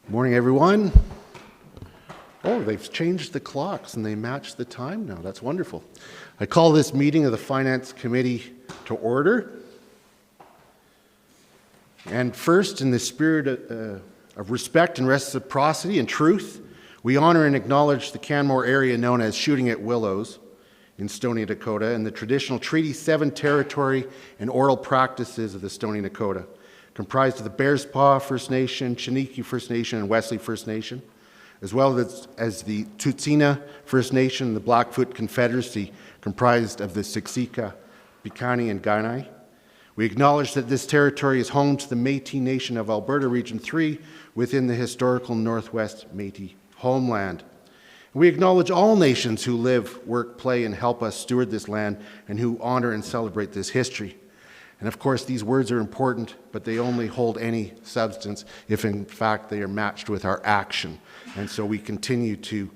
Morning, everyone. Oh, they've changed the clocks and they match the time now. That's wonderful. I call this meeting of the Finance Committee to order. And first, in the spirit of respect and reciprocity and truth, we honor and acknowledge the Canmore area known as Shooting at Willows in Stoney Nakoda and the traditional Treaty 7 territory and oral practices of the Stoney Nakoda, comprised of the Bearspaw First Nation, Chiniki First Nation, and Wesley First Nation, as well as the Tsuut'ina First Nation and the Blackfoot Confederacy, comprised of the Siksika, Piikani, and Kainai. We acknowledge that this territory is home to the Métis Nation of Alberta Region 3 within the historical Northwest Métis homeland. We acknowledge all nations who live, work, play, and help us steward this land and who honor and celebrate this history. And of course, these words are important, but they only hold any substance if in fact they are matched with our action. And so we continue to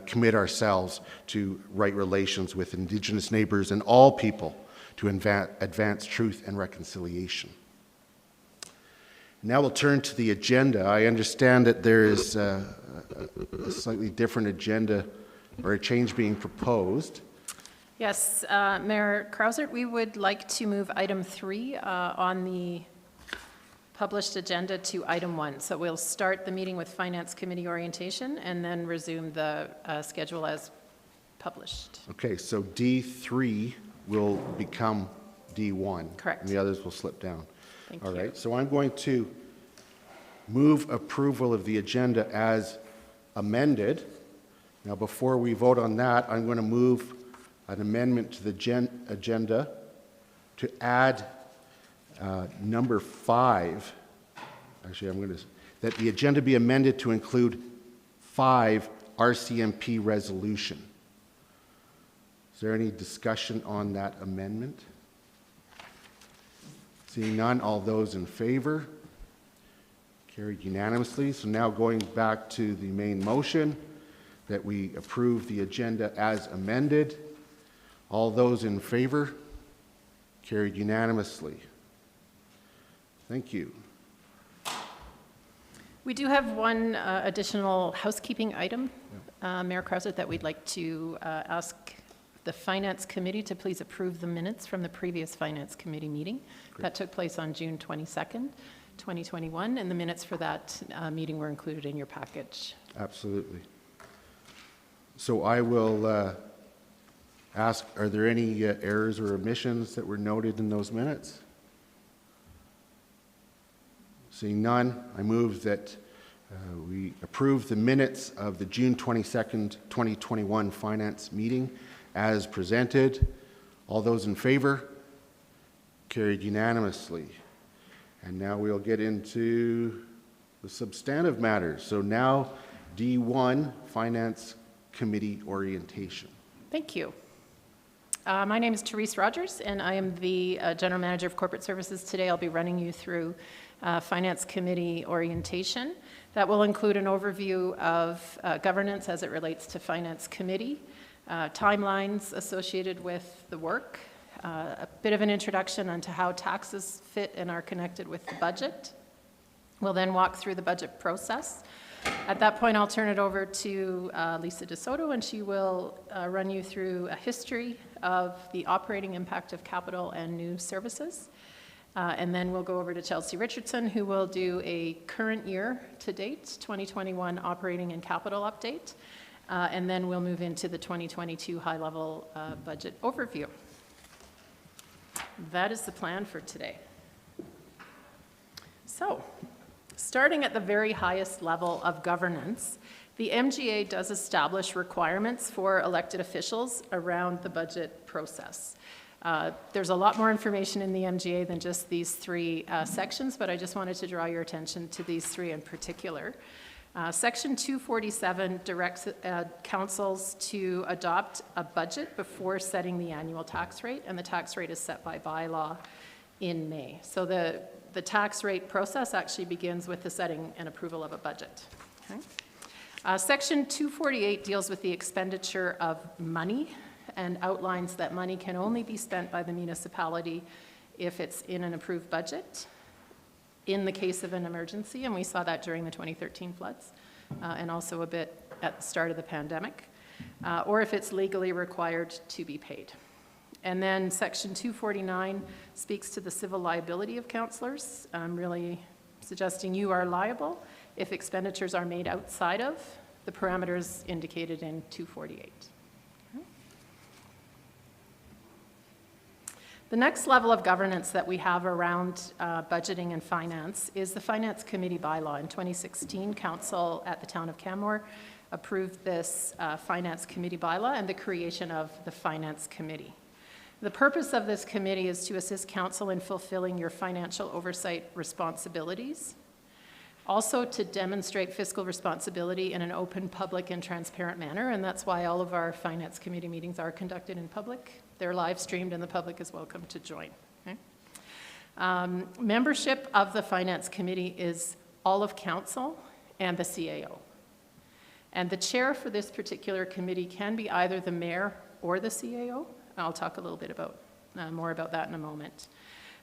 commit ourselves to right relations with Indigenous neighbors and all people to advance truth and reconciliation. Now we'll turn to the agenda. I understand that there is a slightly different agenda or a change being proposed. Yes, Mayor Krausert, we would like to move item 3 on the published agenda to item 1. So we'll start the meeting with Finance Committee orientation and then resume the schedule as published. Okay, so D3 will become D1. Correct. And the others will slip down. Thank All you. right, so I'm going to move approval of the agenda as amended. Now, before we vote on that, I'm going to move an amendment to the agenda to add number 5. Actually, I'm going to, that the agenda be amended to include 5 RCMP Resolution. Is there any discussion on that amendment? Seeing none, all those in favor? Carried unanimously. So now going back to the main motion, that we approve the agenda as amended. All those in favor? Carried unanimously. Thank you. We do have one additional housekeeping item, Mayor Krausert, that we'd like to ask the Finance Committee to please approve the minutes from the previous Finance Committee meeting. Great. That took place on June 22nd, 2021, and the minutes for that meeting were included in your package. Absolutely. So I will ask, are there any errors or omissions that were noted in those minutes? Seeing none, I move that we approve the minutes of the June 22nd, 2021 Finance meeting as presented. All those in favor? Carried unanimously. And now we'll get into the substantive matters. So now D1, Finance Committee orientation. Thank you. My name is Therese Rogers, and I am the General Manager of Corporate Services. Today I'll be running you through Finance Committee orientation. That will include an overview of governance as it relates to Finance Committee, timelines associated with the work, a bit of an introduction onto how taxes fit and are connected with the budget. We'll then walk through the budget process. At that point, I'll turn it over to Lisa DeSoto, and she will run you through a history of the operating impact of capital and new services. And then we'll go over to Chelsea Richardson, who will do a current year to date, 2021 operating and capital update. And then we'll move into the 2022 high-level budget overview. That is the plan for today. So, starting at the very highest level of governance, the MGA does establish requirements for elected officials around the budget process. There's a lot more information in the MGA than just these 3 sections, but I just wanted to draw your attention to these 3 in particular. Section 247 directs councils to adopt a budget before setting the annual tax rate, and the tax rate is set by bylaw in May. So the tax rate process actually begins with the setting and approval of a budget. Okay? Section 248 deals with the expenditure of money and outlines that money can only be spent by the municipality if it's in an approved budget. in the case of an emergency, and we saw that during the 2013 floods, and also a bit at the start of the pandemic, or if it's legally required to be paid. And then Section 249 speaks to the civil liability of councillors. I'm really suggesting you are liable if expenditures are made outside of the parameters indicated in 248. The next level of governance that we have around budgeting and finance is the Finance Committee bylaw. In 2016, Council at the Town of Canmore approved this Finance Committee bylaw and the creation of the Finance Committee. The purpose of this committee is to assist Council in fulfilling your financial oversight responsibilities, also to demonstrate fiscal responsibility in an open, public, and transparent manner, and that's why all of our Finance Committee meetings are conducted in public. They're live streamed and the public is welcome to join. Okay? Membership of the Finance Committee is all of Council and the CAO. And the chair for this particular committee can be either the mayor or the CAO. I'll talk a little bit about more about that in a moment.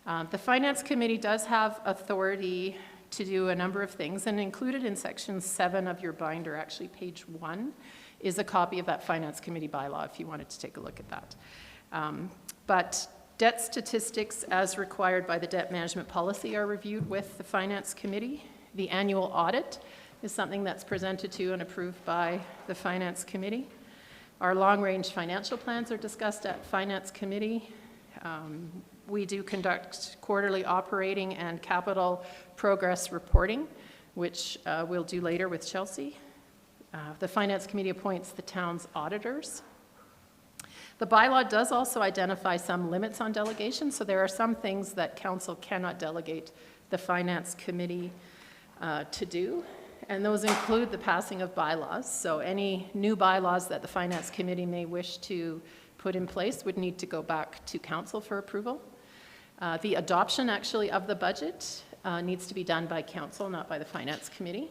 The Finance Committee does have authority to do a number of things, and included in Section 7 of your binder, actually page 1, is a copy of that Finance Committee bylaw if you wanted to take a look at that. But debt statistics as required by the debt management policy are reviewed with the Finance Committee. The annual audit is something that's presented to and approved by the Finance Committee. Our long-range financial plans are discussed at Finance Committee. We do conduct quarterly operating and capital progress reporting, which we'll do later with Chelsea. The Finance Committee appoints the town's auditors. The bylaw does also identify some limits on delegation, so there are some things that Council cannot delegate the Finance Committee to do, and those include the passing of bylaws. So any new bylaws that the Finance Committee may wish to put in place would need to go back to Council for approval. The adoption, actually, of the budget needs to be done by Council, not by the Finance Committee.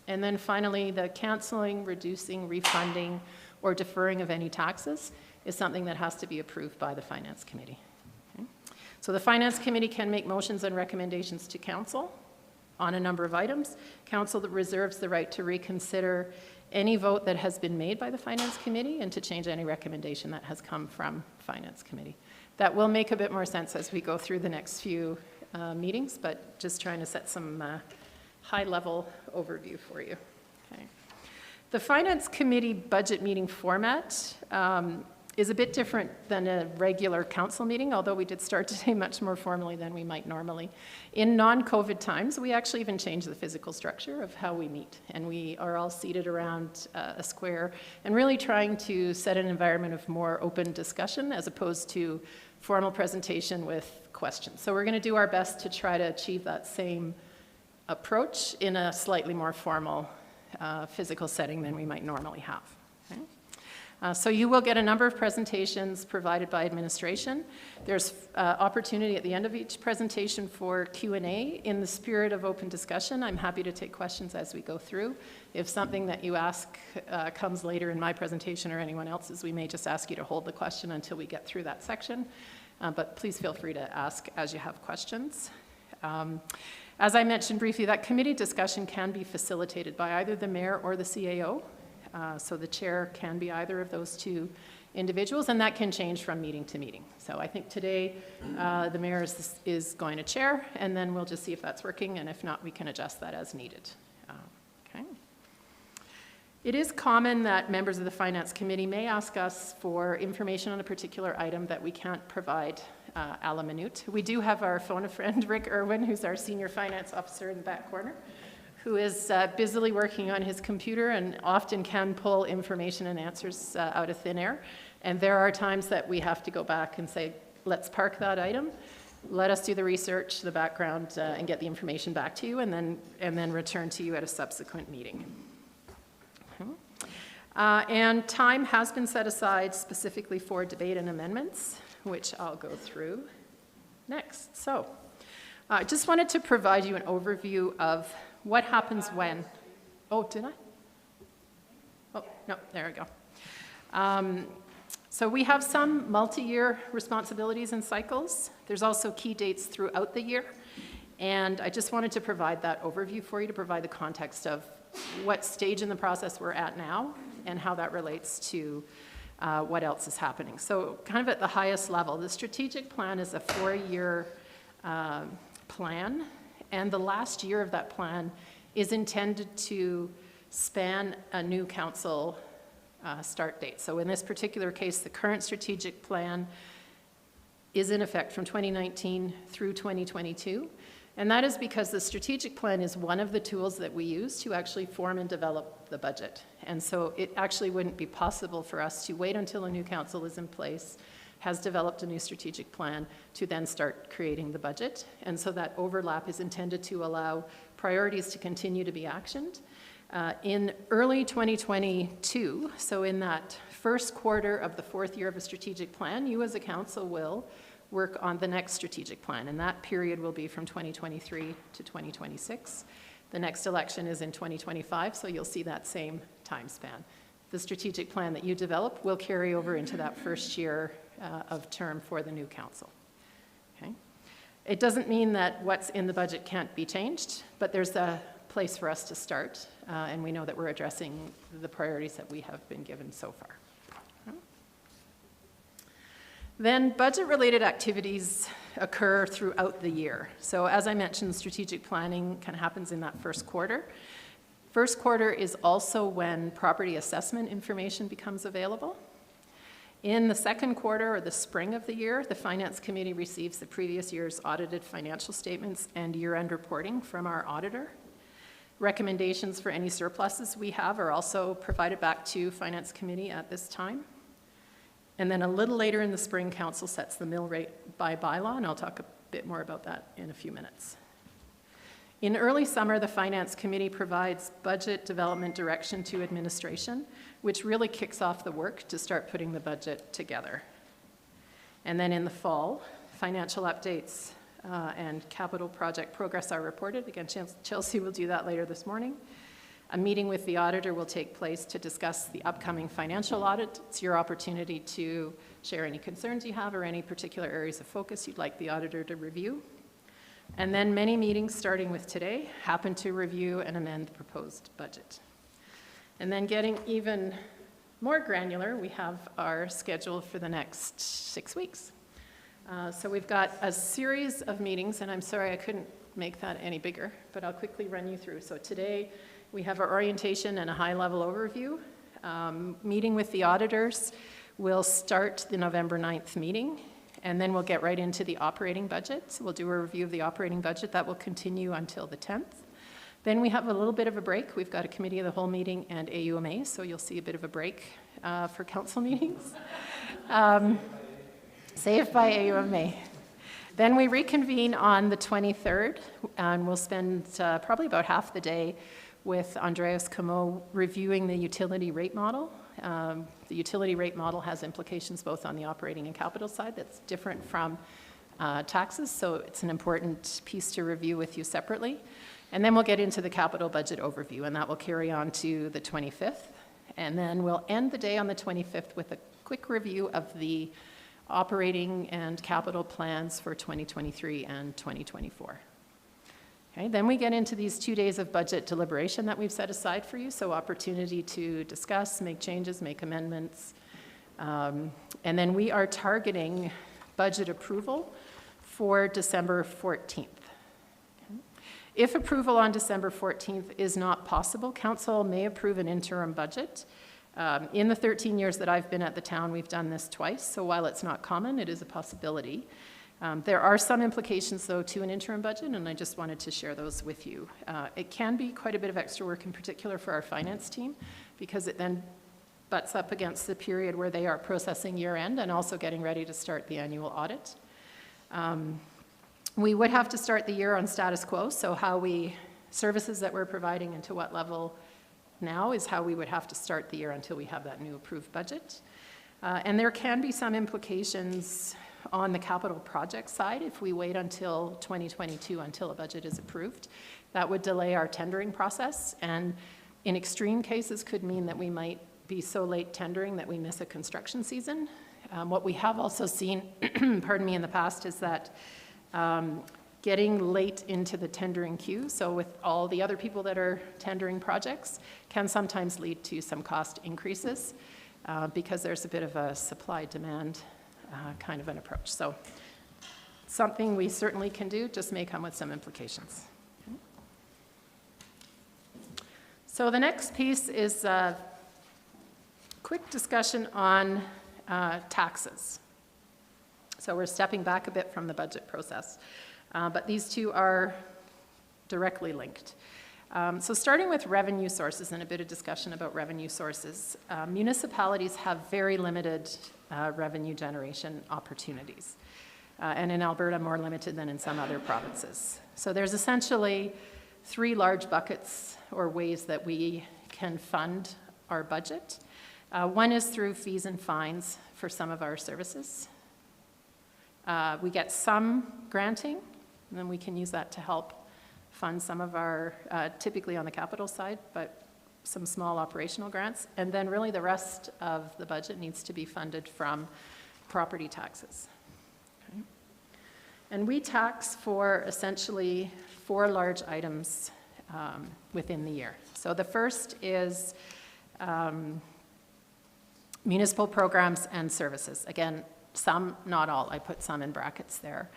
And then finally, the cancelling, reducing, refunding, or deferring of any taxes is something that has to be approved by the Finance Committee. Okay? So the Finance Committee can make motions and recommendations to Council on a number of items. Council reserves the right to reconsider any vote that has been made by the Finance Committee and to change any recommendation that has come from Finance Committee. That will make a bit more sense as we go through the next few meetings, but just trying to set some high-level overview for you. Okay. The Finance Committee budget meeting format is a bit different than a regular council meeting, although we did start today much more formally than we might normally. In non-COVID times, we actually even changed the physical structure of how we meet, and we are all seated around a square and really trying to set an environment of more open discussion as opposed to formal presentation with questions. So we're going to do our best to try to achieve that same approach in a slightly more formal physical setting than we might normally have. Okay? So you will get a number of presentations provided by administration. There's opportunity at the end of each presentation for Q&A. In the spirit of open discussion, I'm happy to take questions as we go through. If something that you ask comes later in my presentation or anyone else's, we may just ask you to hold the question until we get through that section. But please feel free to ask as you have questions. As I mentioned briefly, that committee discussion can be facilitated by either the mayor or the CAO. So the chair can be either of those two individuals, and that can change from meeting to meeting. So I think today the mayor is going to chair, and then we'll just see if that's working, and if not, we can adjust that as needed. Okay. It is common that members of the Finance Committee may ask us for information on a particular item that we can't provide a la minute. We do have our phone a friend, Rick Irwin, who's our senior finance officer in the back corner, who is busily working on his computer and often can pull information and answers out of thin air. And there are times that we have to go back and say, let's park that item, let us do the research, the background, and get the information back to you, and then return to you at a subsequent meeting. And time has been set aside specifically for debate and amendments, which I'll go through next. So I just wanted to provide you an overview of what happens when? Oh, did I? Oh, no, there we go. So we have some multi-year responsibilities and cycles. There's also key dates throughout the year. And I just wanted to provide that overview for you to provide the context of what stage in the process we're at now and how that relates to what else is happening. So kind of at the highest level, the strategic plan is a 4-year plan, and the last year of that plan is intended to span a new council start date. So in this particular case, the current strategic plan is in effect from 2019 through 2022. And that is because the strategic plan is one of the tools that we use to actually form and develop the budget. And so it actually wouldn't be possible for us to wait until a new council is in place, has developed a new strategic plan, to then start creating the budget. And so that overlap is intended to allow priorities to continue to be actioned. In early 2022, so in that first quarter of the 4th year of a strategic plan, you as a council will work on the next strategic plan, and that period will be from 2023 to 2026. The next election is in 2025, so you'll see that same time span. The strategic plan that you develop will carry over into that first year of term for the new council. Okay? It doesn't mean that what's in the budget can't be changed, but there's a place for us to start, and we know that we're addressing the priorities that we have been given so far. Then budget-related activities occur throughout the year. So as I mentioned, strategic planning kind of happens in that first quarter. First quarter is also when property assessment information becomes available. In the second quarter, or the spring of the year, the Finance Committee receives the previous year's audited financial statements and year-end reporting from our auditor. Recommendations for any surpluses we have are also provided back to Finance Committee at this time. And then a little later in the spring, Council sets the mill rate by bylaw, and I'll talk a bit more about that in a few minutes. In early summer, the Finance Committee provides budget development direction to administration, which really kicks off the work to start putting the budget together. And then in the fall, financial updates and capital project progress are reported. Again, Chelsea will do that later this morning. A meeting with the auditor will take place to discuss the upcoming financial audit. It's your opportunity to share any concerns you have or any particular areas of focus you'd like the auditor to review. And then many meetings, starting with today, happen to review and amend the proposed budget. And then getting even more granular, we have our schedule for the next 6 weeks. So we've got a series of meetings, and I'm sorry I couldn't make that any bigger, but I'll quickly run you through. So today, we have our orientation and a high-level overview. Meeting with the auditors will start the November 9th meeting, and then we'll get right into the operating budget. So we'll do a review of the operating budget. That will continue until the 10th. Then we have a little bit of a break. We've got a committee of the whole meeting and AUMA, so you'll see a bit of a break for council meetings. Saved by AUMA. Then we reconvene on the 23rd, and we'll spend probably about half the day with Andreas Camo reviewing the utility rate model. The utility rate model has implications both on the operating and capital side that's different from taxes, so it's an important piece to review with you separately. And then we'll get into the capital budget overview, and that will carry on to the 25th. And then we'll end the day on the 25th with a quick review of the operating and capital plans for 2023 and 2024. Okay, then we get into these 2 days of budget deliberation that we've set aside for you, so opportunity to discuss, make changes, make amendments. And then we are targeting budget approval for December 14th. Okay. If approval on December 14th is not possible, Council may approve an interim budget. In the 13 years that I've been at the town, we've done this twice, so while it's not common, it is a possibility. There are some implications, though, to an interim budget, and I just wanted to share those with you. It can be quite a bit of extra work, in particular for our finance team, because it then butts up against the period where they are processing year-end and also getting ready to start the annual audit. We would have to start the year on status quo, so services that we're providing and to what level now is how we would have to start the year until we have that new approved budget. And there can be some implications on the capital project side if we wait until 2022 until a budget is approved. That would delay our tendering process, and in extreme cases could mean that we might be so late tendering that we miss a construction season. What we have also seen, pardon me, in the past is that getting late into the tendering queue, so with all the other people that are tendering projects, can sometimes lead to some cost increases because there's a bit of a supply-demand kind of an approach. So something we certainly can do, just may come with some implications. Okay. So the next piece is a quick discussion on taxes. So we're stepping back a bit from the budget process, but these two are directly linked. So starting with revenue sources and a bit of discussion about revenue sources, municipalities have very limited revenue generation opportunities, and in Alberta more limited than in some other provinces. So there's essentially three large buckets or ways that we can fund our budget. One is through fees and fines for some of our services. We get some granting, and then we can use that to help fund some of our, typically on the capital side, but some small operational grants. And then really the rest of the budget needs to be funded from property taxes. Okay. And we tax for essentially four large items within the year. So the first is municipal programs and services. Again, some, not all. I put some in brackets there.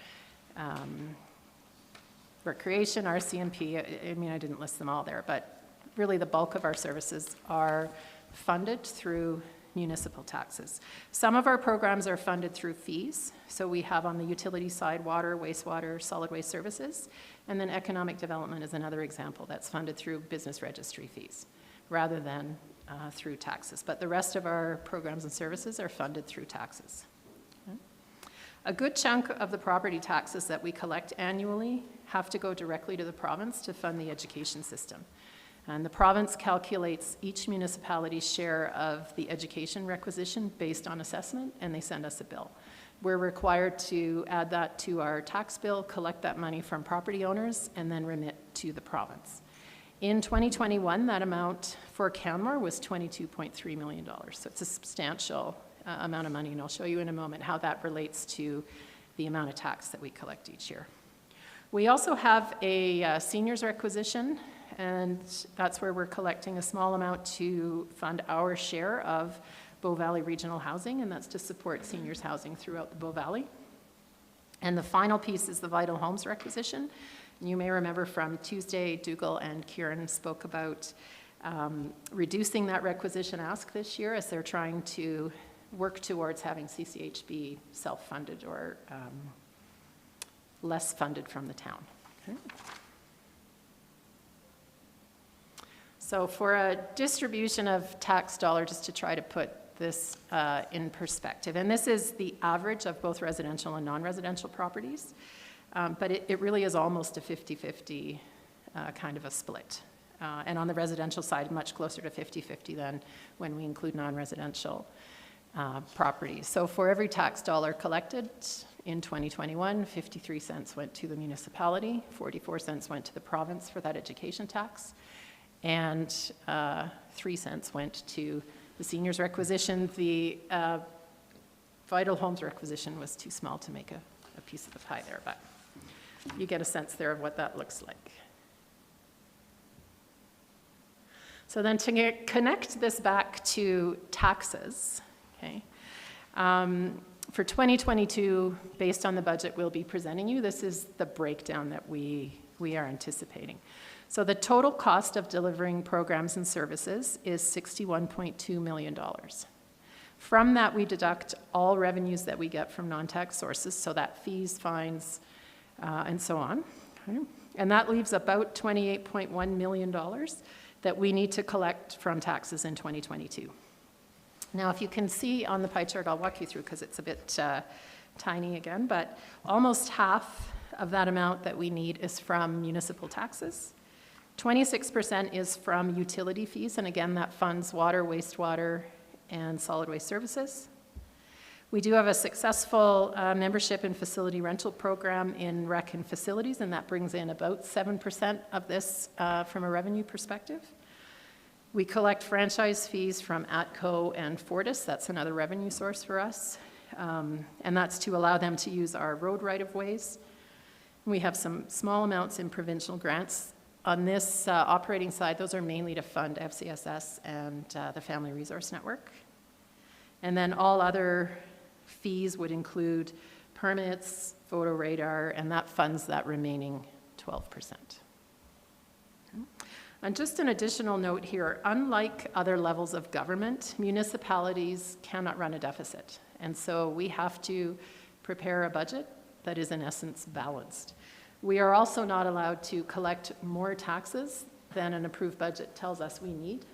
Recreation, RCMP, I mean, I didn't list them all there, but really the bulk of our services are funded through municipal taxes. Some of our programs are funded through fees. So we have on the utility side, water, wastewater, solid waste services, and then economic development is another example that's funded through business registry fees rather than through taxes. But the rest of our programs and services are funded through taxes. A good chunk of the property taxes that we collect annually have to go directly to the province to fund the education system. And the province calculates each municipality's share of the education requisition based on assessment, and they send us a bill. We're required to add that to our tax bill, collect that money from property owners, and then remit to the province. In 2021, that amount for Canmore was $22.3 million. So it's a substantial amount of money, and I'll show you in a moment how that relates to the amount of tax that we collect each year. We also have a seniors requisition, and that's where we're collecting a small amount to fund our share of Bow Valley Regional Housing, and that's to support seniors housing throughout the Bow Valley. And the final piece is the Vital Homes requisition. You may remember from Tuesday, Dougal and Kieran spoke about reducing that requisition ask this year as they're trying to work towards having CCHB self-funded or less funded from the town. Okay. So for a distribution of tax dollar, just to try to put this in perspective, and this is the average of both residential and non-residential properties, but it really is almost a 50-50 kind of a split. And on the residential side, much closer to 50-50 than when we include non-residential properties. So for every tax dollar collected in 2021, 53 cents went to the municipality, 44 cents went to the province for that education tax, and 3 cents went to the seniors requisition. The Vital Homes requisition was too small to make a piece of the pie there, but you get a sense there of what that looks like. So then to connect this back to taxes, okay, for 2022, based on the budget we'll be presenting you, this is the breakdown that we are anticipating. So the total cost of delivering programs and services is $61.2 million. From that, we deduct all revenues that we get from non-tax sources, so that fees, fines, and so on. Okay. And that leaves about $28.1 million that we need to collect from taxes in 2022. Now, if you can see on the pie chart, I'll walk you through because it's a bit tiny again, but almost half of that amount that we need is from municipal taxes. 26% is from utility fees, and again, that funds water, wastewater, and solid waste services. We do have a successful membership and facility rental program in rec and facilities, and that brings in about 7% of this from a revenue perspective. We collect franchise fees from ATCO and Fortis. That's another revenue source for us, and that's to allow them to use our road right-of-ways. We have some small amounts in provincial grants. On this operating side, those are mainly to fund FCSS and the Family Resource Network. And then all other fees would include permits, photo radar, and that funds that remaining 12%. And just an additional note here, unlike other levels of government, municipalities cannot run a deficit. And so we have to prepare a budget that is in essence balanced. We are also not allowed to collect more taxes than an approved budget tells us we need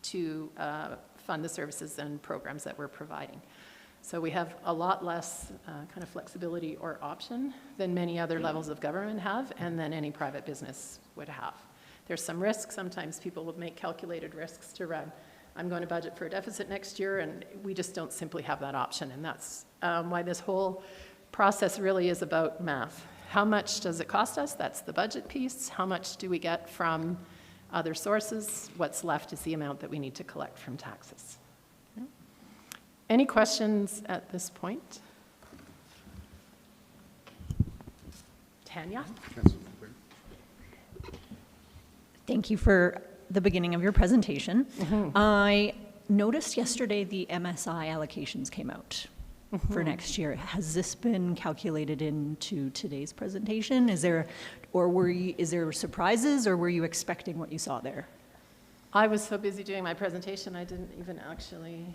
to fund the services and programs that we're providing. So we have a lot less kind of flexibility or option than many other levels of government have and than any private business would have. There's some risk. Sometimes people will make calculated risks to run. I'm going to budget for a deficit next year, and we just don't simply have that option. And that's why this whole process really is about math. How much does it cost us? That's the budget piece. How much do we get from other sources? What's left is the amount that we need to collect from taxes. Okay. Any questions at this point? Tanya? Thank you for the beginning of your presentation. I noticed yesterday the MSI allocations came out for next year. Has this been calculated into today's presentation? Is there surprises, or were you expecting what you saw there? I was so busy doing my presentation, I didn't even actually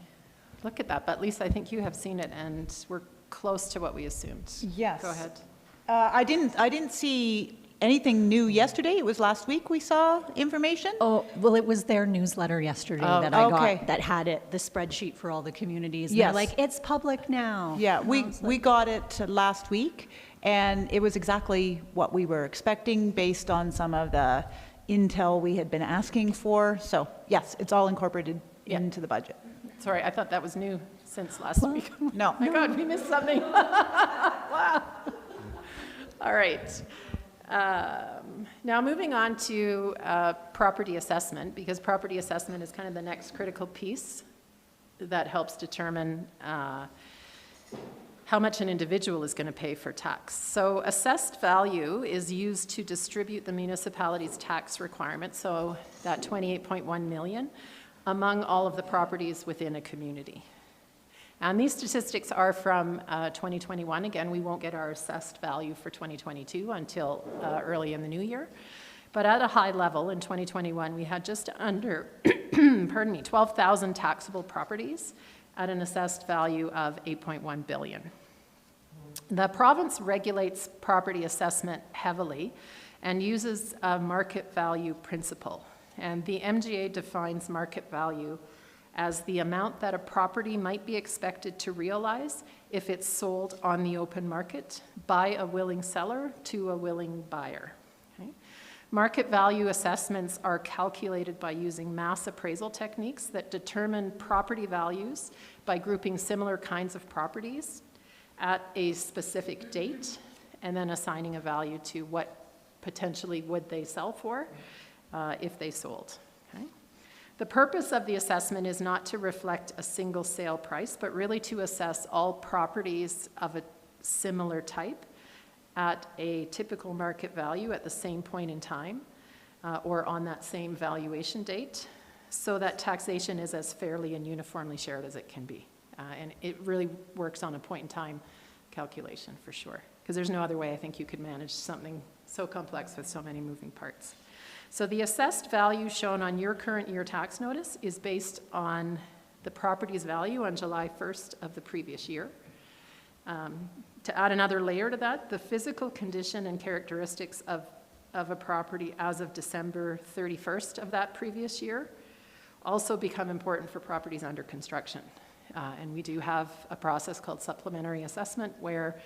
look at that, but Lisa, I think you have seen it, and we're close to what we assumed. Yes. Go ahead. I didn't see anything new yesterday. It was last week we saw information. Oh, well, it was their newsletter yesterday Oh, that I okay. got that had the spreadsheet for all the communities. And Yes. they're like, it's public now. Yeah, And I we was like, got it last week, and it was exactly what we were expecting based on some of the intel we had been asking for. So yes, it's all incorporated Yeah. into the budget. Sorry, I thought that was new since last week. No. Oh my God, we missed something. Wow. All right. Now moving on to property assessment, because property assessment is kind of the next critical piece that helps determine how much an individual is going to pay for tax. So assessed value is used to distribute the municipality's tax requirement, so that 28.1 million, among all of the properties within a community. And these statistics are from 2021. Again, we won't get our assessed value for 2022 until early in the new year. But at a high level, in 2021, we had just under, 12,000 taxable properties at an assessed value of 8.1 billion. The province regulates property assessment heavily and uses a market value principle. And the MGA defines market value as the amount that a property might be expected to realize if it's sold on the open market by a willing seller to a willing buyer. Okay? Market value assessments are calculated by using mass appraisal techniques that determine property values by grouping similar kinds of properties at a specific date and then assigning a value to what potentially would they sell for if they sold. Okay? The purpose of the assessment is not to reflect a single sale price, but really to assess all properties of a similar type at a typical market value at the same point in time or on that same valuation date, so that taxation is as fairly and uniformly shared as it can be. And it really works on a point-in-time calculation for sure, because there's no other way I think you could manage something so complex with so many moving parts. So the assessed value shown on your current year tax notice is based on the property's value on July 1st of the previous year. To add another layer to that, the physical condition and characteristics of a property as of December 31st of that previous year also become important for properties under construction. And we do have a process called supplementary assessment where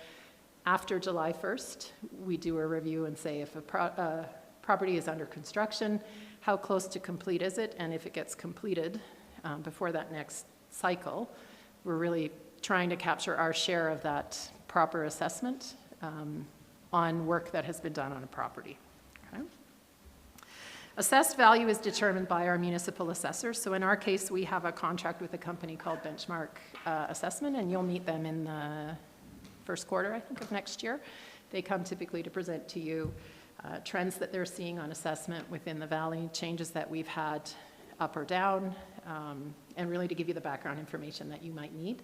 after July 1st, we do a review and say if a property is under construction, how close to complete is it? And if it gets completed before that next cycle, we're really trying to capture our share of that proper assessment on work that has been done on a property. Okay? Assessed value is determined by our municipal assessor. So in our case, we have a contract with a company called Benchmark Assessment, and you'll meet them in the first quarter, I think, of next year. They come typically to present to you trends that they're seeing on assessment within the valley, changes that we've had up or down, and really to give you the background information that you might need.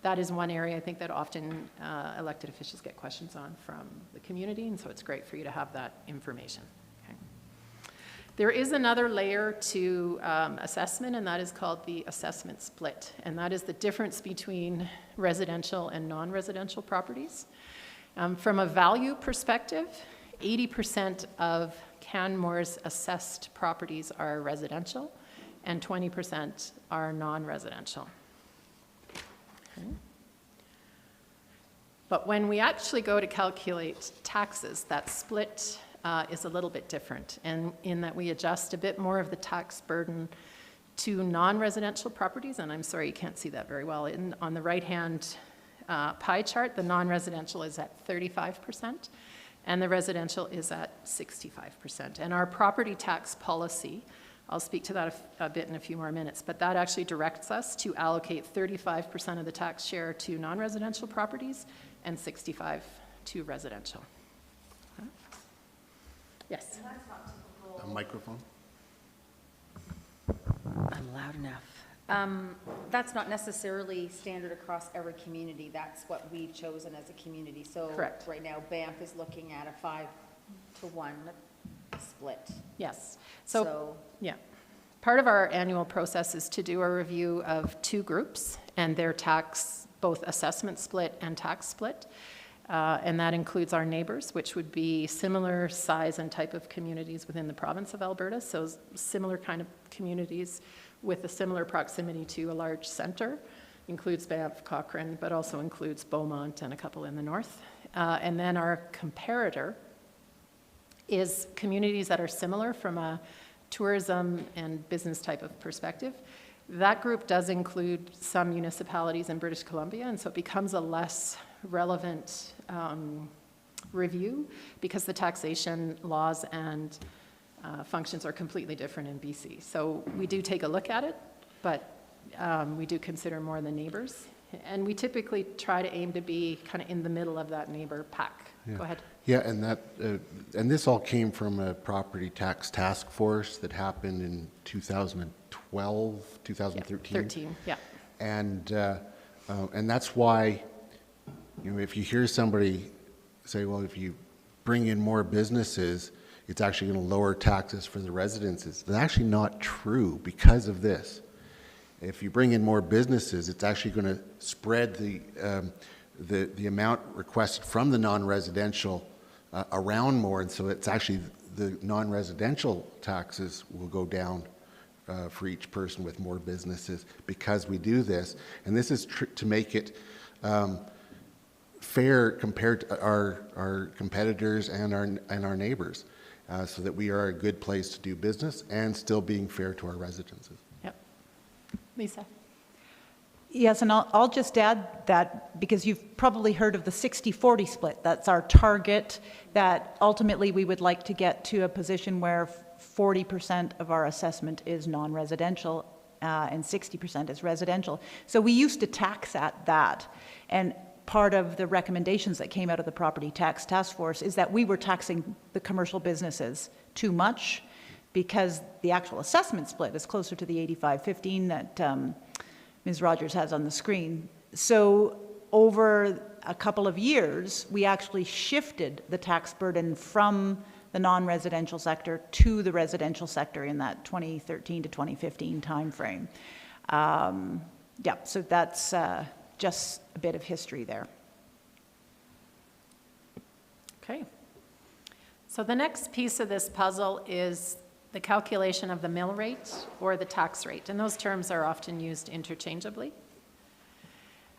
That is one area I think that often elected officials get questions on from the community, and so it's great for you to have that information. Okay. There is another layer to assessment, and that is called the assessment split, and that is the difference between residential and non-residential properties. From a value perspective, 80% of Canmore's assessed properties are residential, and 20% are non-residential. Okay. But when we actually go to calculate taxes, that split is a little bit different, and in that we adjust a bit more of the tax burden to non-residential properties, and I'm sorry you can't see that very well. On the right-hand pie chart, the non-residential is at 35%, and the residential is at 65%. And our property tax policy, I'll speak to that a bit in a few more minutes, but that actually directs us to allocate 35% of the tax share to non-residential properties and 65% to residential. Yes? A microphone? I'm loud enough. That's not necessarily standard across every community. That's what we've chosen as a community. So Correct. Right now, Banff is looking at a 5-to-1 split. Yes. So Yeah. Part of our annual process is to do a review of two groups and their tax, both assessment split and tax split. And that includes our neighbors, which would be similar size and type of communities within the province of Alberta. So similar kind of communities with a similar proximity to a large center. Includes Banff, Cochrane, but also includes Beaumont and a couple in the north. And then our comparator is communities that are similar from a tourism and business type of perspective. That group does include some municipalities in British Columbia, and so it becomes a less relevant review because the taxation laws and functions are completely different in BC. So we do take a look at it, but we do consider more the neighbors. And we typically try to aim to be kind of in the middle of that neighbor pack. Yeah. Go ahead. Yeah, and that, and this all came from a property tax task force that happened in 2012, 2013. 13, yeah. And that's why, you know, if you hear somebody say, well, if you bring in more businesses, it's actually going to lower taxes for the residences. That's actually not true because of this. If you bring in more businesses, it's actually going to spread the amount requested from the non-residential around more, and so it's actually the non-residential taxes will go down for each person with more businesses because we do this, and this is to make it fair compared to our competitors and our neighbors, so that we are a good place to do business and still being fair to our residences. Yep. Lisa? Yes, and I'll just add that because you've probably heard of the 60-40 split. That's our target, that ultimately we would like to get to a position where 40% of our assessment is non-residential and 60% is residential. So we used to tax at that. And part of the recommendations that came out of the Property Tax Task Force is that we were taxing the commercial businesses too much because the actual assessment split is closer to the 85-15 that Ms. Rogers has on the screen. So over a couple of years, we actually shifted the tax burden from the non-residential sector to the residential sector in that 2013 to 2015 timeframe. Yeah, so that's just a bit of history there. Okay. So the next piece of this puzzle is the calculation of the mill rate or the tax rate, and those terms are often used interchangeably.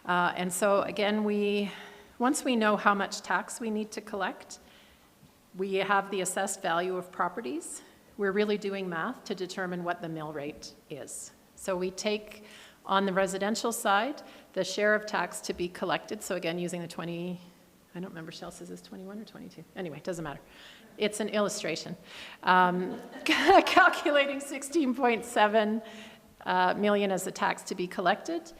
And so again, once we know how much tax we need to collect, we have the assessed value of properties. We're really doing math to determine what the mill rate is. So we take, on the residential side, the share of tax to be collected. So again, using the 20, I don't remember, Shell says it's 21 or 22. Anyway, it doesn't matter. It's an illustration. Calculating 16.7 million as the tax to be collected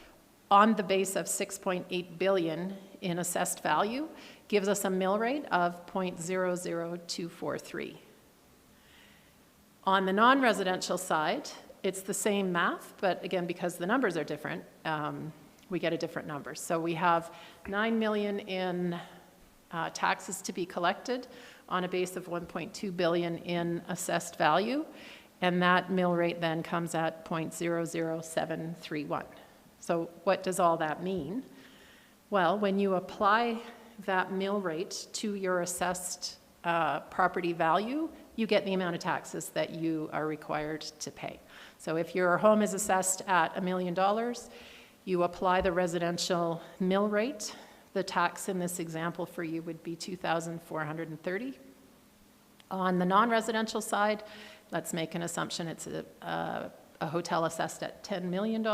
on the base of 6.8 billion in assessed value gives us a mill rate of 0.00243. On the non-residential side, it's the same math, but again, because the numbers are different, we get a different number. So we have 9 million in taxes to be collected on a base of 1.2 billion in assessed value, and that mill rate then comes at 0.00731. So what does all that mean? Well, when you apply that mill rate to your assessed property value, you get the amount of taxes that you are required to pay. So if your home is assessed at $1 million, you apply the residential mill rate. The tax in this example for you would be $2,430. On the non-residential side, let's make an assumption it's a hotel assessed at $10 million.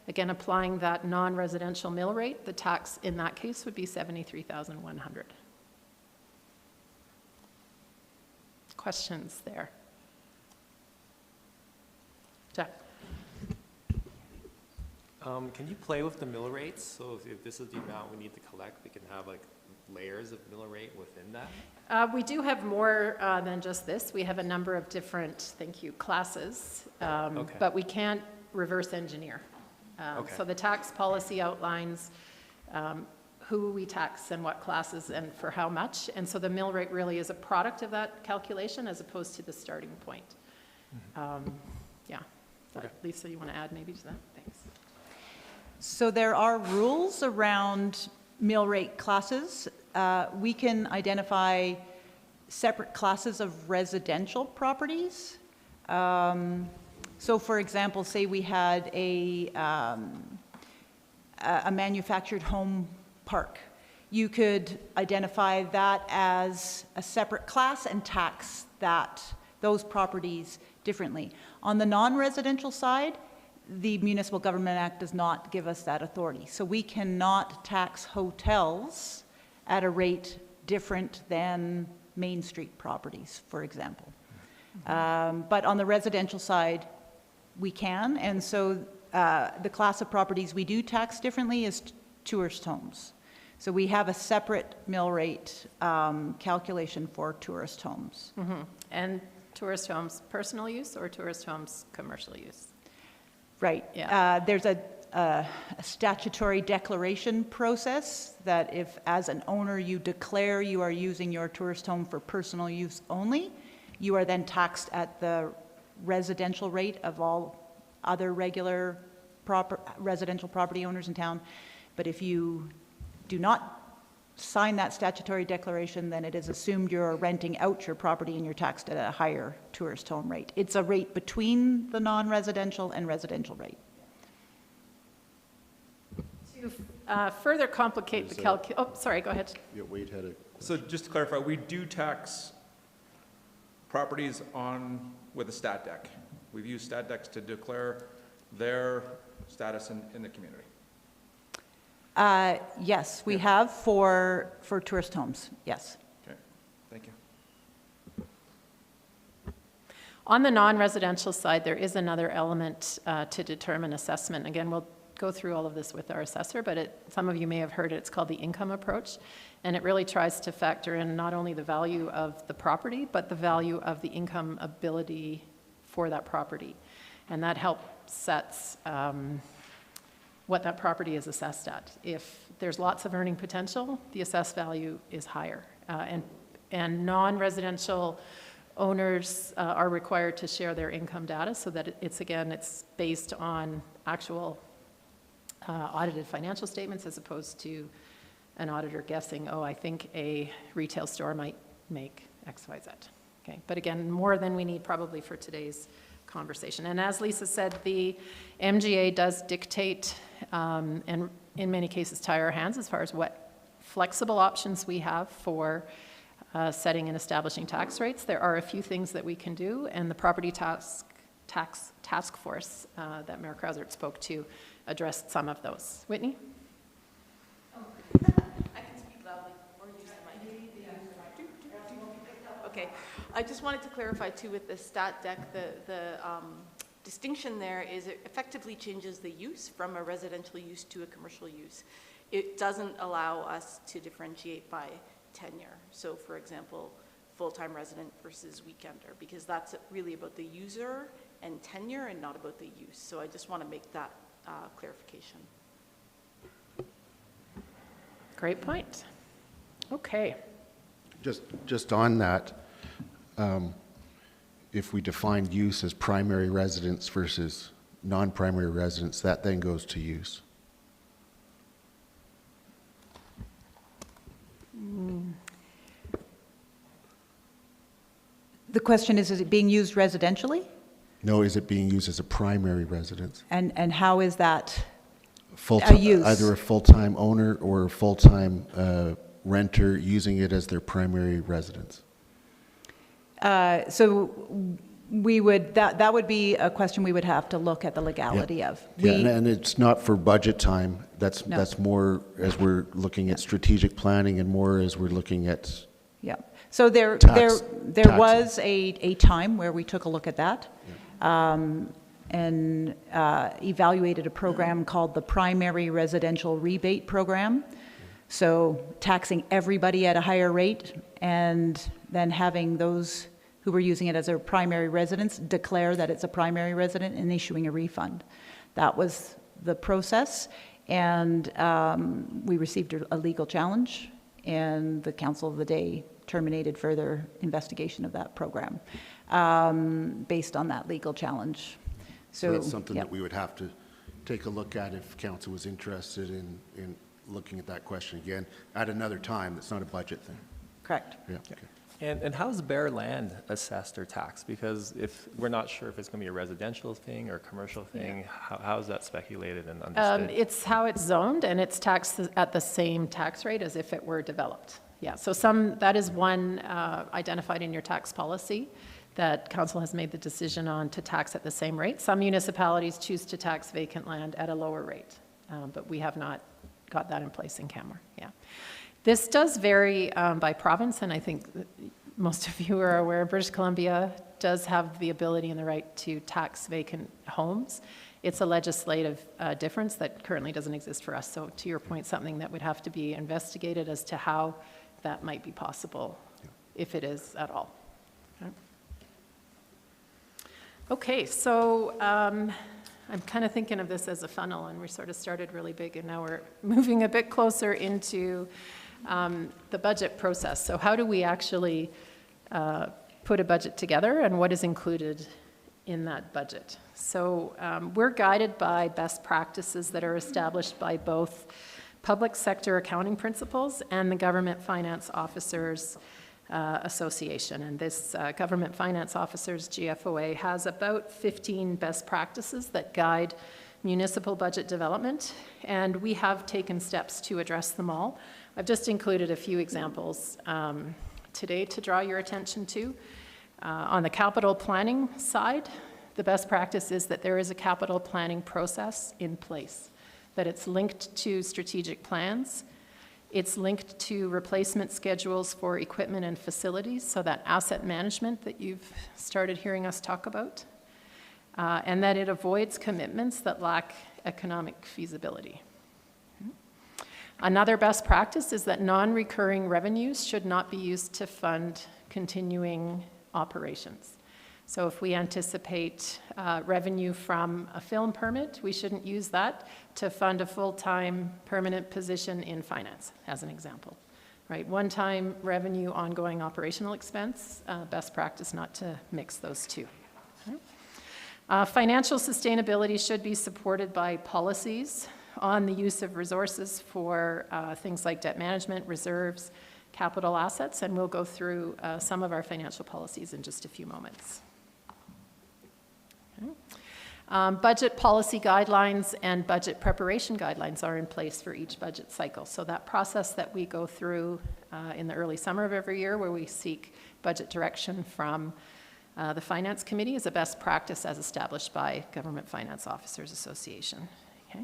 Again, applying that non-residential mill rate, the tax in that case would be $73,100. Questions there? Jeff? Can you play with the mill rates? So if this is the amount we need to collect, we can have like layers of mill rate within that? We do have more than just this. We have a number of different, classes, Okay. but we can't reverse engineer. Okay. So the tax policy outlines who we tax and what classes and for how much. And so the mill rate really is a product of that calculation as opposed to the starting point. Yeah. Okay. Lisa, you want to add maybe to that? Thanks. So there are rules around mill rate classes. We can identify separate classes of residential properties. So for example, say we had a manufactured home park. You could identify that as a separate class and tax those properties differently. On the non-residential side, the Municipal Government Act does not give us that authority. So we cannot tax hotels at a rate different than Main Street properties, for example. But on the residential side, we can. And so the class of properties we do tax differently is tourist homes. So we have a separate mill rate calculation for tourist homes. Mm-hmm. And tourist homes personal use or tourist homes commercial use? Right. Yeah. There's a statutory declaration process that if, as an owner, you declare you are using your tourist home for personal use only, you are then taxed at the residential rate of all other regular residential property owners in town. But if you do not sign that statutory declaration, then it is assumed you're renting out your property and you're taxed at a higher tourist home rate. It's a rate between the non-residential and residential rate. To further complicate the sorry, go ahead. Yeah, Wade had a So just to clarify, we do tax properties with a stat deck. We've used stat decks to declare their status in the community. Yes, we have for tourist homes, yes. Okay, thank you. On the non-residential side, there is another element to determine assessment. Again, we'll go through all of this with our assessor, but some of you may have heard it. It's called the income approach, and it really tries to factor in not only the value of the property, but the value of the income ability for that property. And that helps sets what that property is assessed at. If there's lots of earning potential, the assessed value is higher. And non-residential owners are required to share their income data so that it's based on actual audited financial statements as opposed to an auditor guessing, oh, I think a retail store might make X, Y, Z. Okay, but again, more than we need probably for today's conversation. And as Lisa said, the MGA does dictate and in many cases tie our hands as far as what flexible options we have for setting and establishing tax rates. There are a few things that we can do, and the property tax force that Mayor Krausert spoke to addressed some of those. Whitney? I can speak loudly or use the mic. Okay, I just wanted to clarify too with the stat deck, the distinction there is it effectively changes the use from a residential use to a commercial use. it doesn't allow us to differentiate by tenure. So for example, full-time resident versus weekender, because that's really about the user and tenure and not about the use. So I just want to make that clarification. Great point. Okay. Just on that, if we define use as primary residence versus non-primary residence, that then goes to use. The question is it being used residentially? No, is it being used as a primary residence? And how is that Full-time, use? either a full-time owner or a full-time renter using it as their primary residence. So we would, that would be a question we would have to look at the legality of. Yeah, and it's not for budget time. That's No. that's more as we're looking at strategic planning and more as we're looking at. Yeah, so there Taxing. was a time where we took a look at that and evaluated a program called the Primary Residential Rebate Program. So taxing everybody at a higher rate and then having those who were using it as their primary residence declare that it's a primary resident and issuing a refund. That was the process, and we received a legal challenge, and the council of the day terminated further investigation of that program based on that legal challenge. So that's something yeah. that we would have to take a look at if council was interested in looking at that question again at another time. That's not a budget thing. Correct. Yeah. Okay. And how's bare land assessed or taxed? Because if we're not sure if it's going to be a residential thing or a commercial thing, how is that speculated and understood? It's how it's zoned, and it's taxed at the same tax rate as if it were developed. Yeah, so that is one identified in your tax policy that council has made the decision on to tax at the same rate. Some municipalities choose to tax vacant land at a lower rate, but we have not got that in place in Canmore. Yeah. This does vary by province, and I think most of you are aware British Columbia does have the ability and the right to tax vacant homes. It's a legislative difference that currently doesn't exist for us. So to your point, something that would have to be investigated as to how that might be possible, if it is at all. Okay, so I'm kind of thinking of this as a funnel, and we sort of started really big, and now we're moving a bit closer into the budget process. So how do we actually put a budget together, and what is included in that budget? So we're guided by best practices that are established by both public sector accounting principles and the Government Finance Officers Association. And this Government Finance Officers, GFOA, has about 15 best practices that guide municipal budget development, and we have taken steps to address them all. I've just included a few examples today to draw your attention to. On the capital planning side, the best practice is that there is a capital planning process in place, that it's linked to strategic plans, it's linked to replacement schedules for equipment and facilities, so that asset management that you've started hearing us talk about, and that it avoids commitments that lack economic feasibility. Another best practice is that non-recurring revenues should not be used to fund continuing operations. So if we anticipate revenue from a film permit, we shouldn't use that to fund a full-time permanent position in finance, as an example. Right? One-time revenue, ongoing operational expense, best practice not to mix those two. Okay. Financial sustainability should be supported by policies on the use of resources for things like debt management, reserves, capital assets, and we'll go through some of our financial policies in just a few moments. Okay. Budget policy guidelines and budget preparation guidelines are in place for each budget cycle. So that process that we go through in the early summer of every year, where we seek budget direction from the Finance Committee, is a best practice as established by Government Finance Officers Association. Okay.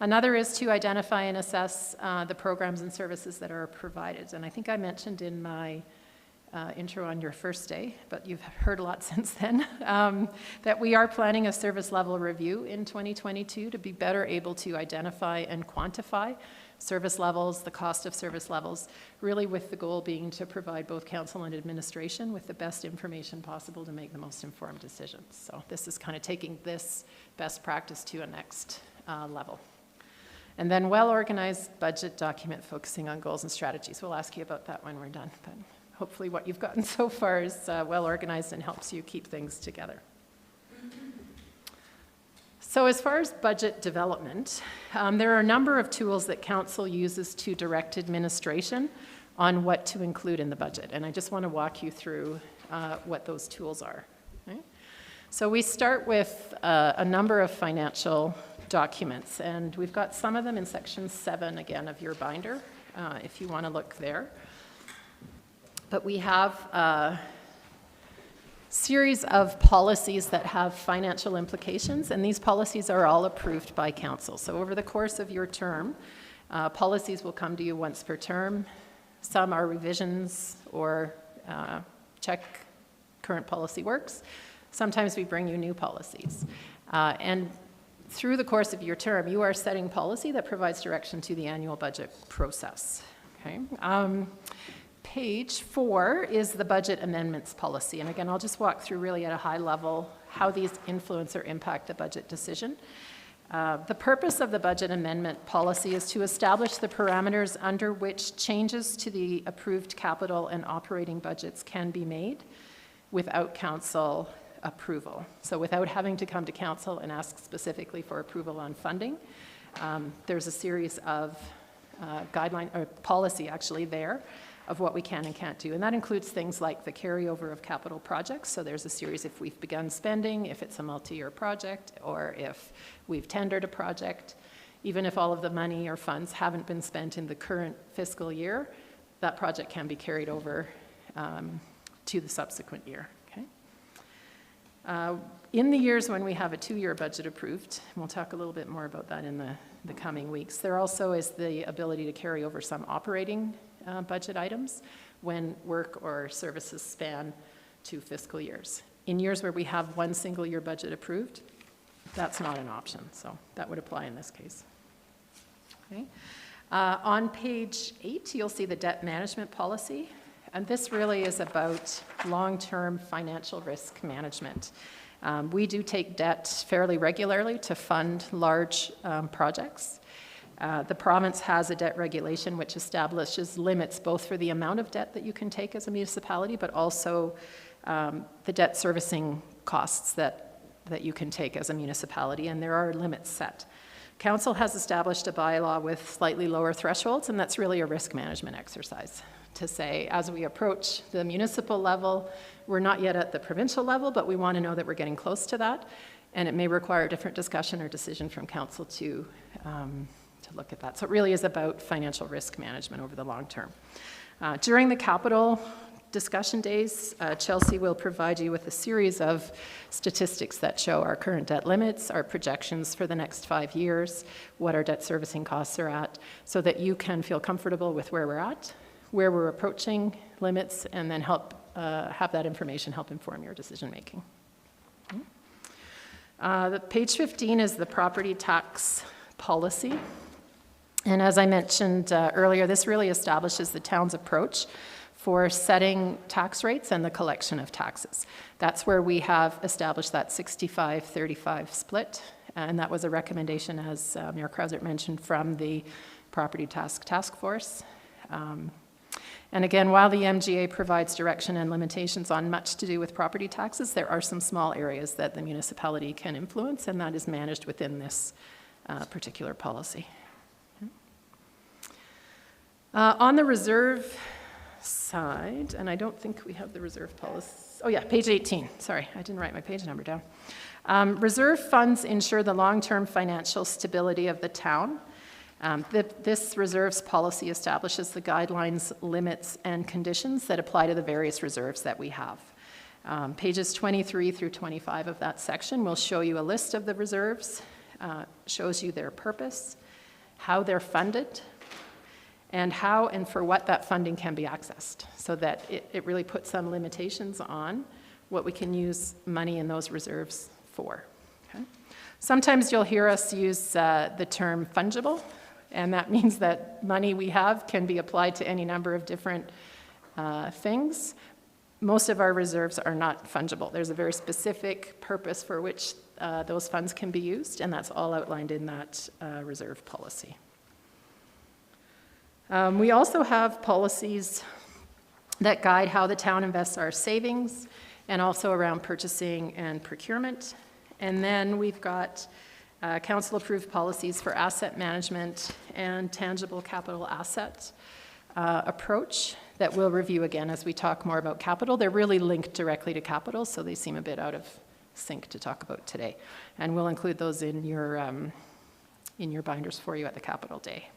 Another is to identify and assess the programs and services that are provided. And I think I mentioned in my intro on your first day, but you've heard a lot since then, that we are planning a service level review in 2022 to be better able to identify and quantify service levels, the cost of service levels, really with the goal being to provide both council and administration with the best information possible to make the most informed decisions. So this is kind of taking this best practice to a next level. And then well-organized budget document focusing on goals and strategies. We'll ask you about that when we're done, but hopefully what you've gotten so far is well-organized and helps you keep things together. So as far as budget development, there are a number of tools that council uses to direct administration on what to include in the budget. And I just want to walk you through what those tools are. Okay? So we start with a number of financial documents, and we've got some of them in section 7 again of your binder, if you want to look there. But we have a series of policies that have financial implications, and these policies are all approved by council. So over the course of your term, policies will come to you once per term. Some are revisions or check current policy works. Sometimes we bring you new policies. And through the course of your term, you are setting policy that provides direction to the annual budget process. Okay. Page 4 is the budget amendments policy. And again, I'll just walk through really at a high level how these influence or impact a budget decision. The purpose of the budget amendment policy is to establish the parameters under which changes to the approved capital and operating budgets can be made without council approval. So without having to come to council and ask specifically for approval on funding, there's a series of guideline or policy actually there of what we can and can't do. And that includes things like the carryover of capital projects. So there's a series if we've begun spending, if it's a multi-year project, or if we've tendered a project. Even if all of the money or funds haven't been spent in the current fiscal year, that project can be carried over to the subsequent year. In the years when we have a 2-year budget approved, and we'll talk a little bit more about that in the coming weeks, there also is the ability to carry over some operating budget items when work or services span 2 fiscal years. In years where we have 1 single year budget approved, that's not an option, so that would apply in this case. Okay. On page 8, you'll see the debt management policy. And this really is about long-term financial risk management. We do take debt fairly regularly to fund large projects. The province has a debt regulation which establishes limits both for the amount of debt that you can take as a municipality, but also the debt servicing costs that you can take as a municipality, and there are limits set. Council has established a bylaw with slightly lower thresholds, and that's really a risk management exercise to say, as we approach the municipal level, we're not yet at the provincial level, but we want to know that we're getting close to that, and it may require a different discussion or decision from council to look at that. So it really is about financial risk management over the long term. During the capital discussion days, Chelsea will provide you with a series of statistics that show our current debt limits, our projections for the next 5 years, what our debt servicing costs are at, so that you can feel comfortable with where we're at, where we're approaching limits, and then help have that information help inform your decision making. The page 15 is the property tax policy. And as I mentioned earlier, this really establishes the town's approach for setting tax rates and the collection of taxes. That's where we have established that 65-35 split, and that was a recommendation, as Mayor Krausert mentioned, from the Property Task Force. And again, while the MGA provides direction and limitations on much to do with property taxes, there are some small areas that the municipality can influence, and that is managed within this particular policy. On the reserve side, and I don't think we have the reserve policy. Oh yeah, page 18. Sorry, I didn't write my page number down. Reserve funds ensure the long-term financial stability of the town. This reserves policy establishes the guidelines, limits, and conditions that apply to the various reserves that we have. Pages 23 through 25 of that section will show you a list of the reserves, shows you their purpose, how they're funded, and how and for what that funding can be accessed, so that it really puts some limitations on what we can use money in those reserves for. Okay? Sometimes you'll hear us use the term fungible. And that means that money we have can be applied to any number of different things. Most of our reserves are not fungible. There's a very specific purpose for which those funds can be used, and that's all outlined in that reserve policy. We also have policies that guide how the town invests our savings, and also around purchasing and procurement. And then we've got council-approved policies for asset management and tangible capital asset approach that we'll review again as we talk more about capital. They're really linked directly to capital, so they seem a bit out of sync to talk about today. And we'll include those in your binders for you at the Capital Day.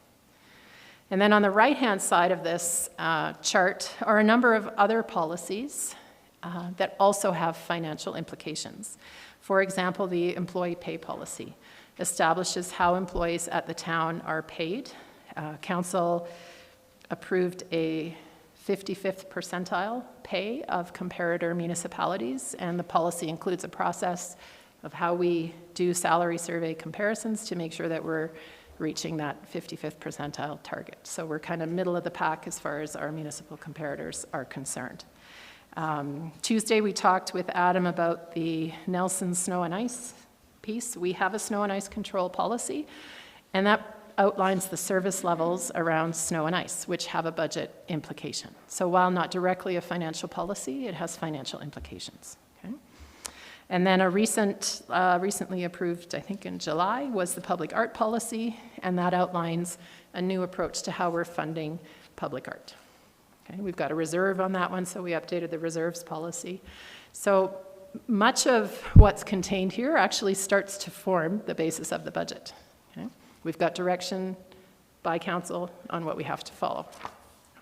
And then on the right-hand side of this chart are a number of other policies that also have financial implications. For example, the employee pay policy establishes how employees at the town are paid. Council approved a 55th percentile pay of comparator municipalities, and the policy includes a process of how we do salary survey comparisons to make sure that we're reaching that 55th percentile target. So we're kind of middle of the pack as far as our municipal comparators are concerned. Tuesday, we talked with Adam about the Nelson snow and ice piece. We have a snow and ice control policy, and that outlines the service levels around snow and ice, which have a budget implication. So while not directly a financial policy, it has financial implications. Okay? And then a recently approved, I think in July, was the public art policy, and that outlines a new approach to how we're funding public art. Okay? We've got a reserve on that one, so we updated the reserves policy. So much of what's contained here actually starts to form the basis of the budget. Okay? We've got direction by council on what we have to follow.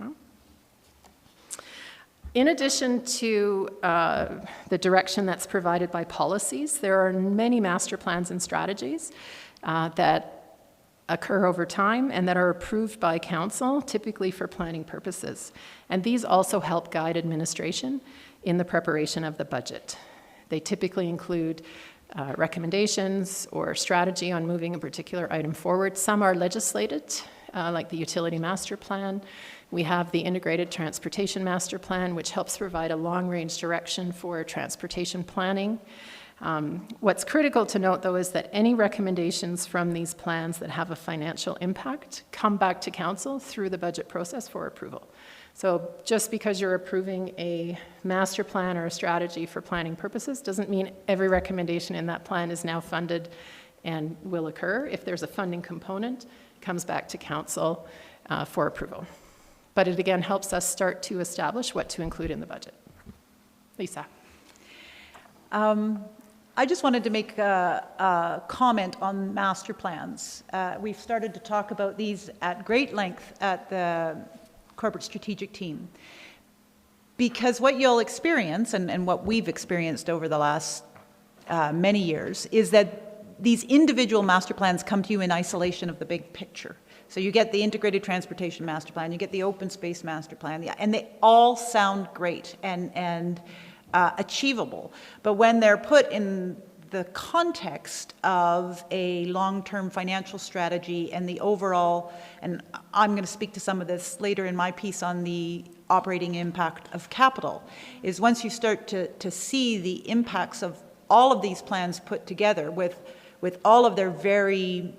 Okay? In addition to the direction that's provided by policies, there are many master plans and strategies that occur over time and that are approved by council, typically for planning purposes. And these also help guide administration in the preparation of the budget. They typically include recommendations or strategy on moving a particular item forward. Some are legislated, like the Utility Master Plan. We have the Integrated Transportation Master Plan, which helps provide a long-range direction for transportation planning. What's critical to note, though, is that any recommendations from these plans that have a financial impact come back to council through the budget process for approval. So just because you're approving a master plan or a strategy for planning purposes doesn't mean every recommendation in that plan is now funded and will occur. If there's a funding component, it comes back to council for approval. But it again helps us start to establish what to include in the budget. Lisa. I just wanted to make a comment on master plans. We've started to talk about these at great length at the corporate strategic team, because what you'll experience, and what we've experienced over the last many years, is that these individual master plans come to you in isolation of the big picture. So you get the Integrated Transportation Master Plan, you get the Open Space Master Plan, and they all sound great and achievable. But when they're put in the context of a long-term financial strategy and the overall, and I'm going to speak to some of this later in my piece on the operating impact of capital, is once you start to see the impacts of all of these plans put together with all of their very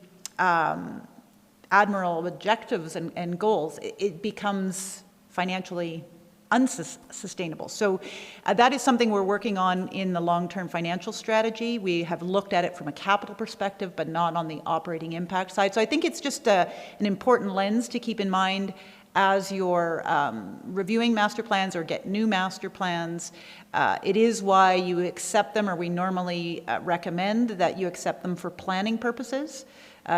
admirable objectives and goals, it becomes financially unsustainable. So that is something we're working on in the long-term financial strategy. We have looked at it from a capital perspective, but not on the operating impact side. So I think it's just an important lens to keep in mind as you're reviewing master plans or get new master plans. It is why you accept them, or we normally recommend that you accept them for planning purposes.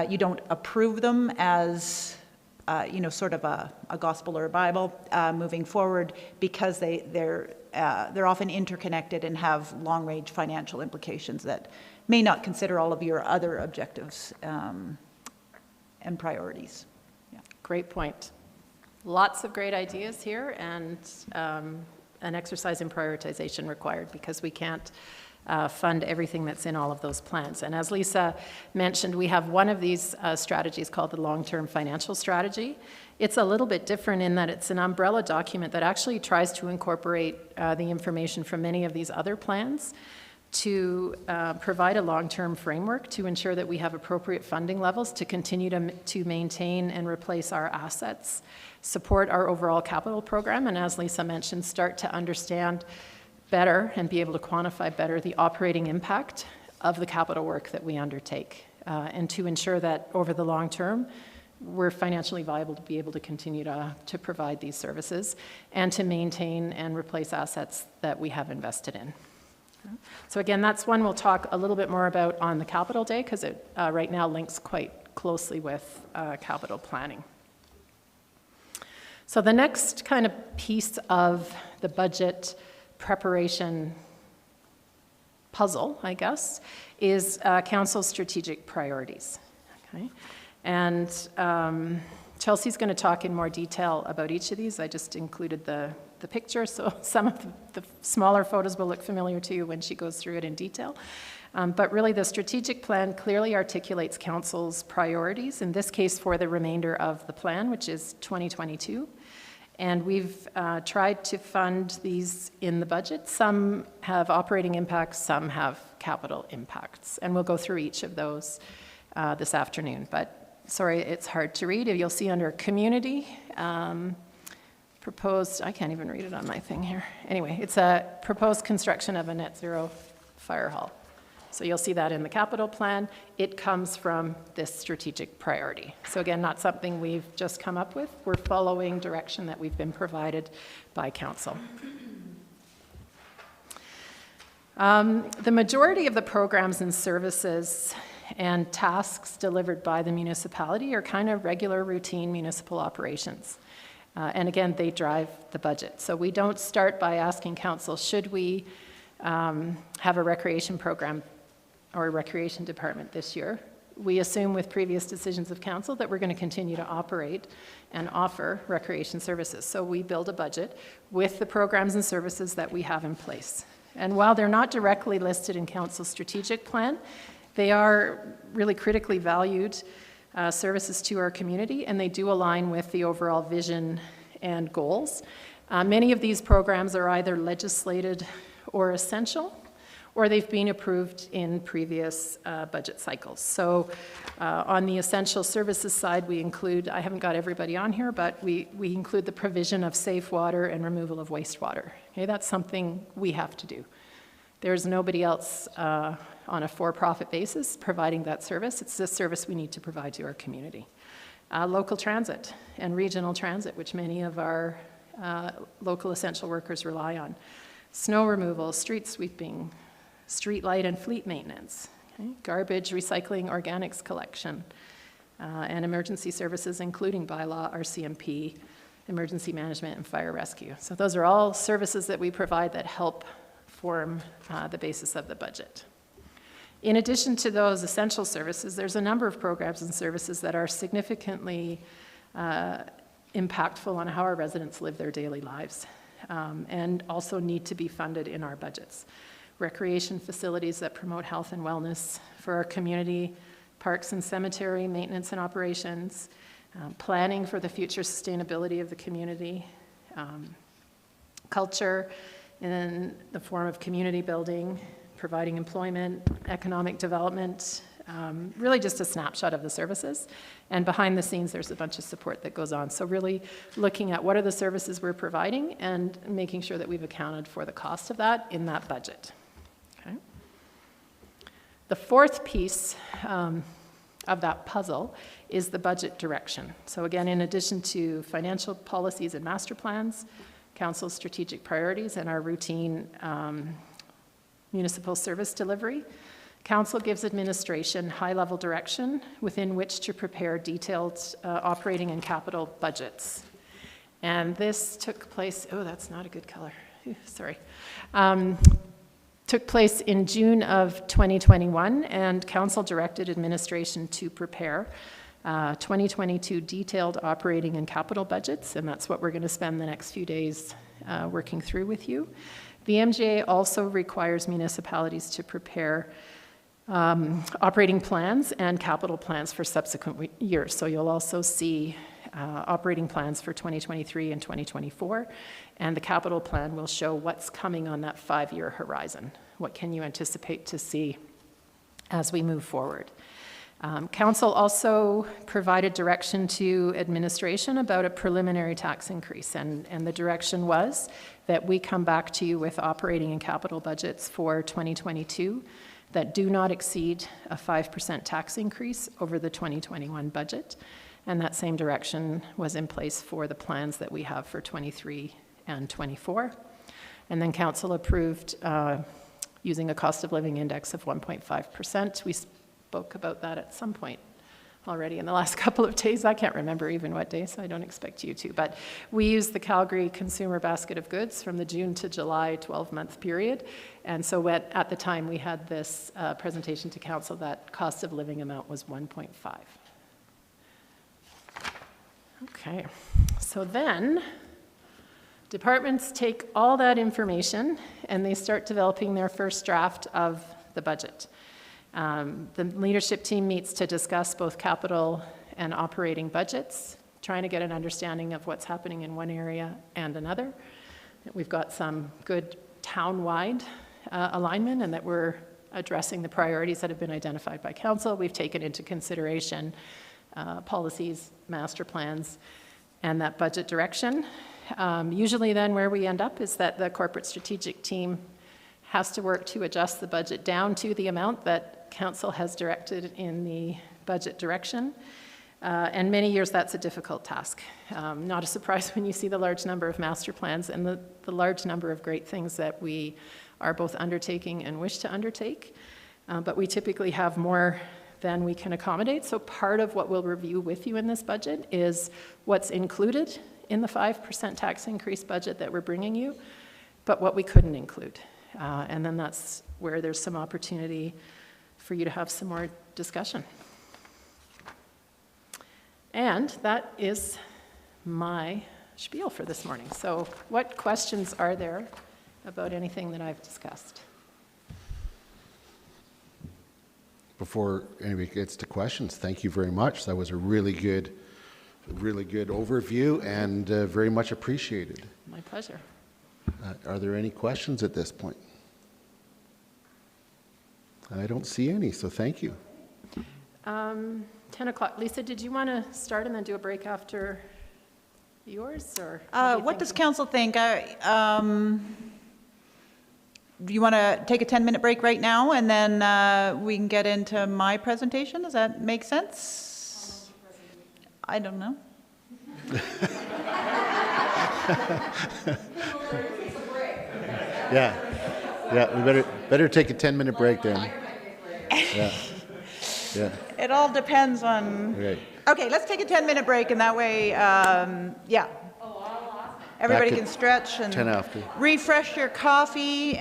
You don't approve them as sort of a gospel or a Bible moving forward, because they're often interconnected and have long-range financial implications that may not consider all of your other objectives and priorities. Yeah. Great point. Lots of great ideas here, and an exercise in prioritization required, because we can't fund everything that's in all of those plans. And as Lisa mentioned, we have one of these strategies called the long-term financial strategy. It's a little bit different in that it's an umbrella document that actually tries to incorporate the information from many of these other plans to provide a long-term framework to ensure that we have appropriate funding levels to continue to maintain and replace our assets, support our overall capital program, and as Lisa mentioned, start to understand better and be able to quantify better the operating impact of the capital work that we undertake, and to ensure that over the long term, we're financially viable to be able to continue to provide these services and to maintain and replace assets that we have invested in. So again, that's one we'll talk a little bit more about on the Capital Day because it right now links quite closely with capital planning. So the next kind of piece of the budget preparation puzzle, I guess, is Council's strategic priorities. Okay? And Chelsea's going to talk in more detail about each of these. I just included the picture, so some of the smaller photos will look familiar to you when she goes through it in detail. But really, the strategic plan clearly articulates Council's priorities, in this case for the remainder of the plan, which is 2022. And we've tried to fund these in the budget. Some have operating impacts, some have capital impacts. And we'll go through each of those this afternoon. But sorry, it's hard to read. You'll see under community, proposed, I can't even read it on my thing here. Anyway, it's a proposed construction of a net zero fire hall. So you'll see that in the capital plan. It comes from this strategic priority. So again, not something we've just come up with. We're following direction that we've been provided by Council. The majority of the programs and services and tasks delivered by the municipality are kind of regular routine municipal operations. And again, they drive the budget. So we don't start by asking Council, should we have a recreation program or a recreation department this year? We assume with previous decisions of Council that we're going to continue to operate and offer recreation services. So we build a budget with the programs and services that we have in place. And while they're not directly listed in Council's strategic plan, they are really critically valued services to our community, and they do align with the overall vision and goals. Many of these programs are either legislated or essential, or they've been approved in previous budget cycles. So on the essential services side, we include, I haven't got everybody on here, but we include the provision of safe water and removal of wastewater. Okay, that's something we have to do. There's nobody else on a for-profit basis providing that service. It's this service we need to provide to our community. Local transit and regional transit, which many of our local essential workers rely on. Snow removal, street sweeping, street light and fleet maintenance, okay? Garbage, recycling, organics collection, and emergency services, including by law, RCMP, emergency management, and fire rescue. So those are all services that we provide that help form the basis of the budget. In addition to those essential services, there's a number of programs and services that are significantly impactful on how our residents live their daily lives, and also need to be funded in our budgets. Recreation facilities that promote health and wellness for our community, parks and cemetery maintenance and operations, planning for the future sustainability of the community, culture in the form of community building, providing employment, economic development, really just a snapshot of the services. And behind the scenes, there's a bunch of support that goes on. So really looking at what are the services we're providing and making sure that we've accounted for the cost of that in that budget. Okay. The fourth piece of that puzzle is the budget direction. So again, in addition to financial policies and master plans, Council's strategic priorities, and our routine municipal service delivery, Council gives administration high-level direction within which to prepare detailed operating and capital budgets. And this took place, oh, that's not a good color, sorry. Took place in June of 2021, and Council directed administration to prepare 2022 detailed operating and capital budgets, and that's what we're going to spend the next few days working through with you. The MGA also requires municipalities to prepare operating plans and capital plans for subsequent years. So you'll also see operating plans for 2023 and 2024, and the capital plan will show what's coming on that 5-year horizon. What can you anticipate to see as we move forward? Council also provided direction to administration about a preliminary tax increase, and the direction was that we come back to you with operating and capital budgets for 2022 that do not exceed a 5% tax increase over the 2021 budget. And that same direction was in place for the plans that we have for 23 and 24. And then council approved using a cost of living index of 1.5%. We spoke about that at some point already in the last couple of days. I can't remember even what day, so I don't expect you to. But we used the Calgary Consumer Basket of Goods from the June to July 12-month period. And so at the time we had this presentation to council, that cost of living amount was 1.5. Okay, so then departments take all that information and they start developing their first draft of the budget. The leadership team meets to discuss both capital and operating budgets, trying to get an understanding of what's happening in one area and another. We've got some good town-wide alignment, and that we're addressing the priorities that have been identified by council. We've taken into consideration policies, master plans, and that budget direction. Usually then where we end up is that the corporate strategic team has to work to adjust the budget down to the amount that council has directed in the budget direction. And many years that's a difficult task. Not a surprise when you see the large number of master plans and the large number of great things that we are both undertaking and wish to undertake. But we typically have more than we can accommodate. So part of what we'll review with you in this budget is what's included in the 5% tax increase budget that we're bringing you, but what we couldn't include. And then that's where there's some opportunity for you to have some more discussion. And that is my spiel for this morning. So what questions are there about anything that I've discussed? Before anybody gets to questions, thank you very much. That was a really good overview and very much appreciated. My pleasure. Are there any questions at this point? I don't see any, so thank you. 10 o'clock. Lisa, did you want to start and then do a break after yours? Or What does council think? Do you want to take a 10-minute break right now and then we can get into my presentation? Does that make sense? I don't know. Yeah, we better take a 10-minute break then. Yeah. It all depends on... Right. Okay, let's take a 10-minute break, and that way, yeah. Everybody Back at can stretch and 10 after. refresh your coffee.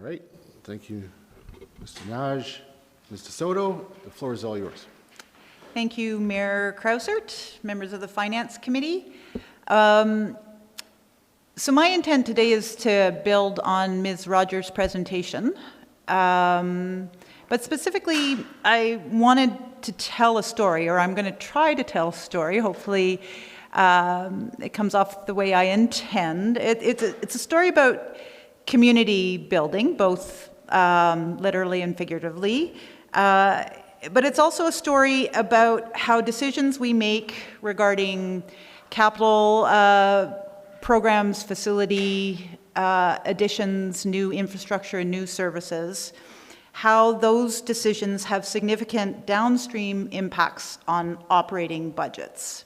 All right, thank you, Mr. Naj. Mr. Soto, the floor is all yours. Thank you, Mayor Krausert, members of the Finance Committee. So my intent today is to build on Ms. Rogers' presentation. But specifically, I wanted to tell a story, or I'm going to try to tell a story. Hopefully, it comes off the way I intend. It's a story about community building, both literally and figuratively. But it's also a story about how decisions we make regarding capital programs, facility additions, new infrastructure, and new services, how those decisions have significant downstream impacts on operating budgets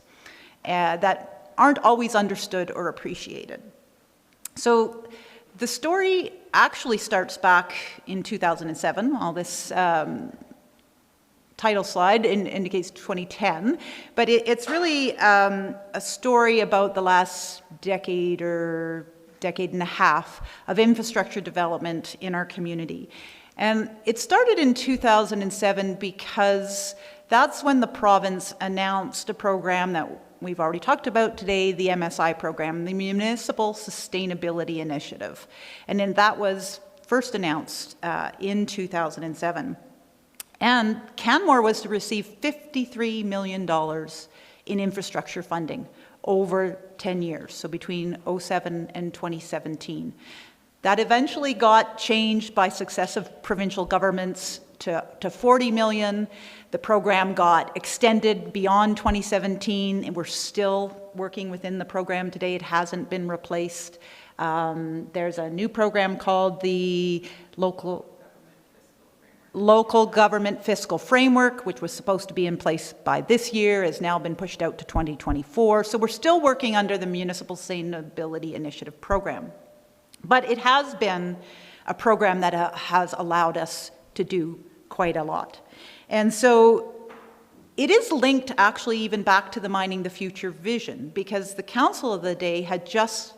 that aren't always understood or appreciated. So the story actually starts back in 2007. All this title slide indicates 2010, but it's really a story about the last decade or decade and a half of infrastructure development in our community. And it started in 2007 because that's when the province announced a program that we've already talked about today, the MSI program, the Municipal Sustainability Initiative. And then that was first announced in 2007. And Canmore was to receive $53 million in infrastructure funding over 10 years, so between 2007 and 2017. That eventually got changed by successive provincial governments to $40 million. The program got extended beyond 2017, and we're still working within the program today. It hasn't been replaced. There's a new program called the Local Government Fiscal Framework, which was supposed to be in place by this year, has now been pushed out to 2024. So we're still working under the Municipal Sustainability Initiative program. But it has been a program that has allowed us to do quite a lot. And so it is linked actually even back to the Mining the Future vision, because the council of the day had just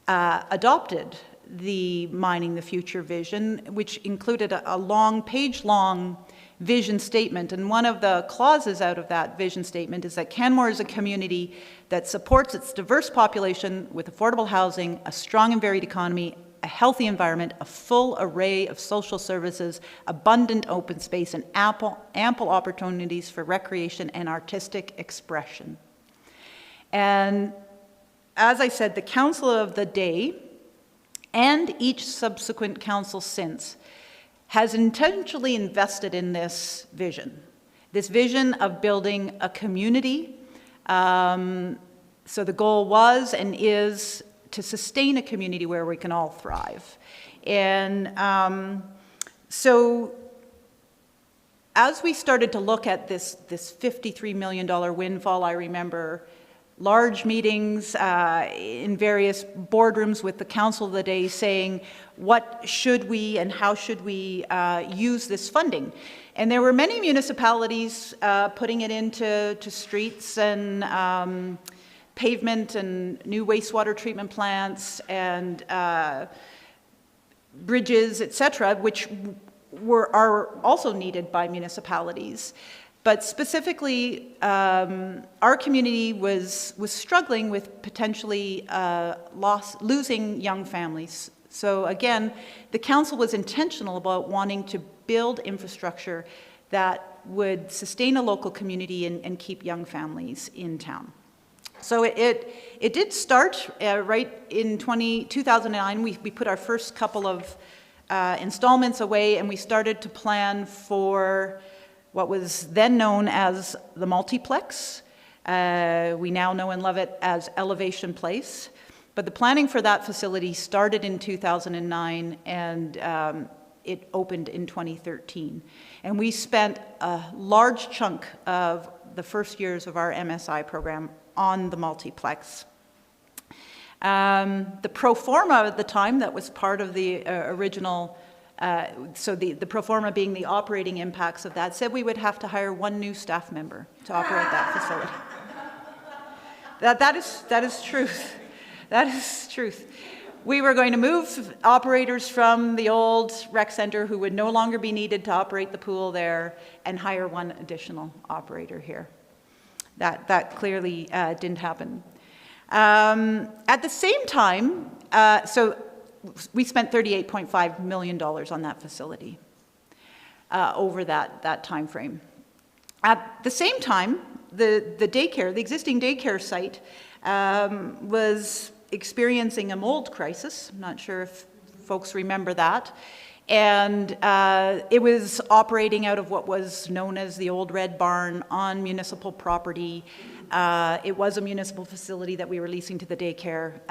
adopted the Mining the Future vision, which included a long, page-long vision statement. And one of the clauses out of that vision statement is that Canmore is a community that supports its diverse population with affordable housing, a strong and varied economy, a healthy environment, a full array of social services, abundant open space, and ample opportunities for recreation and artistic expression. And as I said, the council of the day and each subsequent council since has intentionally invested in this vision of building a community. So the goal was and is to sustain a community where we can all thrive. And so as we started to look at this $53 million windfall, I remember large meetings in various boardrooms with the council of the day saying, what should we and how should we use this funding? And there were many municipalities putting it into streets and pavement and new wastewater treatment plants and bridges, etc., which are also needed by municipalities. But specifically, our community was struggling with potentially losing young families. So again, the council was intentional about wanting to build infrastructure that would sustain a local community and keep young families in town. So it did start right in 2009. We put our first couple of installments away, and we started to plan for what was then known as the multiplex. We now know and love it as Elevation Place. But the planning for that facility started in 2009, and it opened in 2013. And we spent a large chunk of the first years of our MSI program on the multiplex. The pro forma at the time that was part of the original, so the pro forma being the operating impacts of that, said we would have to hire one new staff member to operate that facility. That is truth. That is truth. we were going to move operators from the old rec center who would no longer be needed to operate the pool there and hire one additional operator here. That clearly didn't happen. At the same time, so we spent $38.5 million on that facility over that time frame. At the same time, the daycare, the existing daycare site, was experiencing a mold crisis. I'm not sure if folks remember that. And it was operating out of what was known as the Old Red Barn on municipal property. It was a municipal facility that we were leasing to the daycare.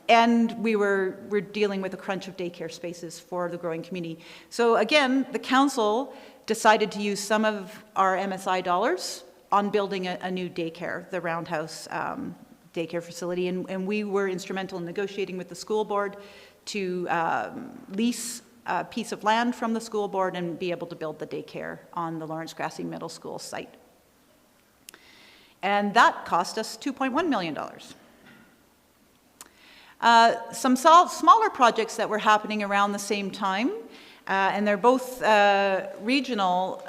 And we're dealing with a crunch of daycare spaces for the growing community. So again, the council decided to use some of our MSI dollars on building a new daycare, the Roundhouse daycare facility. And we were instrumental in negotiating with the school board to lease a piece of land from the school board and be able to build the daycare on the Lawrence Grassy Middle School site. And that cost us $2.1 million. Some smaller projects that were happening around the same time, and they're both regional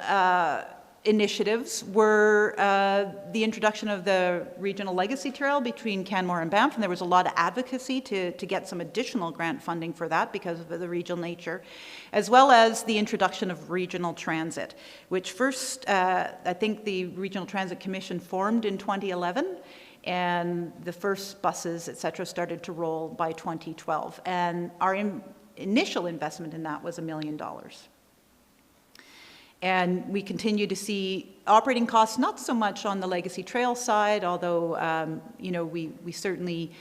initiatives, were the introduction of the regional legacy trail between Canmore and Banff, and there was a lot of advocacy to get some additional grant funding for that because of the regional nature, as well as the introduction of regional transit, which first, I think the Regional Transit Commission formed in 2011, and the first buses, et cetera, started to roll by 2012. And our initial investment in that was $1 million. And we continue to see operating costs, not so much on the legacy trail side, although we certainly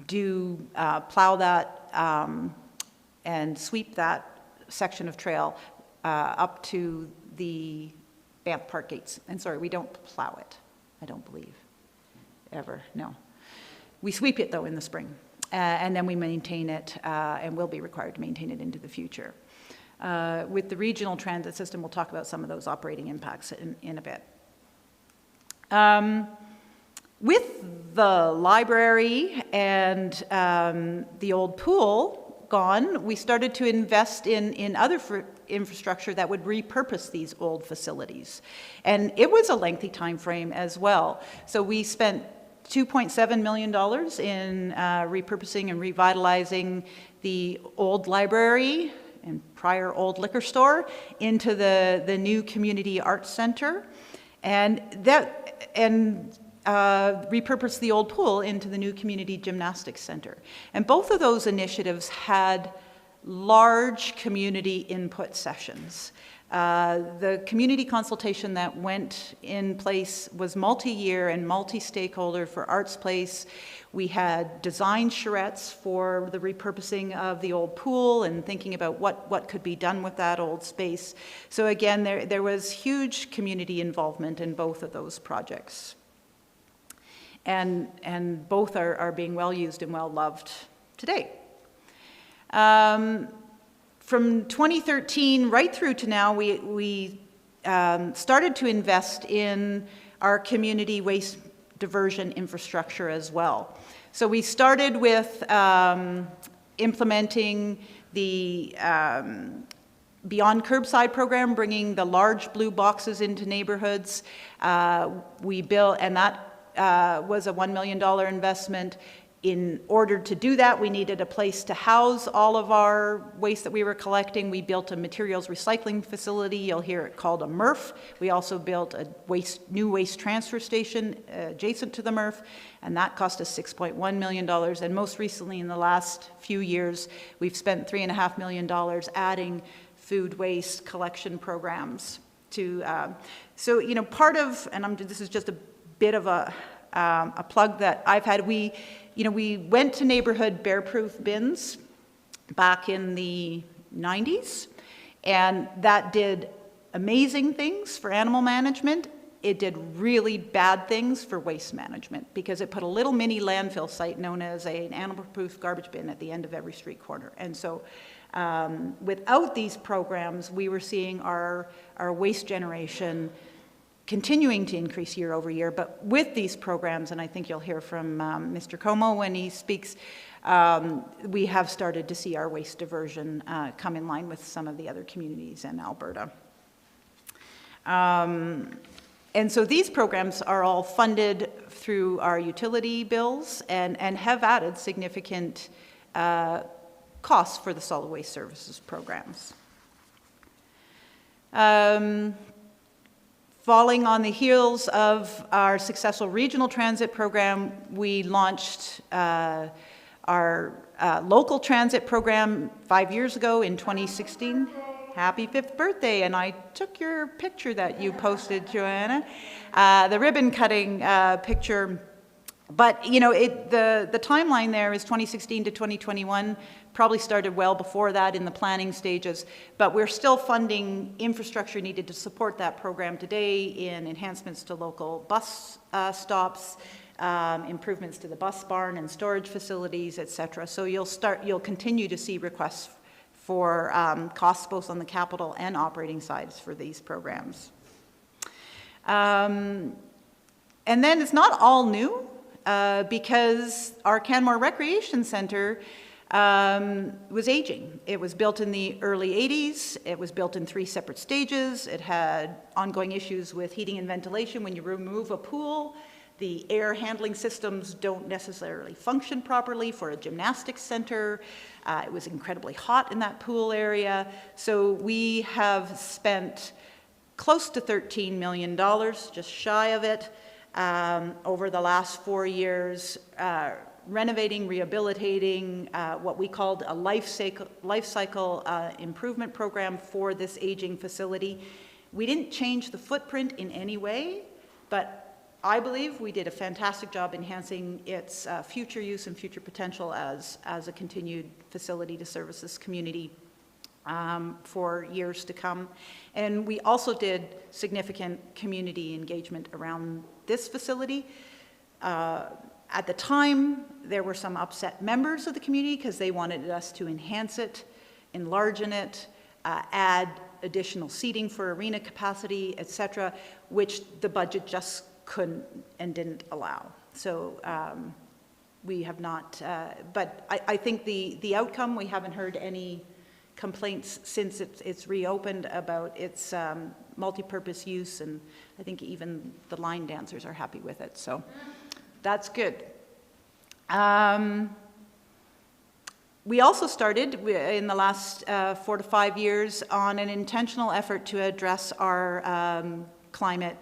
do plow that and sweep that section of trail up to the Banff Park gates. And sorry, we don't plow it, I don't believe, ever, no. We sweep it though in the spring, and then we maintain it, and will be required to maintain it into the future. With the regional transit system, we'll talk about some of those operating impacts in a bit. With the library and the old pool gone, we started to invest in other infrastructure that would repurpose these old facilities. And it was a lengthy time frame as well. So we spent $2.7 million in repurposing and revitalizing the old library and prior old liquor store into the new community arts center, and repurpose the old pool into the new community gymnastics center. And both of those initiatives had large community input sessions. The community consultation that went in place was multi-year and multi-stakeholder for Arts Place. We had design charrettes for the repurposing of the old pool and thinking about what could be done with that old space. So again, there was huge community involvement in both of those projects. And both are being well used and well loved today. From 2013 right through to now, we started to invest in our community waste diversion infrastructure as well. So we started with implementing the Beyond Curbside program, bringing the large blue boxes into neighborhoods. We built, and that was a $1 million investment. In order to do that, we needed a place to house all of our waste that we were collecting. We built a materials recycling facility. You'll hear it called a MRF. We also built a new waste transfer station adjacent to the MRF, and that cost us $6.1 million. And most recently, in the last few years, we've spent $3.5 million adding food waste collection programs to, so, you know, part of, and this is just a bit of a plug that I've had, we went to neighborhood bear-proof bins back in the 90s, and that did amazing things for animal management. It did really bad things for waste management because it put a little mini landfill site known as an animal-proof garbage bin at the end of every street corner. And so without these programs, we were seeing our waste generation continuing to increase year over year. But with these programs, and I think you'll hear from Mr. Como when he speaks, we have started to see our waste diversion come in line with some of the other communities in Alberta. And so these programs are all funded through our utility bills and have added significant costs for the solid waste services programs. Falling on the heels of our successful regional transit program, we launched our local transit program 5 years ago in 2016. Happy 5th birthday, and I took your picture that you posted, Joanna, the ribbon cutting picture. But, you know, the timeline there is 2016 to 2021, probably started well before that in the planning stages, but we're still funding infrastructure needed to support that program today in enhancements to local bus stops, improvements to the bus barn and storage facilities, et cetera. So you'll continue to see requests for costs both on the capital and operating sides for these programs. And then it's not all new, because our Canmore Recreation Centre was aging. It was built in the early 80s. It was built in 3 separate stages. It had ongoing issues with heating and ventilation. When you remove a pool, the air handling systems don't necessarily function properly for a gymnastics center. It was incredibly hot in that pool area. So we have spent close to $13 million, just shy of it, over the last 4 years, renovating, rehabilitating what we called a life cycle improvement program for this aging facility. We didn't change the footprint in any way, but I believe we did a fantastic job enhancing its future use and future potential as a continued facility to service this community for years to come. And we also did significant community engagement around this facility. At the time, there were some upset members of the community because they wanted us to enhance it, enlarge it, add additional seating for arena capacity, et cetera, which the budget just couldn't and didn't allow. So we have not, but I think the outcome, we haven't heard any complaints since it's reopened about its multi-purpose use, and I think even the line dancers are happy with it, so that's good. We also started in the last 4 to 5 years on an intentional effort to address our climate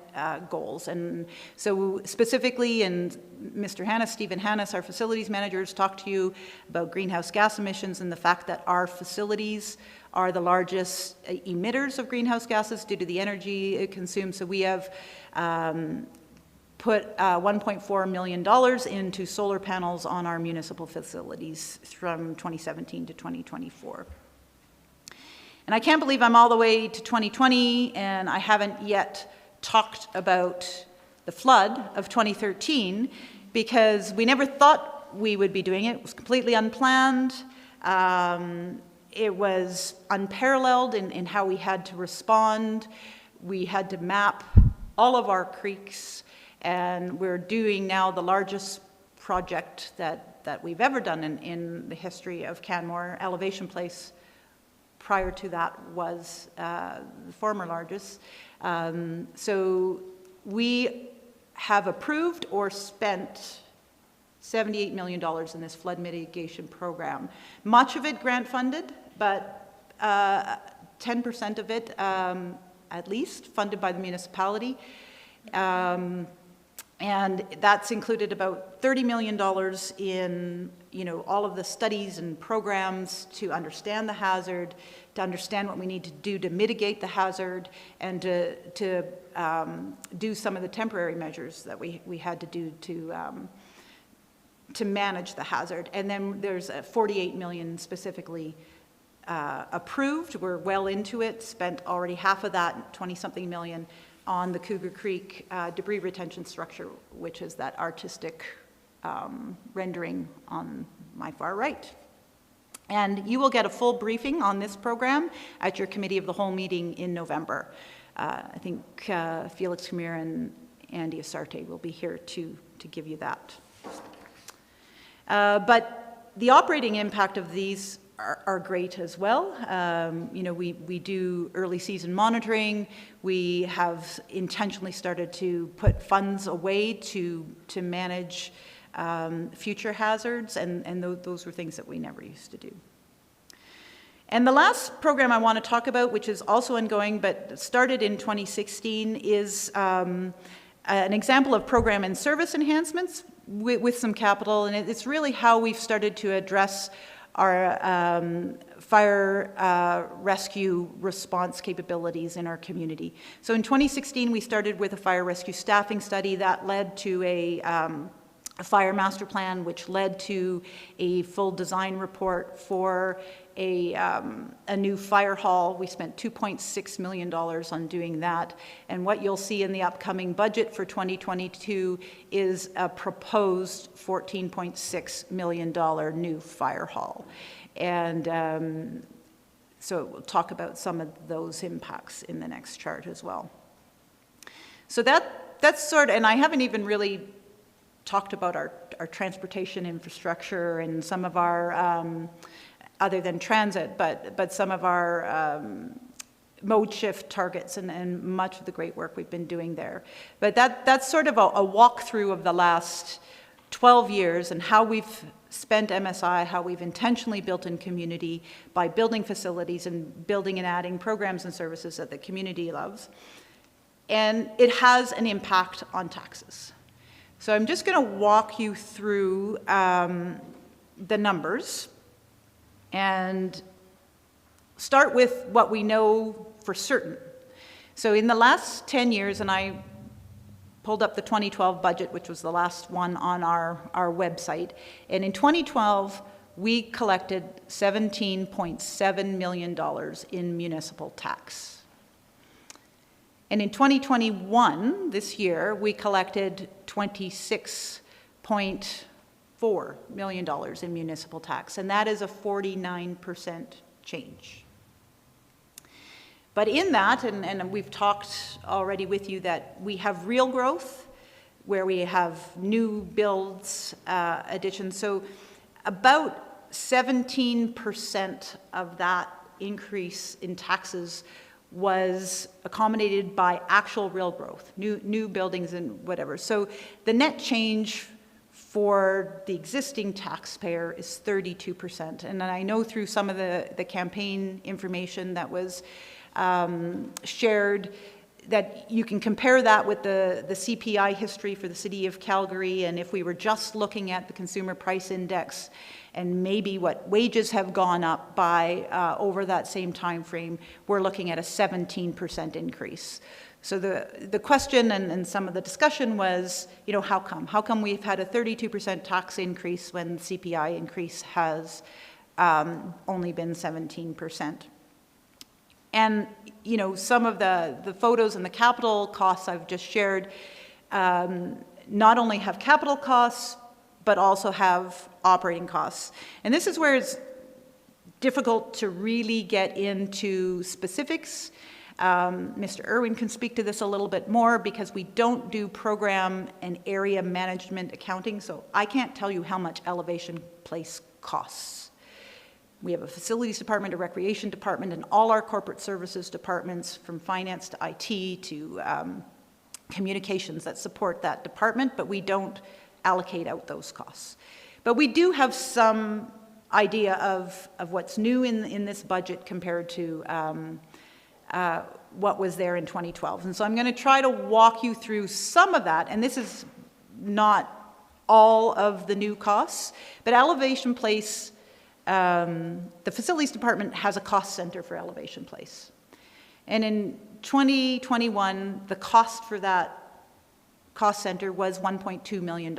goals. And so specifically, and Mr. Hannes, Stephen Hannes, our facilities managers, talked to you about greenhouse gas emissions and the fact that our facilities are the largest emitters of greenhouse gases due to the energy it consumes. So we have put $1.4 million into solar panels on our municipal facilities from 2017 to 2024. And I can't believe I'm all the way to 2020 and I haven't yet talked about the flood of 2013, because we never thought we would be doing it. It was completely unplanned. It was unparalleled in how we had to respond. We had to map all of our creeks, and we're doing now the largest project that we've ever done in the history of Canmore. Elevation Place, prior to that, was the former largest. So we have approved or spent $78 million in this flood mitigation program. Much of it grant funded, but 10% of it at least funded by the municipality. And that's included about $30 million in, all of the studies and programs to understand the hazard, to understand what we need to do to mitigate the hazard, and to do some of the temporary measures that we had to do to manage the hazard. And then there's $48 million specifically approved. We're well into it, spent already half of that, 20-something million, on the Cougar Creek debris retention structure, which is that artistic rendering on my far right. And you will get a full briefing on this program at your Committee of the Whole meeting in November. I think Felix Khmer and Andy Asarte will be here to give you that. But the operating impact of these are great as well. We do early season monitoring. We have intentionally started to put funds away to manage future hazards, and those were things that we never used to do. And the last program I want to talk about, which is also ongoing but started in 2016, is an example of program and service enhancements with some capital, and it's really how we've started to address our fire rescue response capabilities in our community. So in 2016, we started with a fire rescue staffing study that led to a fire master plan, which led to a full design report for a new fire hall. We spent $2.6 million on doing that. And what you'll see in the upcoming budget for 2022 is a proposed $14.6 million new fire hall. And so we'll talk about some of those impacts in the next chart as well. So that's sort of, and I haven't even really talked about our transportation infrastructure and some of our, other than transit, but some of our mode shift targets and much of the great work we've been doing there. But that's sort of a walkthrough of the last 12 years and how we've spent MSI, how we've intentionally built in community by building facilities and building and adding programs and services that the community loves. And it has an impact on taxes. So I'm just going to walk you through the numbers and start with what we know for certain. So in the last 10 years, and I pulled up the 2012 budget, which was the last one on our website, and in 2012, we collected $17.7 million in municipal tax. And in 2021, this year, we collected $26.4 million in municipal tax, and that is a 49% change. But in that, and we've talked already with you that we have real growth, where we have new builds, additions. So about 17% of that increase in taxes was accommodated by actual real growth, new buildings and whatever. So the net change for the existing taxpayer is 32%. And I know through some of the campaign information that was shared that you can compare that with the CPI history for the city of Calgary, and if we were just looking at the consumer price index and maybe what wages have gone up by over that same time frame, we're looking at a 17% increase. So the question and some of the discussion was, how come? How come we've had a 32% tax increase when CPI increase has only been 17%? And, some of the photos and the capital costs I've just shared not only have capital costs, but also have operating costs. And this is where it's difficult to really get into specifics. Mr. Irwin can speak to this a little bit more because we don't do program and area management accounting, so I can't tell you how much Elevation Place costs. We have a facilities department, a recreation department, and all our corporate services departments, from finance to IT to communications, that support that department, but we don't allocate out those costs. But we do have some idea of what's new in this budget compared to what was there in 2012. And so I'm going to try to walk you through some of that, and this is not all of the new costs, but Elevation Place, the facilities department has a cost center for Elevation Place. And in 2021, the cost for that cost center was $1.2 million.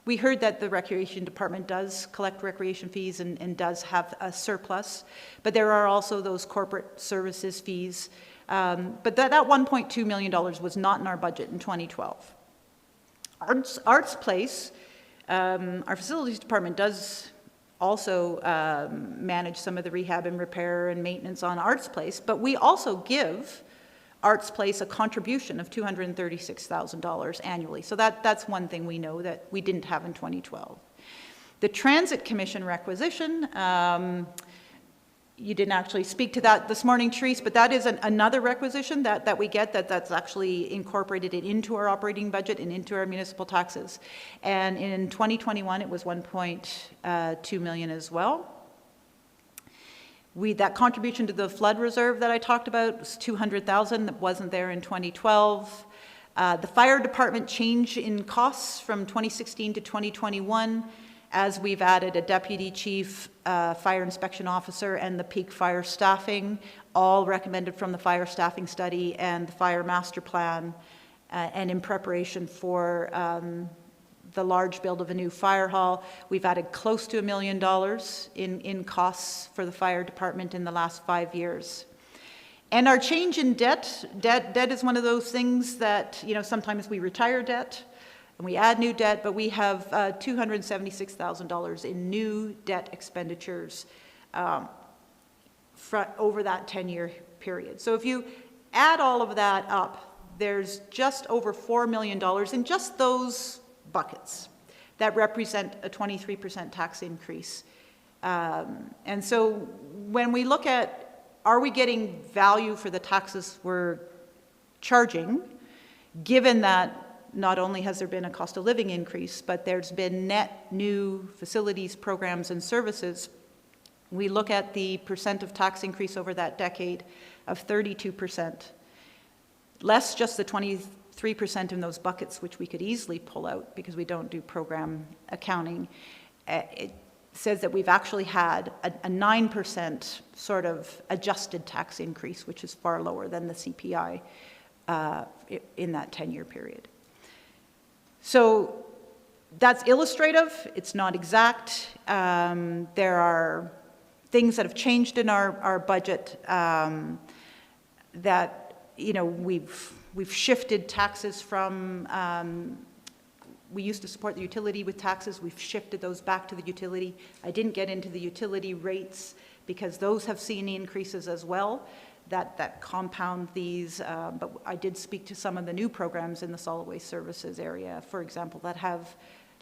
We heard that the recreation department does collect recreation fees and does have a surplus, but there are also those corporate services fees. But that $1.2 million was not in our budget in 2012. Arts Place, our facilities department does also manage some of the rehab and repair and maintenance on Arts Place, but we also give Arts Place a contribution of $236,000 annually. So that's one thing we know that we didn't have in 2012. The Transit Commission requisition, you didn't actually speak to that this morning, Therese, but that is another requisition that we get that's actually incorporated into our operating budget and into our municipal taxes. And in 2021, it was 1.2 million as well. That contribution to the flood reserve that I talked about was 200,000. That wasn't there in 2012. The fire department change in costs from 2016 to 2021, as we've added a deputy chief, fire inspection officer, and the peak fire staffing, all recommended from the fire staffing study and the fire master plan, and in preparation for the large build of a new fire hall. We've added close to $1 million in costs for the fire department in the last 5 years. And our change in debt is one of those things that, sometimes we retire debt and we add new debt, but we have $276,000 in new debt expenditures over that 10-year period. So if you add all of that up, there's just over $4 million in just those buckets that represent a 23% tax increase. And so when we look at, are we getting value for the taxes we're charging, given that not only has there been a cost of living increase, but there's been net new facilities, programs, and services, we look at the percent of tax increase over that decade of 32%, less just the 23% in those buckets, which we could easily pull out because we don't do program accounting. It says that we've actually had a 9% sort of adjusted tax increase, which is far lower than the CPI in that 10-year period. So that's illustrative. It's not exact. There are things that have changed in our budget that, we've shifted taxes from, we used to support the utility with taxes. We've shifted those back to the utility. I didn't get into the utility rates because those have seen increases as well that compound these, but I did speak to some of the new programs in the solid waste services area, for example, that have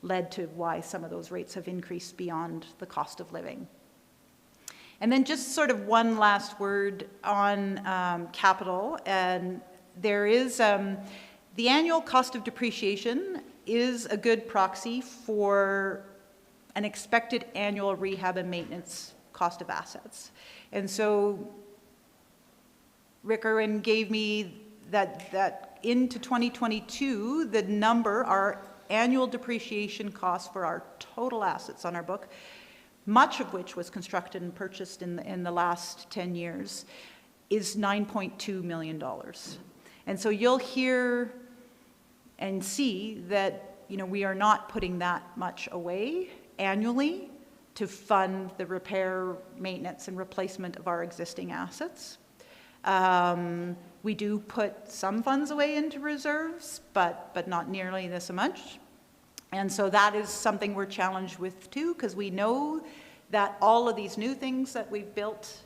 led to why some of those rates have increased beyond the cost of living. And then just sort of one last word on capital, and there is the annual cost of depreciation is a good proxy for an expected annual rehab and maintenance cost of assets. And so Rick Irwin gave me that into 2022, the number, our annual depreciation cost for our total assets on our book, much of which was constructed and purchased in the last 10 years, is $9.2 million. And so you'll hear and see that, we are not putting that much away annually to fund the repair, maintenance, and replacement of our existing assets. We do put some funds away into reserves, but not nearly this much. And so that is something we're challenged with too, because we know that all of these new things that we've built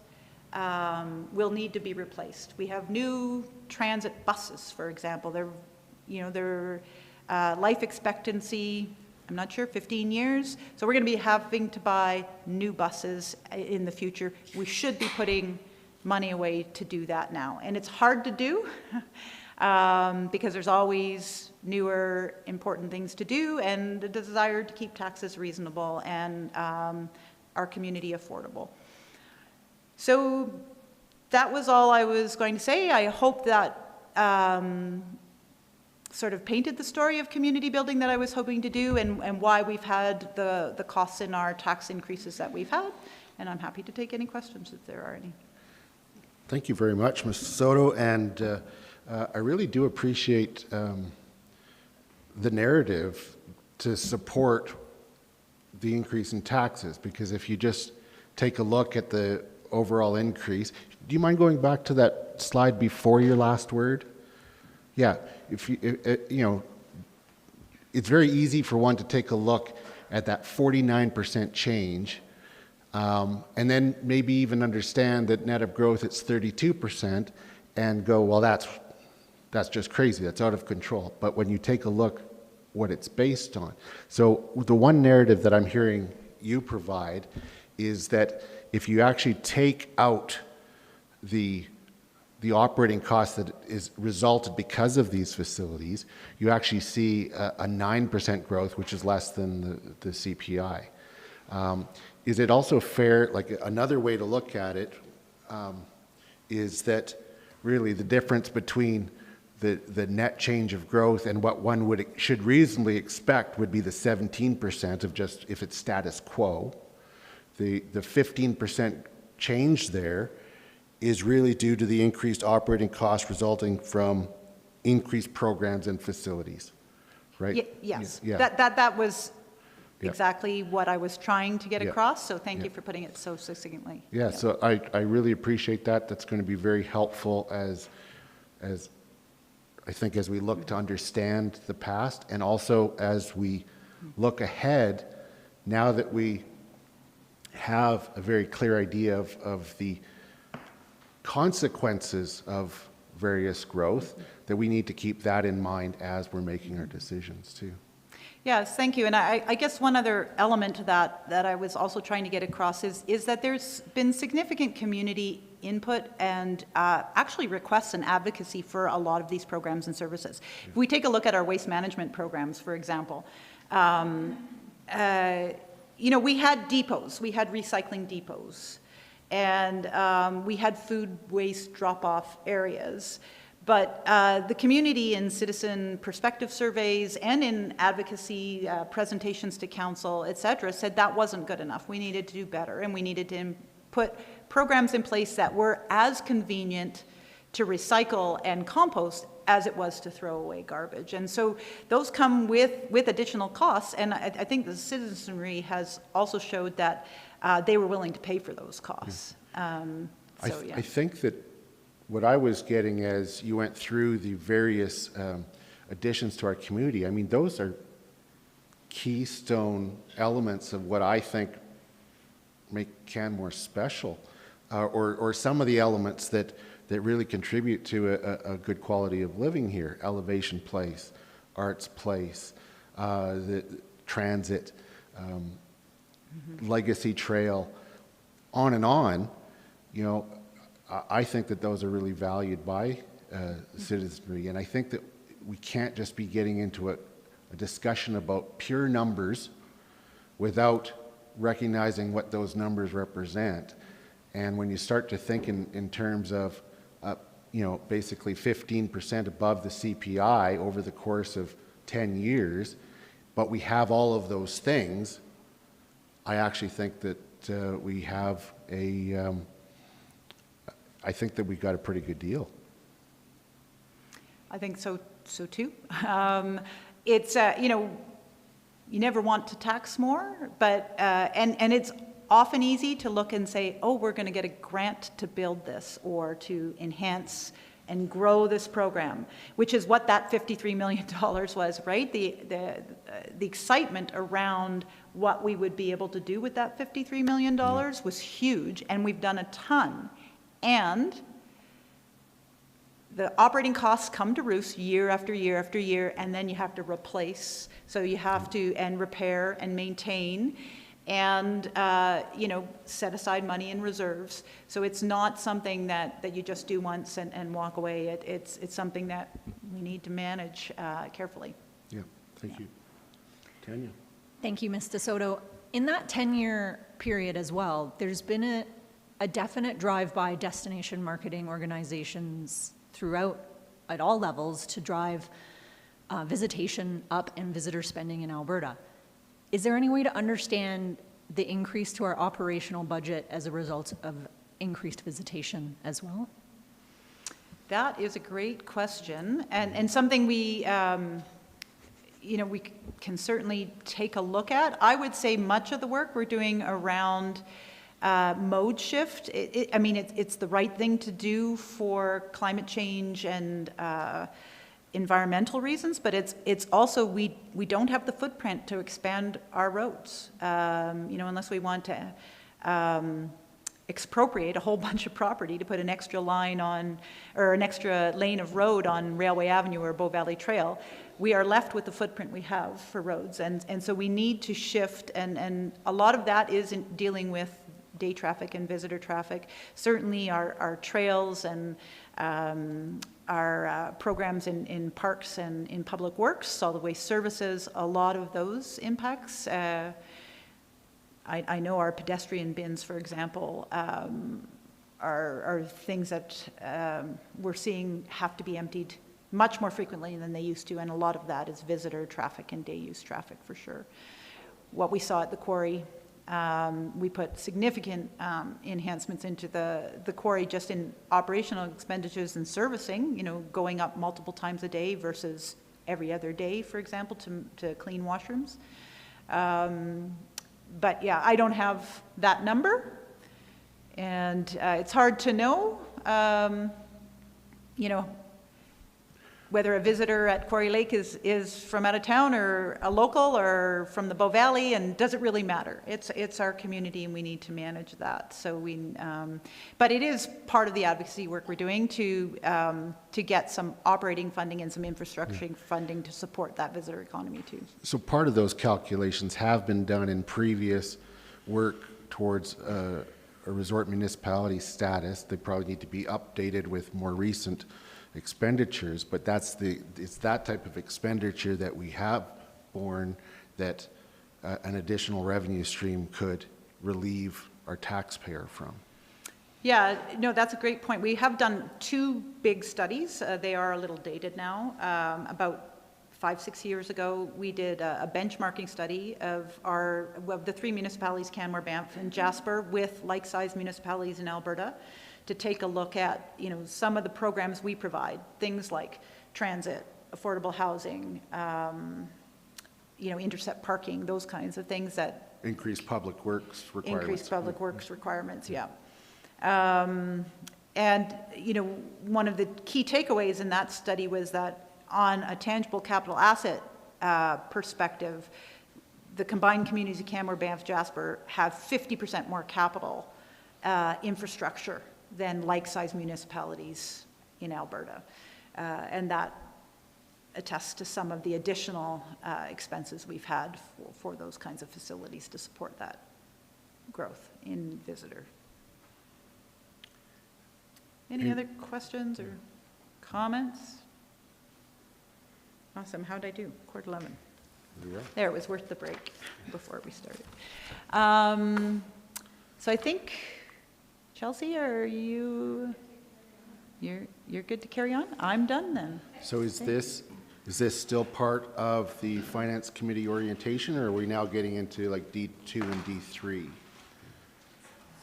will need to be replaced. We have new transit buses, for example. Their life expectancy, I'm not sure, 15 years. So we're going to be having to buy new buses in the future. We should be putting money away to do that now. And it's hard to do because there's always newer, important things to do and a desire to keep taxes reasonable and our community affordable. So that was all I was going to say. I hope that sort of painted the story of community building that I was hoping to do and why we've had the costs in our tax increases that we've had. And I'm happy to take any questions if there are any. Thank you very much, Ms. Soto, and I really do appreciate the narrative to support the increase in taxes, because if you just take a look at the overall increase, do you mind going back to that slide before your last word? Yeah, if you, it's very easy for one to take a look at that 49% change. And then maybe even understand that net of growth it's 32% and go, well, that's that's just crazy. That's out of control. But when you take a look what it's based on. So the one narrative that I'm hearing you provide is that if you actually take out the operating cost that is resulted because of these facilities, you actually see a 9% growth, which is less than the CPI. Is it also fair, like another way to look at it, is that really the difference between the net change of growth and what one should reasonably expect would be the 17% of just if it's status quo. The 15% change there is really due to the increased operating costs resulting from increased programs and facilities, right? Yes, Yeah. that was Yeah. exactly what I was trying to get Yeah. across, so thank Yeah. you for putting it so succinctly. Yeah, so I really appreciate that. That's going to be very helpful as I think as we look to understand the past, and also as we look ahead, now that we have a very clear idea of the consequences of various growth, that we need to keep that in mind as we're making our decisions too. Yes, thank you. And I guess one other element to that I was also trying to get across is that there's been significant community input and actually requests and advocacy for a lot of these programs and services. If we take a look at our waste management programs, for example, you know, we had depots, we had recycling depots, and we had food waste drop-off areas. But the community in citizen perspective surveys and in advocacy presentations to council, et cetera, said that wasn't good enough. We needed to do better, and we needed to put programs in place that were as convenient to recycle and compost as it was to throw away garbage. And so those come with additional costs, and I think the citizenry has also showed that they were willing to pay for those costs. I think that what I was getting as you went through the various additions to our community, I mean, those are keystone elements of what I think make Canmore special, or some of the elements that really contribute to a good quality of living here. Elevation Place, Arts Place, the transit, Legacy Trail, on and on. You know, I think that those are really valued by citizenry, and I think that we can't just be getting into a discussion about pure numbers without recognizing what those numbers represent. And when you start to think in terms of, you know, basically 15% above the CPI over the course of 10 years, but we have all of those things, I actually think that we have I think that we got a pretty good deal. I think so too. It's, you know, you never want to tax more, but, and it's often easy to look and say, oh, we're going to get a grant to build this or to enhance and grow this program, which is what that $53 million was, right? The excitement around what we would be able to do with that $53 million was huge, and we've done a ton. And the operating costs come to roost year after year after year, and then you have to replace. So you have to, and repair and maintain, and, you know, set aside money in reserves. So it's not something that you just do once and walk away. It's something that we need to manage carefully. Yeah, thank you. Tanya? Thank you, Ms. DeSoto. In that 10-year period as well, there's been a definite drive by destination marketing organizations throughout at all levels to drive visitation up and visitor spending in Alberta. Is there any way to understand the increase to our operational budget as a result of increased visitation as well? That is a great question, and something we, you know, we can certainly take a look at. I would say much of the work we're doing around mode shift. I mean, it's the right thing to do for climate change and environmental reasons, but it's also we don't have the footprint to expand our roads, you know, unless we want to expropriate a whole bunch of property to put an extra line on, or an extra lane of road on Railway Avenue or Bow Valley Trail, we are left with the footprint we have for roads. And so we need to shift, and a lot of that is in dealing with day traffic and visitor traffic. Certainly our trails and our programs in parks and in public works, solid waste services, a lot of those impacts. I know our pedestrian bins, for example, are things that we're seeing have to be emptied much more frequently than they used to, and a lot of that is visitor traffic and day use traffic for sure. What we saw at the quarry, we put significant enhancements into the quarry just in operational expenditures and servicing, going up multiple times a day versus every other day, for example, to clean washrooms. But yeah, I don't have that number, and it's hard to know, whether a visitor at Quarry Lake is from out of town or a local or from the Bow Valley, and does it really matter? It's our community, and we need to manage that. So but it is part of the advocacy work we're doing to get some operating funding and some infrastructure funding to support that visitor economy too. So part of those calculations have been done in previous work towards a resort municipality status. They probably need to be updated with more recent expenditures, but it's that type of expenditure that we have borne that an additional revenue stream could relieve our taxpayer from. Yeah, no, that's a great point. We have done 2 big studies. They are a little dated now. About 5-6 years ago, we did a benchmarking study of the 3 municipalities, Canmore, Banff, and Jasper, with like-sized municipalities in Alberta, to take a look at, some of the programs we provide, things like transit, affordable housing, intercept parking, those kinds of things that Increased public works requirements. Increased public works requirements, yeah. And, one of the key takeaways in that study was that on a tangible capital asset perspective, the combined communities of Canmore, Banff, Jasper have 50% more capital infrastructure than like-sized municipalities in Alberta. And that attests to some of the additional expenses we've had for those kinds of facilities to support that growth in visitor. Any other questions or comments? Awesome. How'd I do? 11:15. Yeah. There, it was worth the break before we started. So I think, Chelsea, are you're good to carry on? I'm done then. So is this still part of the Finance Committee orientation, or are we now getting into like D2 and D3?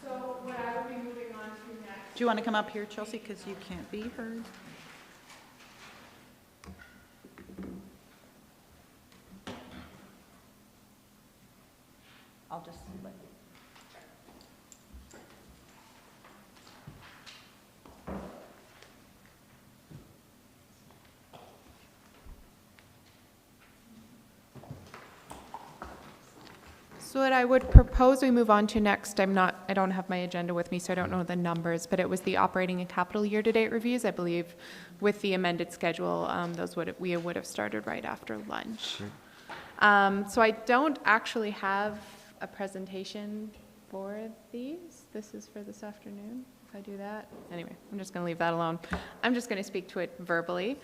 So what I will be moving on to next. Do you want to come up here, Chelsea, because you can't be heard? I'll just let you. So what I would propose we move on to next, I don't have my agenda with me, so I don't know the numbers, but it was the operating and capital year-to-date reviews. I believe with the amended schedule, we would have started right after lunch. Sure. So I don't actually have a presentation for these. This is for this afternoon, if I do that. Anyway, I'm just going to leave that alone. I'm just going to speak to it verbally.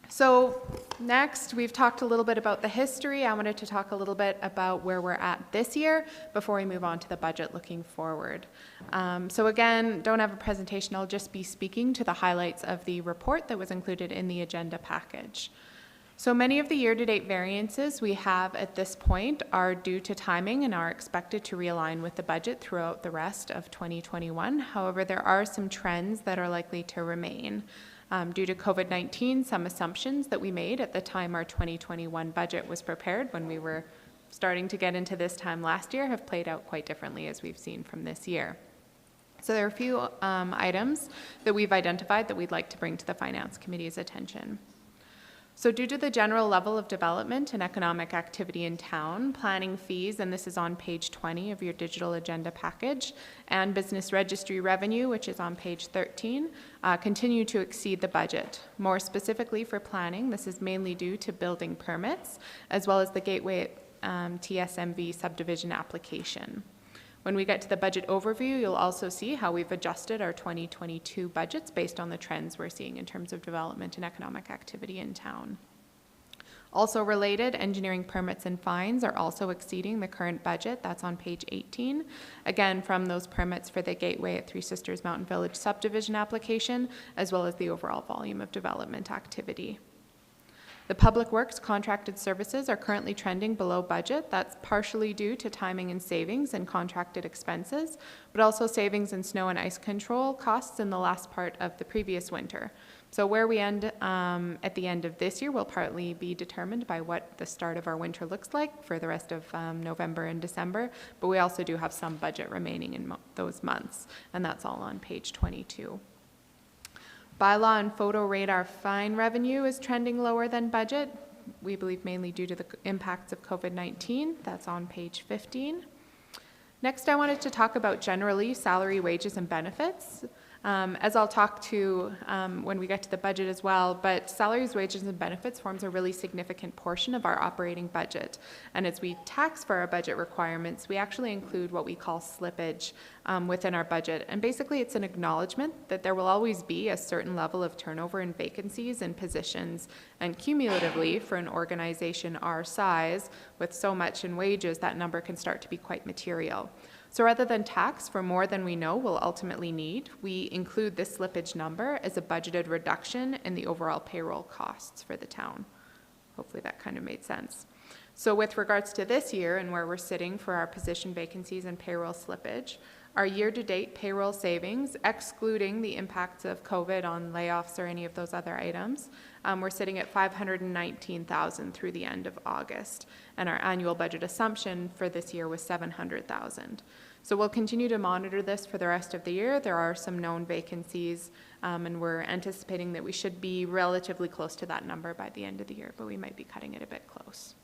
So next, we've talked a little bit about the history. I wanted to talk a little bit about where we're at this year before we move on to the budget looking forward. So again, don't have a presentation. I'll just be speaking to the highlights of the report that was included in the agenda package. So many of the year-to-date variances we have at this point are due to timing and are expected to realign with the budget throughout the rest of 2021. However, there are some trends that are likely to remain. Due to COVID-19, some assumptions that we made at the time our 2021 budget was prepared when we were starting to get into this time last year have played out quite differently as we've seen from this year. So there are a few items that we've identified that we'd like to bring to the Finance Committee's attention. So due to the general level of development and economic activity in town, planning fees, and this is on page 20 of your digital agenda package, and business registry revenue, which is on page 13, continue to exceed the budget. More specifically for planning, this is mainly due to building permits, as well as the Gateway TSMV subdivision application. When we get to the budget overview, you'll also see how we've adjusted our 2022 budgets based on the trends we're seeing in terms of development and economic activity in town. Also related, engineering permits and fines are also exceeding the current budget. That's on page 18. Again, from those permits for the Gateway at Three Sisters Mountain Village subdivision application, as well as the overall volume of development activity. The Public Works contracted services are currently trending below budget. That's partially due to timing and savings and contracted expenses, but also savings in snow and ice control costs in the last part of the previous winter. So where we end at the end of this year will partly be determined by what the start of our winter looks like for the rest of November and December, but we also do have some budget remaining in those months, and that's all on page 22. Bylaw and photo radar fine revenue is trending lower than budget. We believe mainly due to the impacts of COVID-19. That's on page 15. Next, I wanted to talk about generally salary, wages, and benefits. As I'll talk to when we get to the budget as well, but salaries, wages, and benefits forms a really significant portion of our operating budget. And as we tax for our budget requirements, we actually include what we call slippage within our budget. And basically, it's an acknowledgement that there will always be a certain level of turnover and vacancies in positions. And cumulatively, for an organization our size, with so much in wages, that number can start to be quite material. So rather than tax for more than we know we'll ultimately need, we include this slippage number as a budgeted reduction in the overall payroll costs for the town. Hopefully that kind of made sense. So with regards to this year and where we're sitting for our position vacancies and payroll slippage, our year-to-date payroll savings, excluding the impacts of COVID on layoffs or any of those other items, we're sitting at $519,000 through the end of August. And our annual budget assumption for this year was $700,000. So we'll continue to monitor this for the rest of the year. There are some known vacancies, and we're anticipating that we should be relatively close to that number by the end of the year, but we might be cutting it a bit close.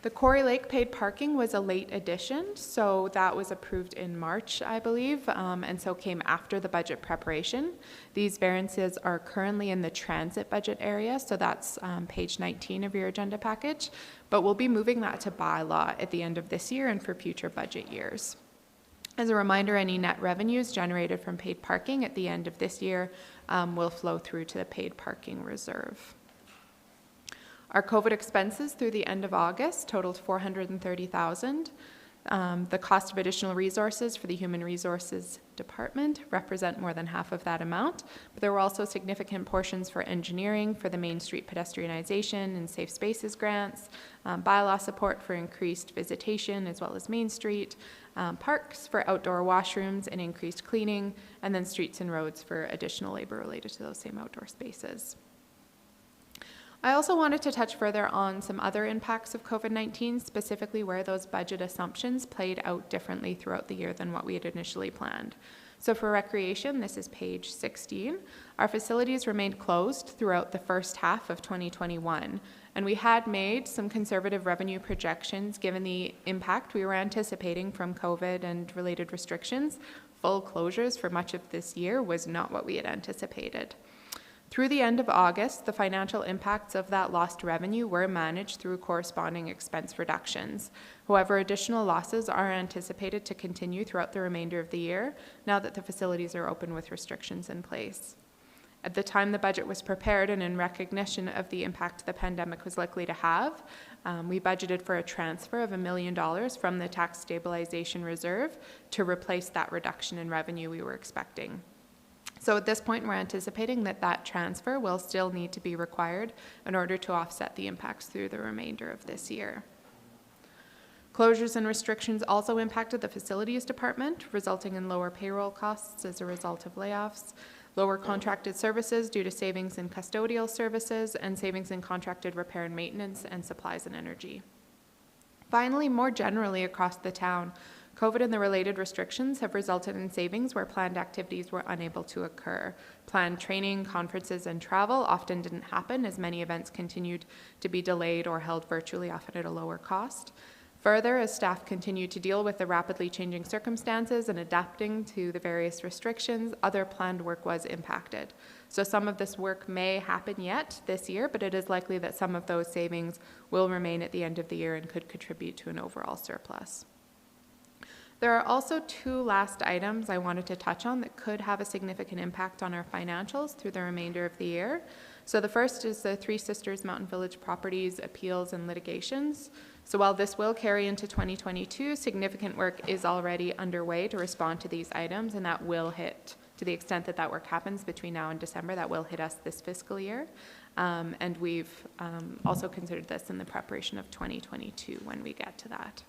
The Quarry Lake paid parking was a late addition, so that was approved in March, I believe, and so came after the budget preparation. These variances are currently in the transit budget area, so that's page 19 of your agenda package, but we'll be moving that to bylaw at the end of this year and for future budget years. As a reminder, any net revenues generated from paid parking at the end of this year will flow through to the paid parking reserve. Our COVID expenses through the end of August totaled $430,000. The cost of additional resources for the Human Resources Department represent more than half of that amount, but there were also significant portions for engineering, for the Main Street pedestrianization and safe spaces grants, bylaw support for increased visitation as well as Main Street, parks for outdoor washrooms and increased cleaning, and then streets and roads for additional labor related to those same outdoor spaces. I also wanted to touch further on some other impacts of COVID-19, specifically where those budget assumptions played out differently throughout the year than what we had initially planned. So for recreation, this is page 16, our facilities remained closed throughout the first half of 2021, and we had made some conservative revenue projections given the impact we were anticipating from COVID and related restrictions. Full closures for much of this year was not what we had anticipated. Through the end of August, the financial impacts of that lost revenue were managed through corresponding expense reductions. However, additional losses are anticipated to continue throughout the remainder of the year, now that the facilities are open with restrictions in place. At the time the budget was prepared and in recognition of the impact the pandemic was likely to have, we budgeted for a transfer of $1 million from the tax stabilization reserve to replace that reduction in revenue we were expecting. So at this point, we're anticipating that that transfer will still need to be required in order to offset the impacts through the remainder of this year. Closures and restrictions also impacted the facilities department, resulting in lower payroll costs as a result of layoffs, lower contracted services due to savings in custodial services, and savings in contracted repair and maintenance and supplies and energy. Finally, more generally across the town, COVID and the related restrictions have resulted in savings where planned activities were unable to occur. Planned training, conferences, and travel often didn't happen as many events continued to be delayed or held virtually, often at a lower cost. Further, as staff continued to deal with the rapidly changing circumstances and adapting to the various restrictions, other planned work was impacted. So some of this work may happen yet this year, but it is likely that some of those savings will remain at the end of the year and could contribute to an overall surplus. There are also two last items I wanted to touch on that could have a significant impact on our financials through the remainder of the year. So the first is the Three Sisters Mountain Village properties appeals and litigations. So while this will carry into 2022, significant work is already underway to respond to these items, and that will hit, to the extent that that work happens between now and December, that will hit us this fiscal year. And we've also considered this in the preparation of 2022 when we get to that.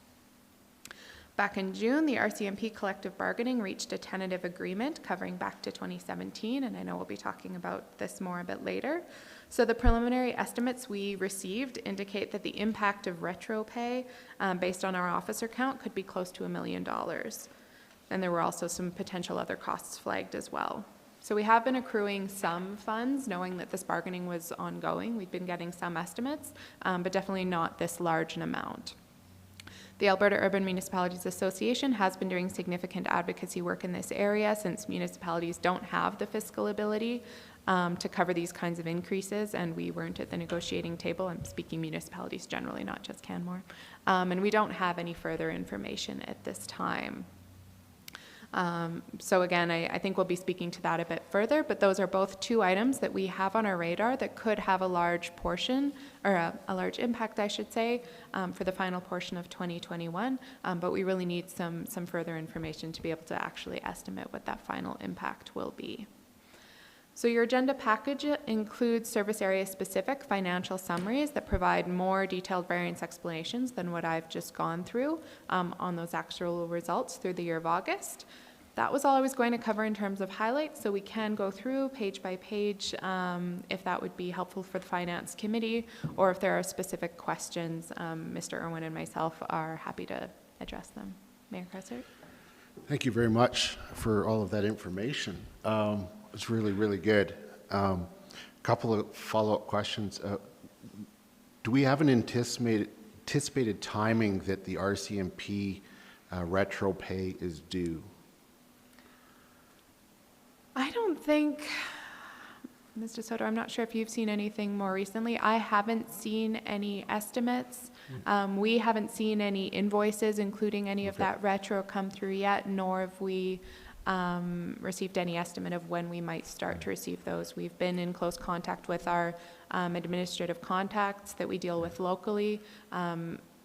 Back in June, the RCMP collective bargaining reached a tentative agreement covering back to 2017, and I know we'll be talking about this more a bit later. So the preliminary estimates we received indicate that the impact of retro pay based on our officer count could be close to $1 million. And there were also some potential other costs flagged as well. So we have been accruing some funds, knowing that this bargaining was ongoing. We've been getting some estimates, but definitely not this large an amount. The Alberta Urban Municipalities Association has been doing significant advocacy work in this area since municipalities don't have the fiscal ability to cover these kinds of increases, and we weren't at the negotiating table. I'm speaking municipalities generally, not just Canmore. And we don't have any further information at this time. So again, I think we'll be speaking to that a bit further, but those are both two items that we have on our radar that could have a large portion, or a large impact, I should say, for the final portion of 2021, but we really need some further information to be able to actually estimate what that final impact will be. So your agenda package includes service area specific financial summaries that provide more detailed variance explanations than what I've just gone through on those actual results through the year of August. That was all I was going to cover in terms of highlights, so we can go through page by page if that would be helpful for the Finance Committee, or if there are specific questions, Mr. Irwin and myself are happy to address them. Mayor Cressert? Thank you very much for all of that information. It's really, really good. A couple of follow-up questions. Do we have an anticipated timing that the RCMP retro pay is due? I don't think, Mr. Soto, I'm not sure if you've seen anything more recently. I haven't seen any estimates. We haven't seen any invoices, including any of that retro, come through yet, nor have we received any estimate of when we might start to receive those. We've been in close contact with our administrative contacts that we deal with locally,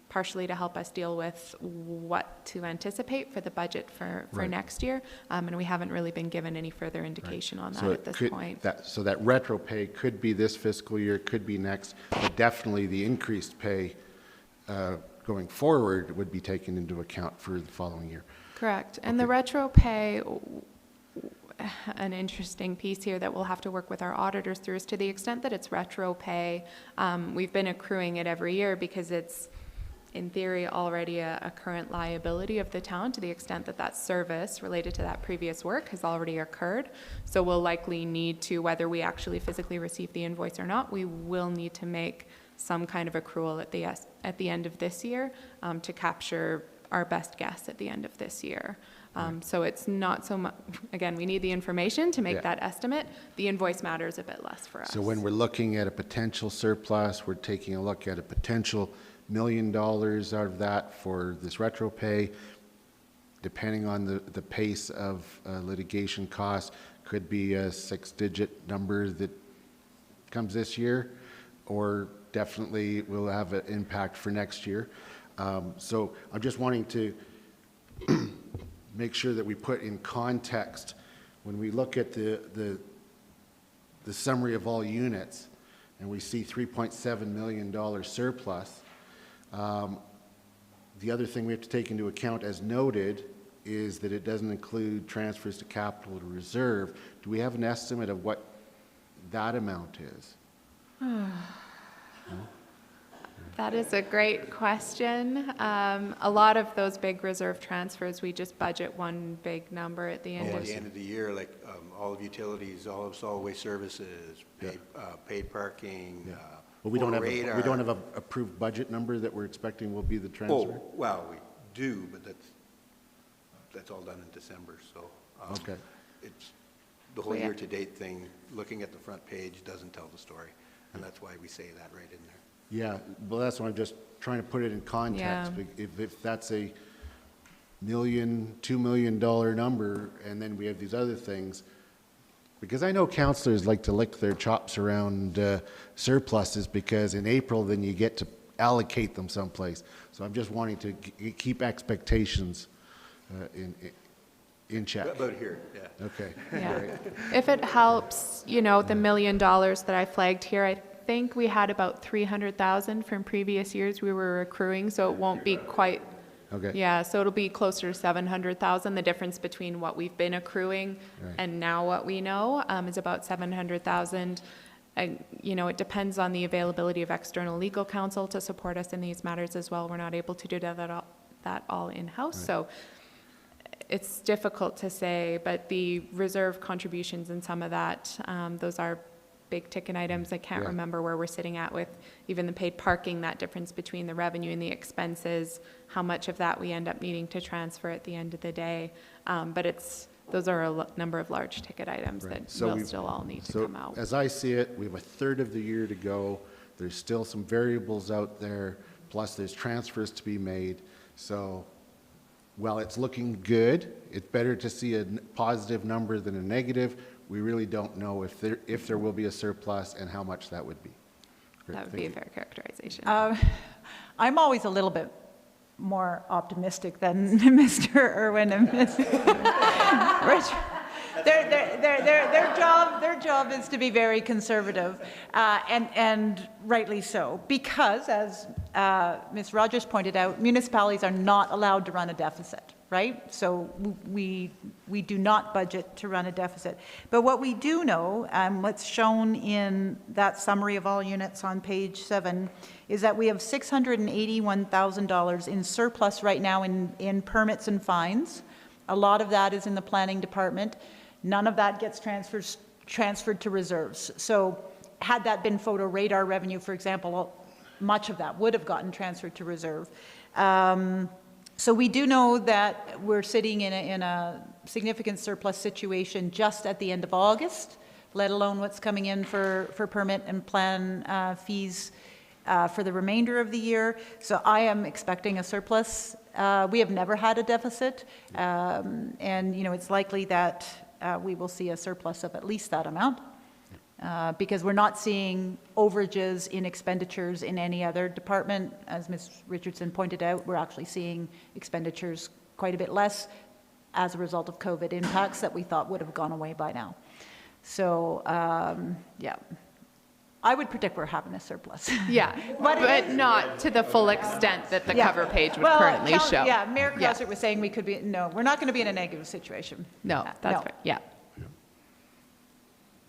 partially to help us deal with what to anticipate for the budget for next year, and we haven't really been given any further indication on that at this point. So that retro pay could be this fiscal year, could be next, but definitely the increased pay going forward would be taken into account for the following year. Correct. And the retro pay, an interesting piece here that we'll have to work with our auditors through is to the extent that it's retro pay, we've been accruing it every year because it's, in theory, already a current liability of the town to the extent that that service related to that previous work has already occurred. So we'll likely need to, whether we actually physically receive the invoice or not, we will need to make some kind of accrual at the end of this year to capture our best guess at the end of this year. So it's not so much, again, we need the information to make that estimate. The invoice matters a bit less for us. So when we're looking at a potential surplus, we're taking a look at a potential $1 million out of that for this retro pay. Depending on the pace of litigation costs, could be a 6-digit number that comes this year, or definitely will have an impact for next year. So I'm just wanting to make sure that we put in context when we look at the summary of all units and we see $3.7 million surplus. The other thing we have to take into account, as noted, is that it doesn't include transfers to capital to reserve. Do we have an estimate of what that amount is? No? That is a great question. A lot of those big reserve transfers, we just budget one big number at the end At of the end of the year, like all of utilities, all of solid waste services, paid parking, But we don't have, radar. we don't have a approved budget number that we're expecting will be the transfer? Oh, well, we do, but that's all done in December, so. Okay. It's, the whole Yeah. year-to-date thing, looking at the front page doesn't tell the story, and that's why we say that right in there. Yeah, well, that's why I'm just trying to put it in context. Yeah. If that's a $2 million number, and then we have these other things, because I know councillors like to lick their chops around surpluses, because in April, then you get to allocate them someplace. So I'm just wanting to keep expectations in check. About here, yeah. Okay. Yeah. If it helps, the $1 million that I flagged here, I think we had about 300,000 from previous years we were accruing, so it won't be quite. Okay. Yeah, so it'll be closer to 700,000. The difference between what we've been accruing and now what we know is about 700,000. And, it depends on the availability of external legal counsel to support us in these matters as well. We're not able to do that all in-house, so it's difficult to say, but the reserve contributions and some of that, those are big ticket items. I can't remember where we're sitting at with even the paid parking, that difference between the revenue and the expenses, how much of that we end up needing to transfer at the end of the day. But those are a number of large ticket items that will still all need to come out. As I see it, we have a third of the year to go. There's still some variables out there, plus there's transfers to be made. So while it's looking good, it's better to see a positive number than a negative. We really don't know if there will be a surplus and how much that would be. Great, That would be a fair characterization. I'm always a little bit more optimistic than Mr. Irwin and Ms. Rich. Their job is to be very conservative, and rightly so, because as Ms. Rogers pointed out, municipalities are not allowed to run a deficit, right? So we do not budget to run a deficit. But what we do know, what's shown in that summary of all units on page 7, is that we have $681,000 in surplus right now in permits and fines. A lot of that is in the planning department. None of that gets transferred to reserves. So had that been photo radar revenue, for example, much of that would have gotten transferred to reserve. So we do know that we're sitting in a significant surplus situation just at the end of August, let alone what's coming in for permit and plan fees for the remainder of the year. So I am expecting a surplus. We have never had a deficit, and it's likely that we will see a surplus of at least that amount. Because we're not seeing overages in expenditures in any other department. As Ms. Richardson pointed out, we're actually seeing expenditures quite a bit less as a result of COVID impacts that we thought would have gone away by now. So, yeah, I would predict we're having a surplus. Yeah, but not to the full extent that the cover page would currently show. Yeah, Mayor Krauser was saying we're not going to be in a negative situation. No, that's right, yeah.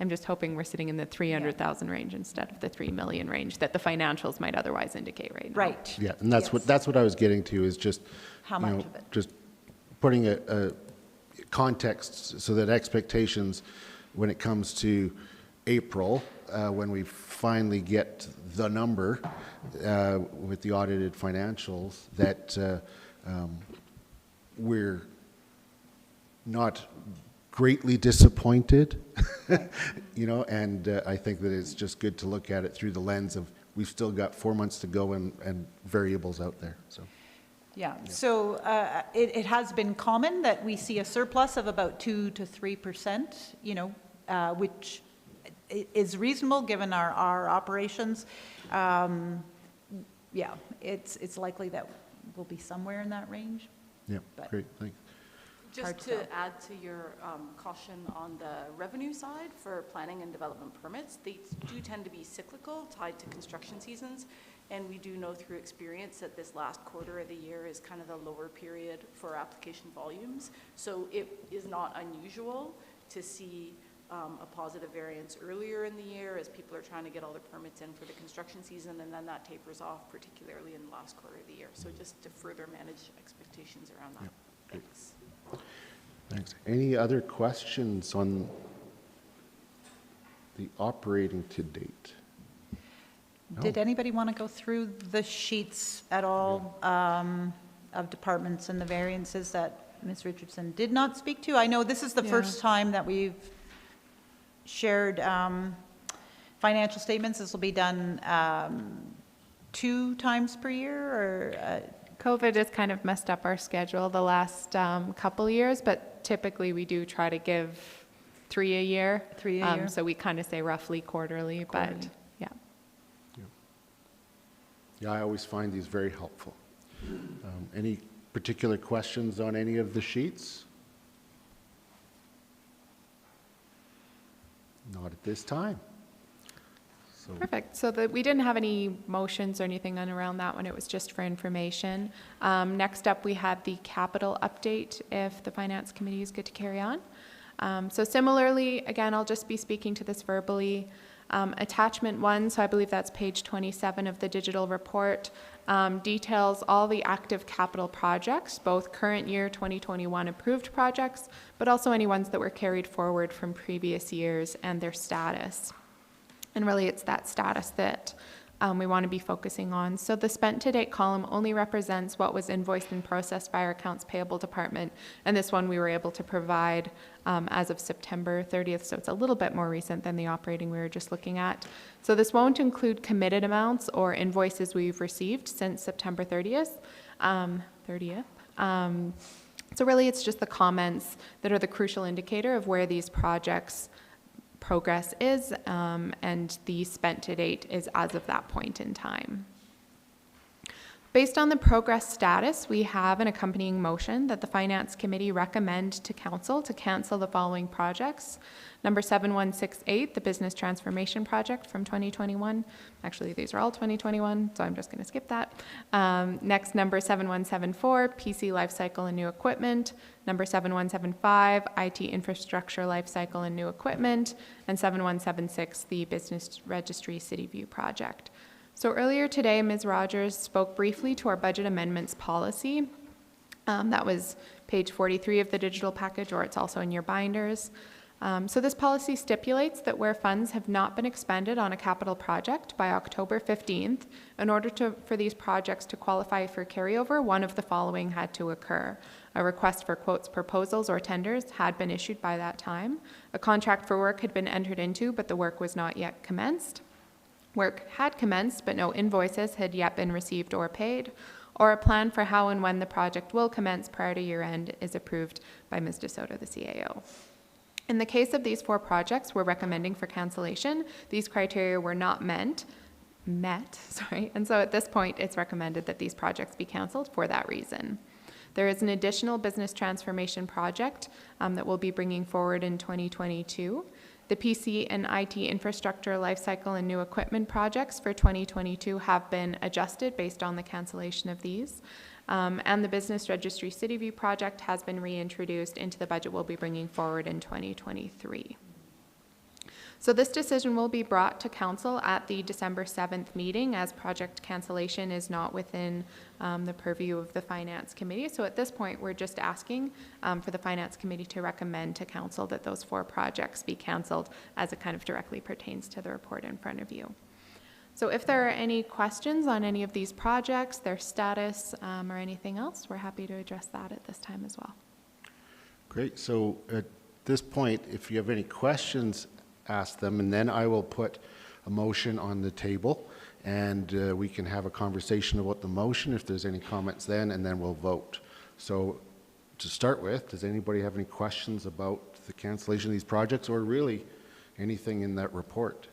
I'm just hoping we're sitting in the 300,000 range instead of the 3 million range that the financials might otherwise indicate right now. Right. Yeah, and that's what I was getting to, is just How much of it? just putting a context so that expectations when it comes to April, when we finally get the number with the audited financials, that we're not greatly disappointed, and I think that it's just good to look at it through the lens of we've still got 4 months to go and variables out there. So. Yeah, so it has been common that we see a surplus of about 2 to 3%, which is reasonable given our operations. Yeah, it's likely that we'll be somewhere in that range. Yeah, great, thanks. Just to add to your caution on the revenue side for planning and development permits, they do tend to be cyclical, tied to construction seasons. And we do know through experience that this last quarter of the year is kind of the lower period for application volumes. So it is not unusual to see a positive variance earlier in the year as people are trying to get all their permits in for the construction season, and then that tapers off, particularly in the last quarter of the year. So just to further manage expectations around that. Thanks. Thanks. Any other questions on the operating to date? Did anybody want to go through the sheets at all of departments and the variances that Ms. Richardson did not speak to? I know this is the first time that we've shared financial statements. This will be done 2 times per year, or? COVID has kind of messed up our schedule the last couple years, but typically we do try to give 3 a year. 3 a year. So we kind of say roughly quarterly, but yeah. Yeah, I always find these very helpful. Any particular questions on any of the sheets? Not at this time. So, Perfect. So we didn't have any motions or anything on around that one. It was just for information. Next up, we had the capital update, if the Finance Committee is good to carry on. So similarly, again, I'll just be speaking to this verbally. Attachment 1, so I believe that's page 27 of the digital report, details all the active capital projects, both current year 2021 approved projects, but also any ones that were carried forward from previous years and their status. And really it's that status that we want to be focusing on. So the spent to date column only represents what was invoiced and processed by our accounts payable department. And this one we were able to provide as of September 30th. So it's a little bit more recent than the operating we were just looking at. So this won't include committed amounts or invoices we've received since September 30th. So really it's just the comments that are the crucial indicator of where these projects progress is, and the spent to date is as of that point in time. Based on the progress status, we have an accompanying motion that the Finance Committee recommend to Council to cancel the following projects. Number 7168, the Business Transformation Project from 2021. Actually, these are all 2021, so I'm just going to skip that. Next, number 7174, PC Lifecycle and New Equipment. Number 7175, IT Infrastructure Lifecycle and New Equipment. And 7176, the Business Registry City View Project. So earlier today, Ms. Rogers spoke briefly to our budget amendments policy. That was page 43 of the digital package, or it's also in your binders. So this policy stipulates that where funds have not been expended on a capital project by October 15th, in order for these projects to qualify for carryover, one of the following had to occur. A request for quotes, proposals, or tenders had been issued by that time. A contract for work had been entered into, but the work was not yet commenced. Work had commenced, but no invoices had yet been received or paid, or a plan for how and when the project will commence prior to year end is approved by Ms. DeSoto, the CAO. In the case of these 4 projects we're recommending for cancellation, these criteria were not met, and so at this point it's recommended that these projects be canceled for that reason. There is an additional business transformation project that we'll be bringing forward in 2022. The PC and IT infrastructure lifecycle and new equipment projects for 2022 have been adjusted based on the cancellation of these. And the Business Registry City View project has been reintroduced into the budget we'll be bringing forward in 2023. So this decision will be brought to Council at the December 7th meeting, as project cancellation is not within the purview of the Finance Committee. So at this point, we're just asking for the Finance Committee to recommend to Council that those 4 projects be canceled, as it kind of directly pertains to the report in front of you. So if there are any questions on any of these projects, their status, or anything else, we're happy to address that at this time as well. Great. So at this point, if you have any questions, ask them, and then I will put a motion on the table, and we can have a conversation about the motion if there's any comments then, and then we'll vote. So to start with, does anybody have any questions about the cancellation of these projects, or really anything in that report?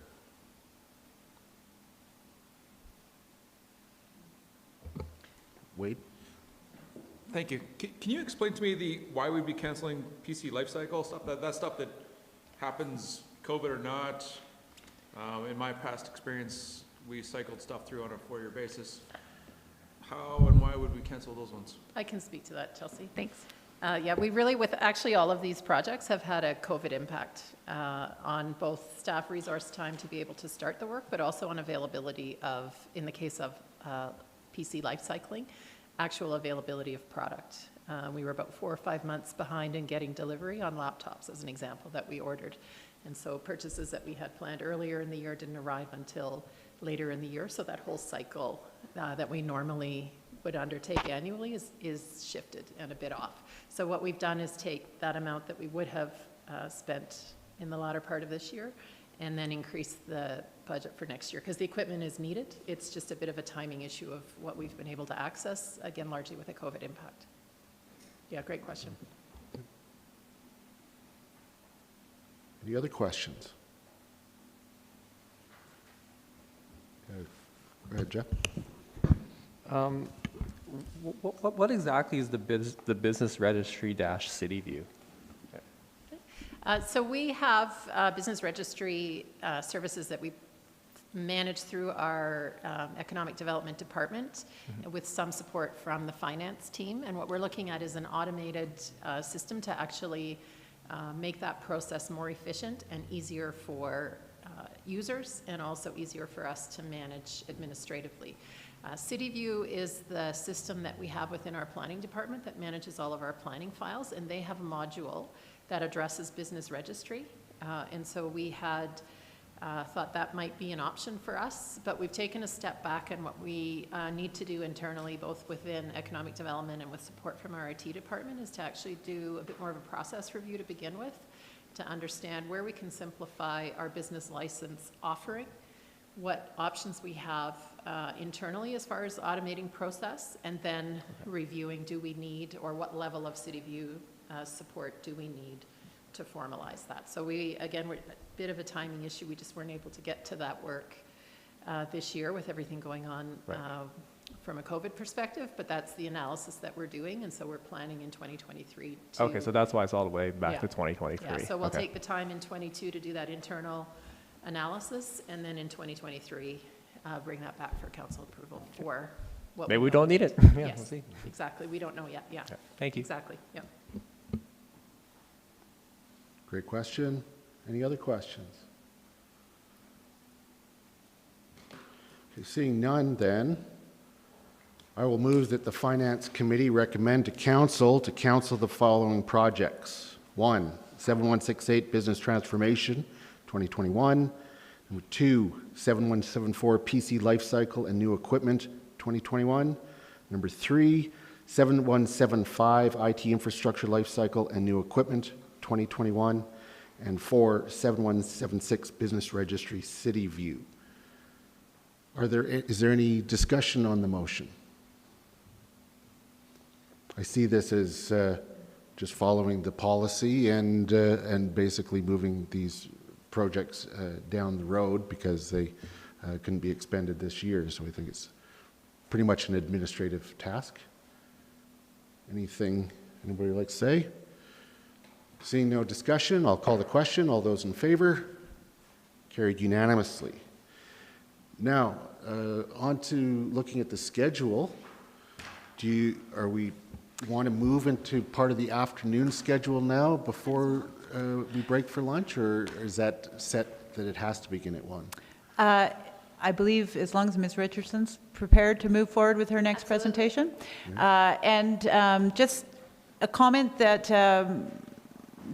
Wade? Thank you. Can you explain to me why we'd be canceling PC lifecycle stuff? That stuff that happens, COVID or not. In my past experience, we cycled stuff through on a 4-year basis. How and why would we cancel those ones? I can speak to that, Chelsea. Thanks. Yeah, we really, with actually all of these projects, have had a COVID impact on both staff resource time to be able to start the work, but also on availability of, in the case of PC life cycling, actual availability of product. We were about 4 or 5 months behind in getting delivery on laptops, as an example, that we ordered. And so purchases that we had planned earlier in the year didn't arrive until later in the year. So that whole cycle that we normally would undertake annually is shifted and a bit off. So what we've done is take that amount that we would have spent in the latter part of this year and then increase the budget for next year, because the equipment is needed. It's just a bit of a timing issue of what we've been able to access, again, largely with a COVID impact. Yeah, great question. Any other questions? Go ahead, Jeff. What exactly is the business registry dash city view? So we have business registry services that we manage through our economic development department with some support from the finance team. And what we're looking at is an automated system to actually make that process more efficient and easier for users, and also easier for us to manage administratively. CityView is the system that we have within our planning department that manages all of our planning files, and they have a module that addresses business registry. And so we had thought that might be an option for us, but we've taken a step back, and what we need to do internally, both within economic development and with support from our IT department, is to actually do a bit more of a process review to begin with, to understand where we can simplify our business license offering, what options we have internally as far as automating process, and then reviewing, do we need, or what level of CityView support do we need to formalize that. So we, again, we're a bit of a timing issue. We just weren't able to get to that work this year with everything going on from a COVID perspective, but that's the analysis that we're doing, and so we're planning in 2023 to... Okay, so that's why it's all the way back to 2023. Yeah, so we'll take the time in 22 to do that internal analysis, and then in 2023, bring that back for council approval for what Maybe we don't need it. Yeah, yes, we'll see. exactly. We don't know yet. Yeah. Thank you. Exactly. Yeah. Great question. Any other questions? Okay, seeing none, then, I will move that the Finance Committee recommend to council the following projects. 1, 7168 Business Transformation, 2021. Number 2, 7174 PC Lifecycle and New Equipment, 2021. Number 3, 7175 IT Infrastructure Lifecycle and New Equipment, 2021. And 4, 7176 Business Registry City View. Is there any discussion on the motion? I see this as just following the policy and basically moving these projects down the road because they couldn't be expended this year. So I think it's pretty much an administrative task. Anything anybody would like to say? Seeing no discussion, I'll call the question. All those in favor? Carried unanimously. Now, on to looking at the schedule. Are we want to move into part of the afternoon schedule now before we break for lunch, or is that set that it has to begin at 1? I believe as long as Ms. Richardson's prepared to move forward with her next presentation. And just a comment that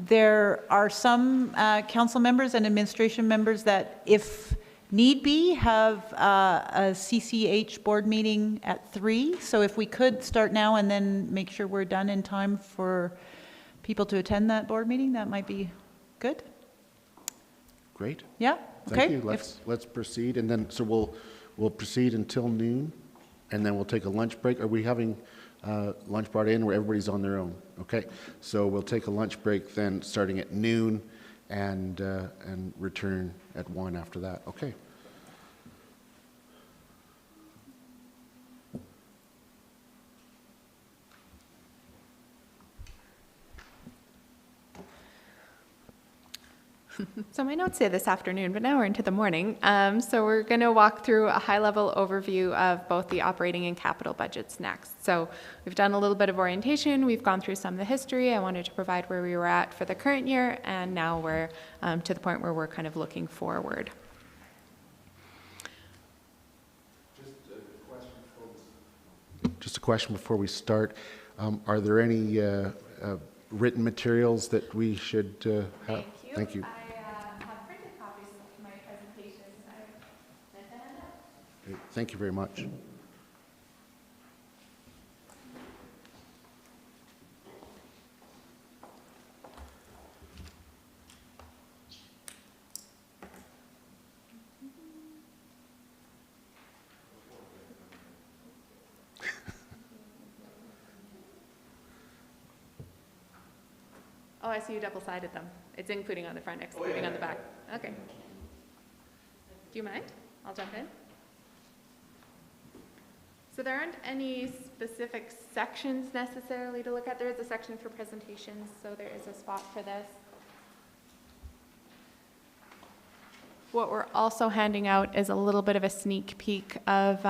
there are some council members and administration members that, if need be, have a CCH board meeting at 3. So if we could start now and then make sure we're done in time for people to attend that board meeting, that might be good. Great. Yeah. Thank Okay. you. Let's proceed, and then so we'll proceed until noon, and then we'll take a lunch break. Are we having lunch brought in where everybody's on their own? Okay. So we'll take a lunch break then, starting at noon, and return at 1 after that. Okay. So my notes say this afternoon, but now we're into the morning. So we're going to walk through a high-level overview of both the operating and capital budgets next. So we've done a little bit of orientation. We've gone through some of the history. I wanted to provide where we were at for the current year, and now we're to the point where we're kind of looking forward. Just a question before we start. Are there any written materials that we should have? Thank you. I have printed copies of my presentation. I sent that out. Great. Thank you very much. Oh, I see you double-sided them. It's including on the front, excluding on the back. Okay. Do you mind? I'll jump in. So there aren't any specific sections necessarily to look at. There is a section for presentations, so there is a spot for this. What we're also handing out is a little bit of a sneak peek of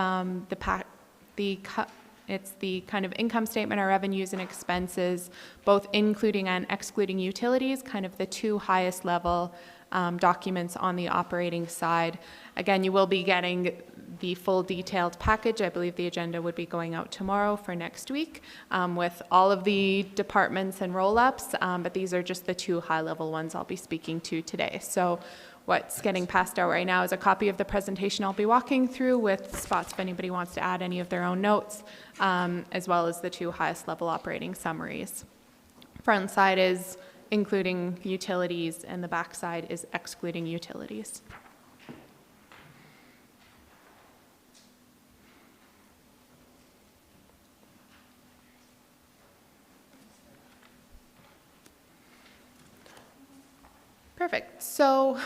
it's the kind of income statement, our revenues and expenses, both including and excluding utilities, kind of the two highest level documents on the operating side. Again, you will be getting the full detailed package. I believe the agenda would be going out tomorrow for next week with all of the departments and roll-ups, but these are just the two high-level ones I'll be speaking to today. So what's getting passed out right now is a copy of the presentation I'll be walking through with spots if anybody wants to add any of their own notes, as well as the two highest level operating summaries. Front side is including utilities and the back side is excluding utilities. Perfect. So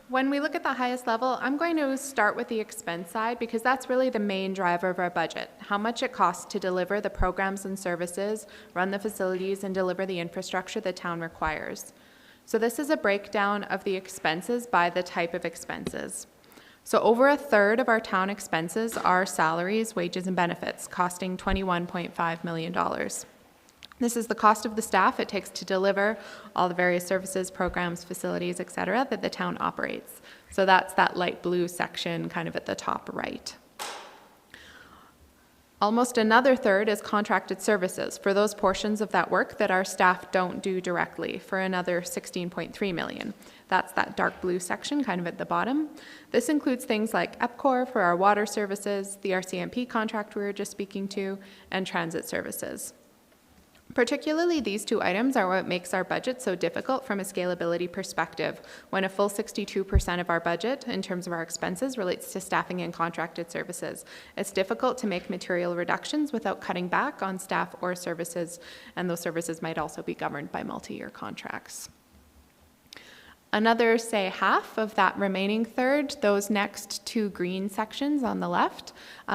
when we look at the highest level, I'm going to start with the expense side because that's really the main driver of our budget. How much it costs to deliver the programs and services, run the facilities, and deliver the infrastructure the town requires. So this is a breakdown of the expenses by the type of expenses. So over a third of our town expenses are salaries, wages, and benefits, costing $21.5 million. This is the cost of the staff it takes to deliver all the various services, programs, facilities, et cetera, that the town operates. So that's that light blue section kind of at the top right. Almost another third is contracted services for those portions of that work that our staff don't do directly for another $16.3 million. That's that dark blue section kind of at the bottom. This includes things like EPCOR for our water services, the RCMP contract we were just speaking to, and transit services. Particularly these two items are what makes our budget so difficult from a scalability perspective when a full 62% of our budget in terms of our expenses relates to staffing and contracted services. It's difficult to make material reductions without cutting back on staff or services, and those services might also be governed by multi-year contracts. Another, say, half of that remaining third, those next two green sections on the left,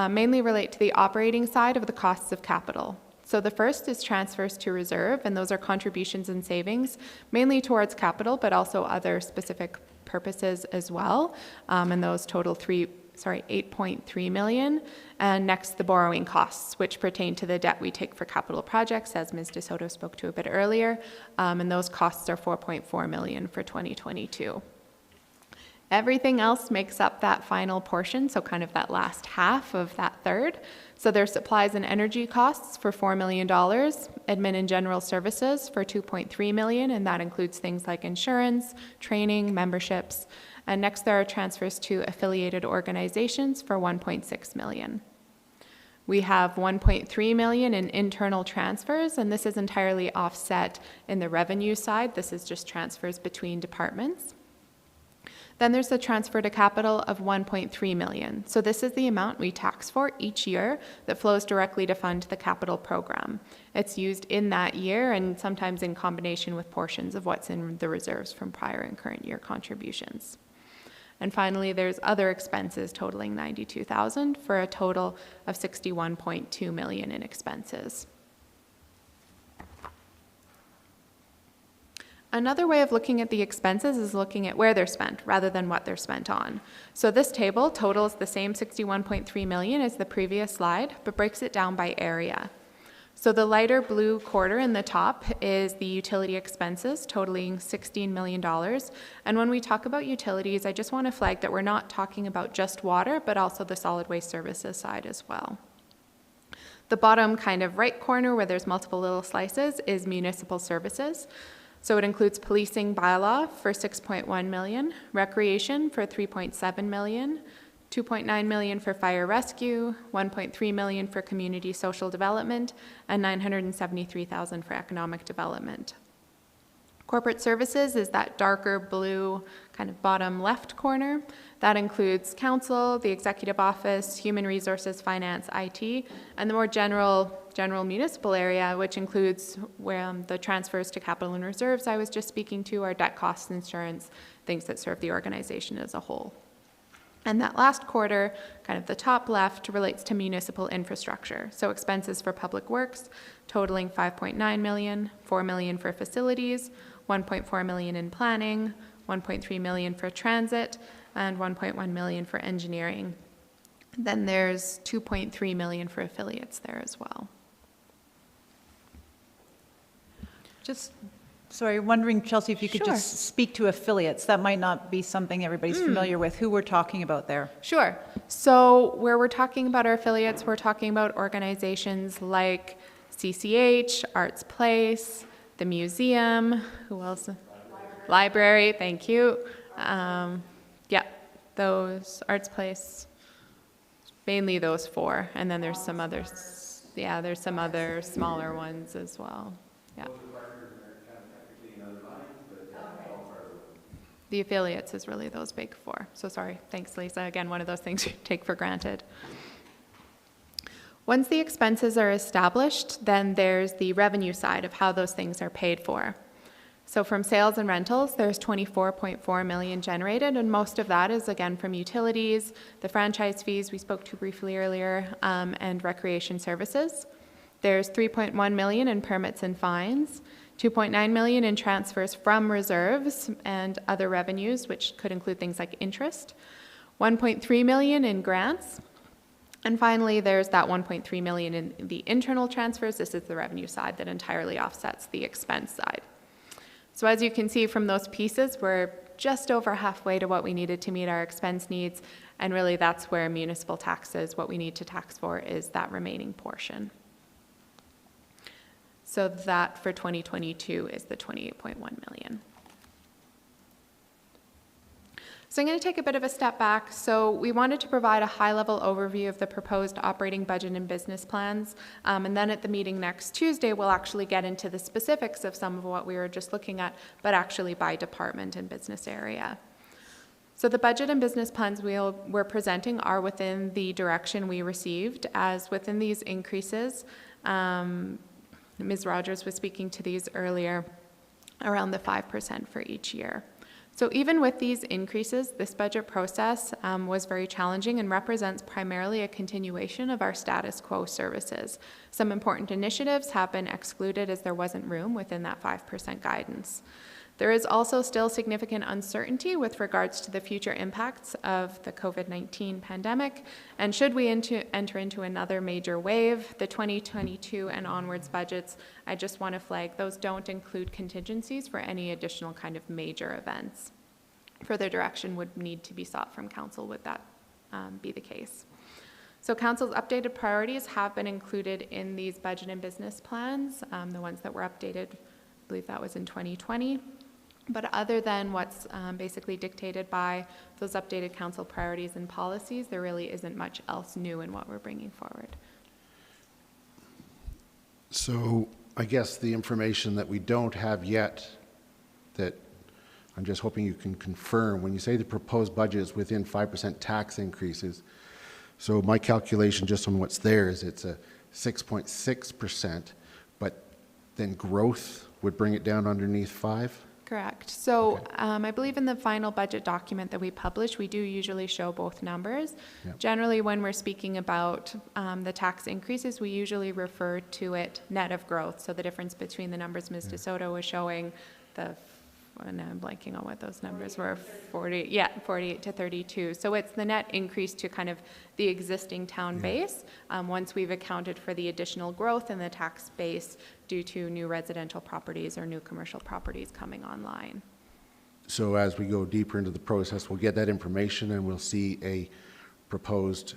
mainly relate to the operating side of the costs of capital. So the first is transfers to reserve, and those are contributions and savings, mainly towards capital, but also other specific purposes as well. And those total $8.3 million. And next, the borrowing costs, which pertain to the debt we take for capital projects, as Ms. DeSoto spoke to a bit earlier. And those costs are $4.4 million for 2022. Everything else makes up that final portion, so kind of that last half of that third. So there's supplies and energy costs for $4 million, admin and general services for $2.3 million, and that includes things like insurance, training, memberships. And next there are transfers to affiliated organizations for $1.6 million. We have $1.3 million in internal transfers, and this is entirely offset in the revenue side. This is just transfers between departments. Then there's the transfer to capital of $1.3 million. So this is the amount we tax for each year that flows directly to fund the capital program. It's used in that year and sometimes in combination with portions of what's in the reserves from prior and current year contributions. And finally, there's other expenses totaling $92,000 for a total of $61.2 million in expenses. Another way of looking at the expenses is looking at where they're spent rather than what they're spent on. So this table totals the same 61.3 million as the previous slide, but breaks it down by area. So the lighter blue quarter in the top is the utility expenses totaling $16 million. And when we talk about utilities, I just want to flag that we're not talking about just water, but also the solid waste services side as well. The bottom kind of right corner where there's multiple little slices is municipal services. So it includes policing bylaw for 6.1 million, recreation for 3.7 million, 2.9 million for fire rescue, 1.3 million for community social development, and 973,000 for economic development. Corporate services is that darker blue kind of bottom left corner. That includes council, the executive office, human resources, finance, IT, and the more general municipal area, which includes the transfers to capital and reserves I was just speaking to, our debt costs, insurance, things that serve the organization as a whole. And that last quarter, kind of the top left, relates to municipal infrastructure. So expenses for public works totaling 5.9 million, 4 million for facilities, 1.4 million in planning, 1.3 million for transit, and 1.1 million for engineering. Then there's 2.3 million for affiliates there as well. Just, sorry, wondering, Chelsea, if you could Sure. just speak to affiliates. That might not be something everybody's familiar with, who we're talking about there. Sure. So where we're talking about our affiliates, we're talking about organizations like CCH, Arts Place, the museum, who else? Library, thank you. Yeah, those, Arts Place, mainly those four. And then there's some others, yeah, there's some other smaller ones as well. Yeah. The affiliates is really those big four. So sorry, thanks Lisa. Again, one of those things you take for granted. Once the expenses are established, then there's the revenue side of how those things are paid for. So from sales and rentals, there's 24.4 million generated, and most of that is again from utilities, the franchise fees we spoke to briefly earlier, and recreation services. There's 3.1 million in permits and fines, 2.9 million in transfers from reserves and other revenues, which could include things like interest, 1.3 million in grants, and finally there's that 1.3 million in the internal transfers. This is the revenue side that entirely offsets the expense side. So as you can see from those pieces, we're just over halfway to what we needed to meet our expense needs, and really that's where municipal taxes, what we need to tax for, is that remaining portion. So that for 2022 is the 28.1 million. So I'm going to take a bit of a step back. So we wanted to provide a high-level overview of the proposed operating budget and business plans. And then at the meeting next Tuesday, we'll actually get into the specifics of some of what we were just looking at, but actually by department and business area. So the budget and business plans we're presenting are within the direction we received, as within these increases, Ms. Rogers was speaking to these earlier, around the 5% for each year. So even with these increases, this budget process was very challenging and represents primarily a continuation of our status quo services. Some important initiatives have been excluded as there wasn't room within that 5% guidance. There is also still significant uncertainty with regards to the future impacts of the COVID-19 pandemic, and should we enter into another major wave, the 2022 and onwards budgets, I just want to flag, those don't include contingencies for any additional kind of major events. Further direction would need to be sought from Council would that be the case. So Council's updated priorities have been included in these budget and business plans, the ones that were updated, I believe that was in 2020. But other than what's basically dictated by those updated council priorities and policies, there really isn't much else new in what we're bringing forward. So I guess the information that we don't have yet, that I'm just hoping you can confirm, when you say the proposed budget is within 5% tax increases, so my calculation just on what's there is it's a 6.6%, but then growth would bring it down underneath 5? Correct. So Okay. I believe in the final budget document that we publish, we do usually show both numbers. Yeah. Generally, when we're speaking about the tax increases, we usually refer to it net of growth. So the difference between the numbers Ms. DeSoto was showing, the and I'm blanking on what those numbers were, 48 to 32. So it's the net increase to kind of the existing town base, once we've accounted for the additional growth in the tax base due to new residential properties or new commercial properties coming online. So as we go deeper into the process, we'll get that information and we'll see a proposed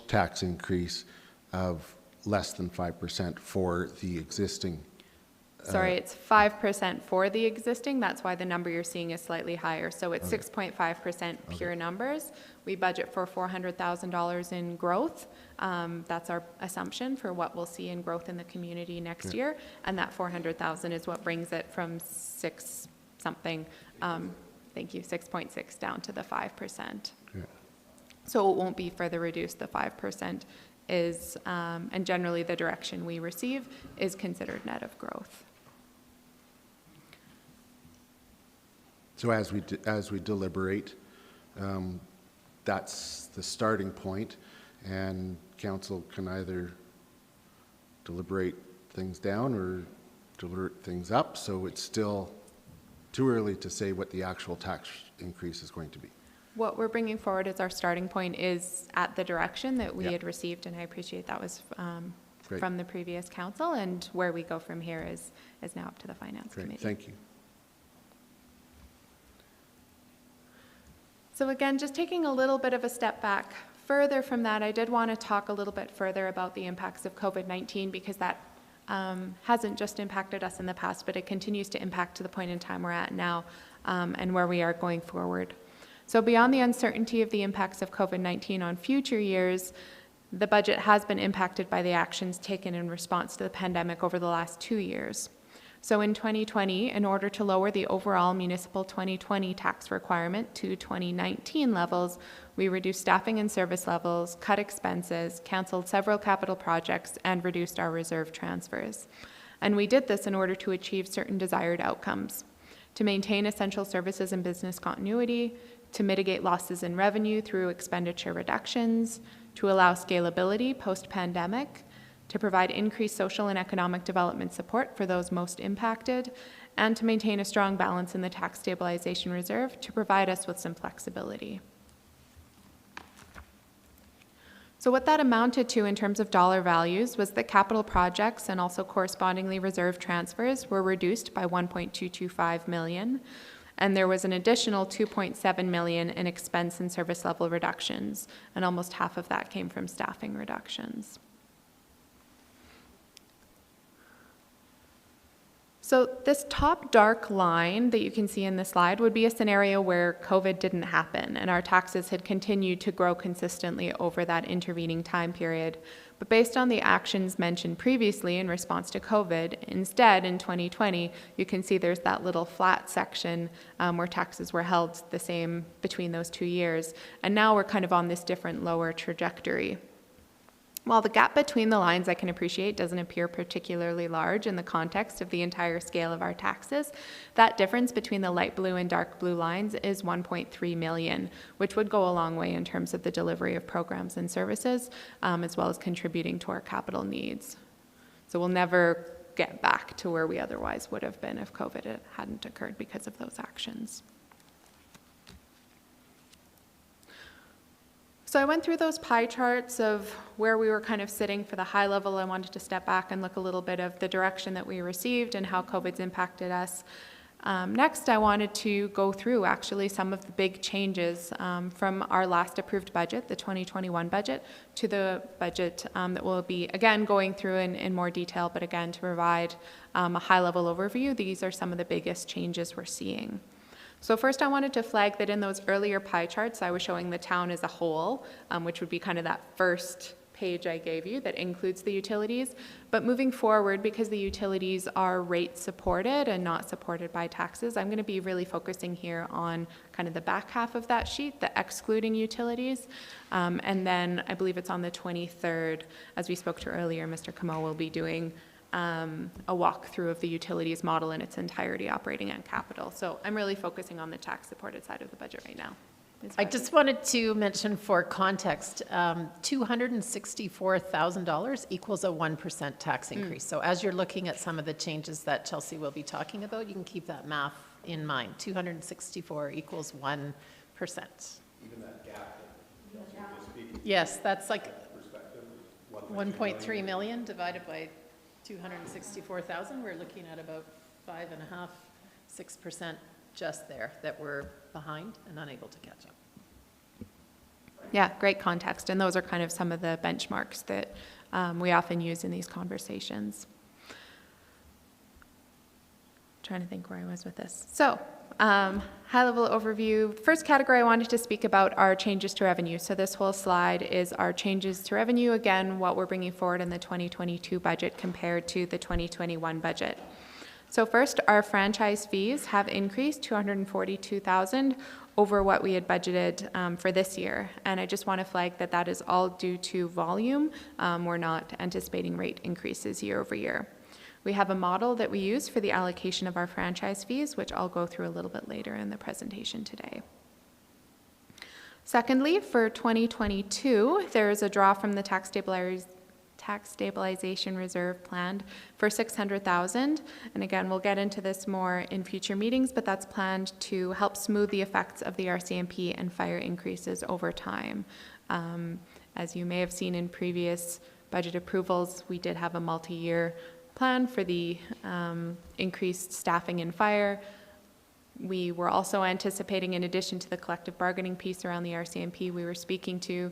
tax increase of less than 5% for the existing. Sorry, it's 5% for the existing. That's why the number you're seeing is slightly higher. So it's 6.5% pure numbers. We budget for $400,000 in growth. That's our assumption for what we'll see in growth in the community next year. And that 400,000 is what brings it from 6.6 down to the 5%. So it won't be further reduced. The 5% is, and generally the direction we receive is considered net of growth. So as we deliberate, that's the starting point, and council can either deliberate things down or deliberate things up. So it's still too early to say what the actual tax increase is going to be. What we're bringing forward as our starting point is at the direction that we had received, and I appreciate that was from the previous council, and where we go from here is now up to the Finance Committee. Thank you. So again, just taking a little bit of a step back further from that, I did want to talk a little bit further about the impacts of COVID-19, because that hasn't just impacted us in the past, but it continues to impact to the point in time we're at now, and where we are going forward. So beyond the uncertainty of the impacts of COVID-19 on future years, the budget has been impacted by the actions taken in response to the pandemic over the last 2 years. So in 2020, in order to lower the overall municipal 2020 tax requirement to 2019 levels, we reduced staffing and service levels, cut expenses, canceled several capital projects, and reduced our reserve transfers. And we did this in order to achieve certain desired outcomes: to maintain essential services and business continuity, to mitigate losses in revenue through expenditure reductions, to allow scalability post-pandemic, to provide increased social and economic development support for those most impacted, and to maintain a strong balance in the tax stabilization reserve to provide us with some flexibility. So what that amounted to in terms of dollar values was that capital projects and also correspondingly reserve transfers were reduced by $1.225 million, and there was an additional $2.7 million in expense and service level reductions, and almost half of that came from staffing reductions. So this top dark line that you can see in the slide would be a scenario where COVID didn't happen and our taxes had continued to grow consistently over that intervening time period. But based on the actions mentioned previously in response to COVID, instead in 2020, you can see there's that little flat section where taxes were held the same between those 2 years. And now we're kind of on this different lower trajectory. While the gap between the lines, I can appreciate, doesn't appear particularly large in the context of the entire scale of our taxes, that difference between the light blue and dark blue lines is $1.3 million, which would go a long way in terms of the delivery of programs and services, as well as contributing to our capital needs. So we'll never get back to where we otherwise would have been if COVID hadn't occurred because of those actions. So I went through those pie charts of where we were kind of sitting for the high level. I wanted to step back and look a little bit of the direction that we received and how COVID's impacted us. Next, I wanted to go through actually some of the big changes from our last approved budget, the 2021 budget, to the budget that we'll be, again, going through in more detail, but again, to provide a high-level overview. These are some of the biggest changes we're seeing. So first I wanted to flag that in those earlier pie charts, I was showing the town as a whole, which would be kind of that first page I gave you that includes the utilities. But moving forward, because the utilities are rate supported and not supported by taxes, I'm going to be really focusing here on kind of the back half of that sheet, the excluding utilities. And then I believe it's on the 23rd, as we spoke to earlier, Mr. Camo will be doing a walkthrough of the utilities model in its entirety, operating and capital. So I'm really focusing on the tax-supported side of the budget right now. I just wanted to mention for context, $264,000 equals a 1% tax increase. So as you're looking at some of the changes that Chelsea will be talking about, you can keep that math in mind. 264 equals 1%. Even that gap that Chelsea was speaking. Yes, that's like 1.3 million divided by 264,000. We're looking at about 5.5%, 6% just there that we're behind and unable to catch up. Yeah, great context, and those are kind of some of the benchmarks that we often use in these conversations. Trying to think where I was with this. So, high-level overview. First category I wanted to speak about are changes to revenue. So this whole slide is our changes to revenue, again, what we're bringing forward in the 2022 budget compared to the 2021 budget. So first, our franchise fees have increased $242,000 over what we had budgeted for this year. And I just want to flag that that is all due to volume. We're not anticipating rate increases year over year. We have a model that we use for the allocation of our franchise fees, which I'll go through a little bit later in the presentation today. Secondly, for 2022, there is a draw from the tax stabilization reserve planned for $600,000. And again, we'll get into this more in future meetings, but that's planned to help smooth the effects of the RCMP and fire increases over time. As you may have seen in previous budget approvals, we did have a multi-year plan for the increased staffing in fire. We were also anticipating, in addition to the collective bargaining piece around the RCMP we were speaking to,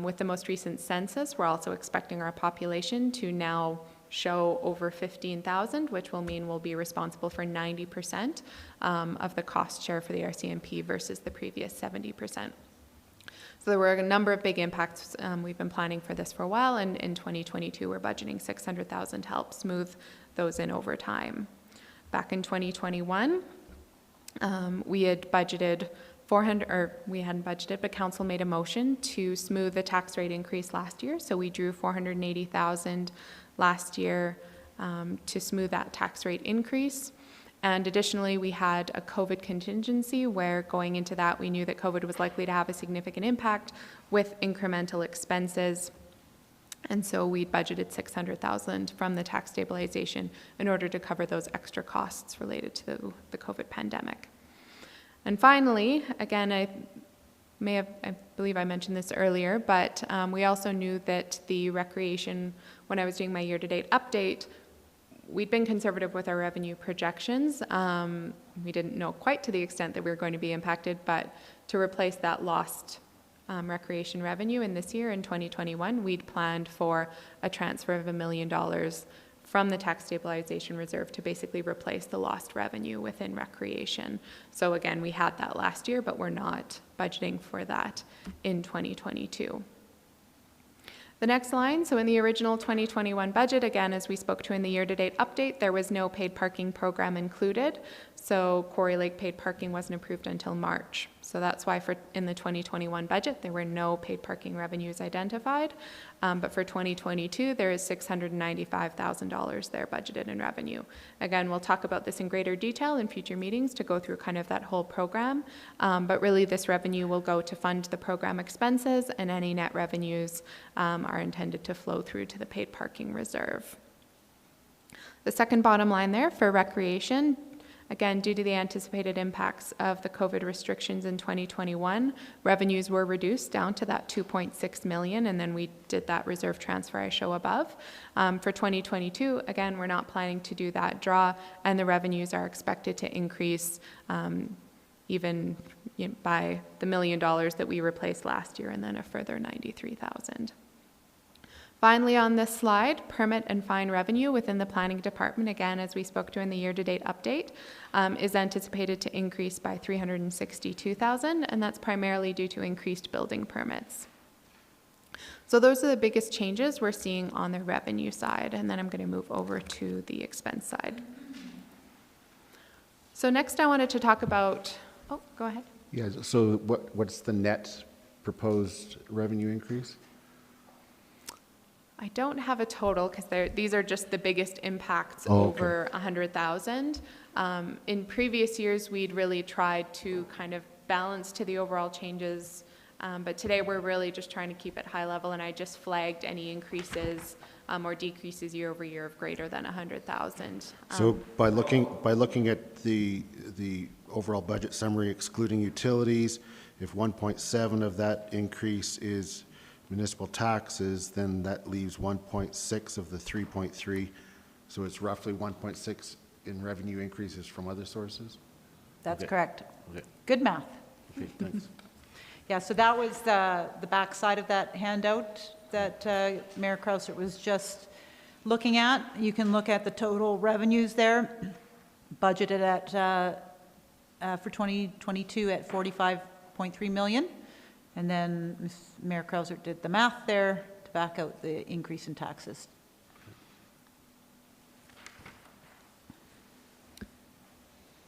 with the most recent census, we're also expecting our population to now show over 15,000, which will mean we'll be responsible for 90% of the cost share for the RCMP versus the previous 70%. So there were a number of big impacts. We've been planning for this for a while, and in 2022 we're budgeting $600,000 to help smooth those in over time. Back in 2021, we had budgeted we hadn't budgeted, but council made a motion to smooth the tax rate increase last year. So we drew $480,000 last year to smooth that tax rate increase. And additionally, we had a COVID contingency where going into that, we knew that COVID was likely to have a significant impact with incremental expenses. And so we budgeted $600,000 from the tax stabilization in order to cover those extra costs related to the COVID pandemic. And finally, again, I believe I mentioned this earlier, but we also knew that the recreation, when I was doing my year-to-date update, we'd been conservative with our revenue projections. We didn't know quite to the extent that we were going to be impacted, but to replace that lost recreation revenue in this year, in 2021, we'd planned for a transfer of $1 million from the tax stabilization reserve to basically replace the lost revenue within recreation. So again, we had that last year, but we're not budgeting for that in 2022. The next line, so in the original 2021 budget, again, as we spoke to in the year-to-date update, there was no paid parking program included. So Quarry Lake paid parking wasn't approved until March. So that's why in the 2021 budget, there were no paid parking revenues identified. But for 2022, there is $695,000 there budgeted in revenue. Again, we'll talk about this in greater detail in future meetings to go through kind of that whole program. But really, this revenue will go to fund the program expenses, and any net revenues are intended to flow through to the paid parking reserve. The second bottom line there for recreation, again, due to the anticipated impacts of the COVID restrictions in 2021, revenues were reduced down to that $2.6 million, and then we did that reserve transfer I show above. For 2022, again, we're not planning to do that draw, and the revenues are expected to increase even by the $1 million that we replaced last year, and then a further $93,000. Finally, on this slide, permit and fine revenue within the planning department, again, as we spoke to in the year-to-date update, is anticipated to increase by $362,000, and that's primarily due to increased building permits. So those are the biggest changes we're seeing on the revenue side, and then I'm going to move over to the expense side. So next I wanted to talk about, oh, go ahead. Yeah, so what's the net proposed revenue increase? I don't have a total because these are just the biggest impacts over 100,000. In previous years, we'd really tried to kind of balance to the overall changes. But today, we're really just trying to keep it high level, and I just flagged any increases or decreases year over year of greater than 100,000. So by looking at the overall budget summary excluding utilities, if 1.7 of that increase is municipal taxes, then that leaves 1.6 of the 3.3. So it's roughly 1.6 in revenue increases from other sources? That's Okay. correct. Okay. Good math. Okay, thanks. Yeah, so that was the back side of that handout that Mayor Krausert was just looking at. You can look at the total revenues there, budgeted at, for 2022 at 45.3 million. And then Mayor Krausert did the math there to back out the increase in taxes.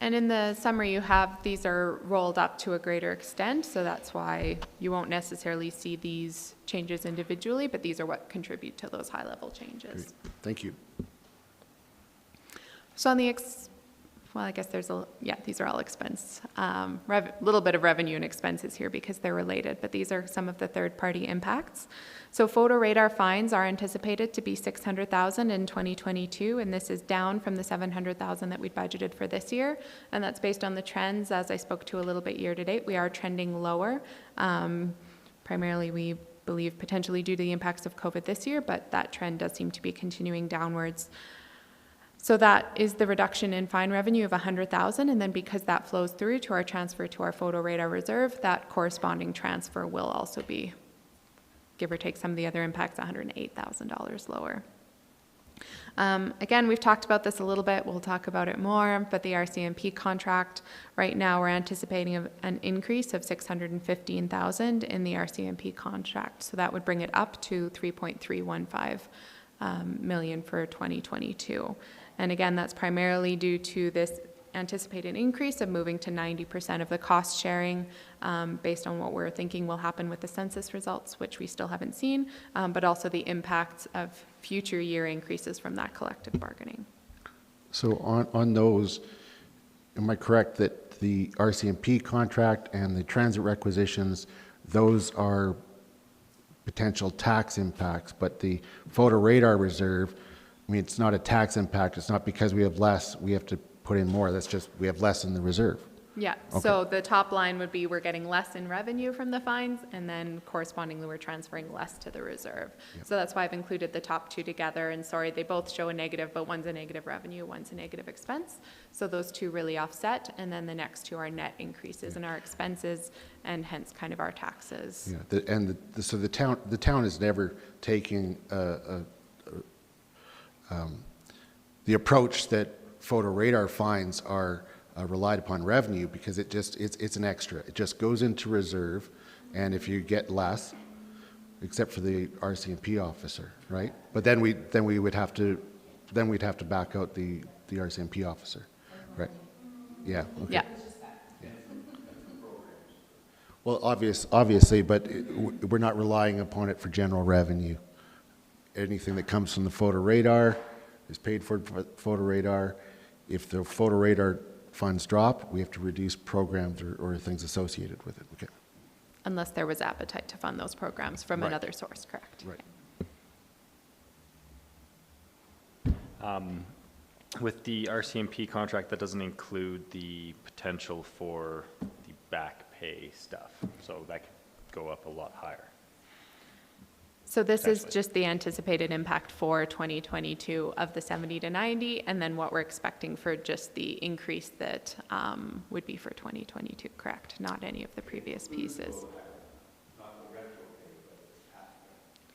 And in the summary you have, these are rolled up to a greater extent, so that's why you won't necessarily see these changes individually, but these are what contribute to those high-level changes. Great. Thank you. So on the, well, I guess these are all expense. Little bit of revenue and expenses here because they're related, but these are some of the third-party impacts. So photo radar fines are anticipated to be $600,000 in 2022, and this is down from the $700,000 that we'd budgeted for this year, and that's based on the trends, as I spoke to a little bit year to date. We are trending lower. Primarily, we believe potentially due to the impacts of COVID this year, but that trend does seem to be continuing downwards. So that is the reduction in fine revenue of $100,000, and then because that flows through to our transfer to our photo radar reserve, that corresponding transfer will also be, give or take some of the other impacts, $108,000 lower. Again, we've talked about this a little bit. We'll talk about it more, but the RCMP contract, right now we're anticipating an increase of $615,000 in the RCMP contract. So that would bring it up to $3.315 million for 2022. And again, that's primarily due to this anticipated increase of moving to 90% of the cost sharing based on what we're thinking will happen with the census results, which we still haven't seen, but also the impacts of future year increases from that collective bargaining. So on those, am I correct that the RCMP contract and the transit requisitions, those are potential tax impacts, but the photo radar reserve, I mean, it's not a tax impact. It's not because we have less, we have to put in more. That's just, we have less in the reserve. Yeah, Okay. so the top line would be we're getting less in revenue from the fines, and then correspondingly we're transferring less to the reserve. Yep. So that's why I've included the top two together, and sorry, they both show a negative, but one's a negative revenue, one's a negative expense. So those two really offset, and then the next two are net increases in our expenses, and hence kind of our taxes. Yeah, so the town is never taking the approach that photo radar fines are relied upon revenue, because it's an extra. It just goes into reserve, and if you get less, except for the RCMP officer, right? But then we'd have to back out the RCMP officer, right? Yeah. Okay. Yeah. Well, obviously, but we're not relying upon it for general revenue. Anything that comes from the photo radar is paid for photo radar. If the photo radar funds drop, we have to reduce programs or things associated with it. Okay. Unless there was appetite to fund those programs from another source, correct? Right. With the RCMP contract, that doesn't include the potential for the back pay stuff, so that could go up a lot higher. So this is just the anticipated impact for 2022 of the 70 to 90, and then what we're expecting for just the increase that would be for 2022, correct? Not any of the previous pieces.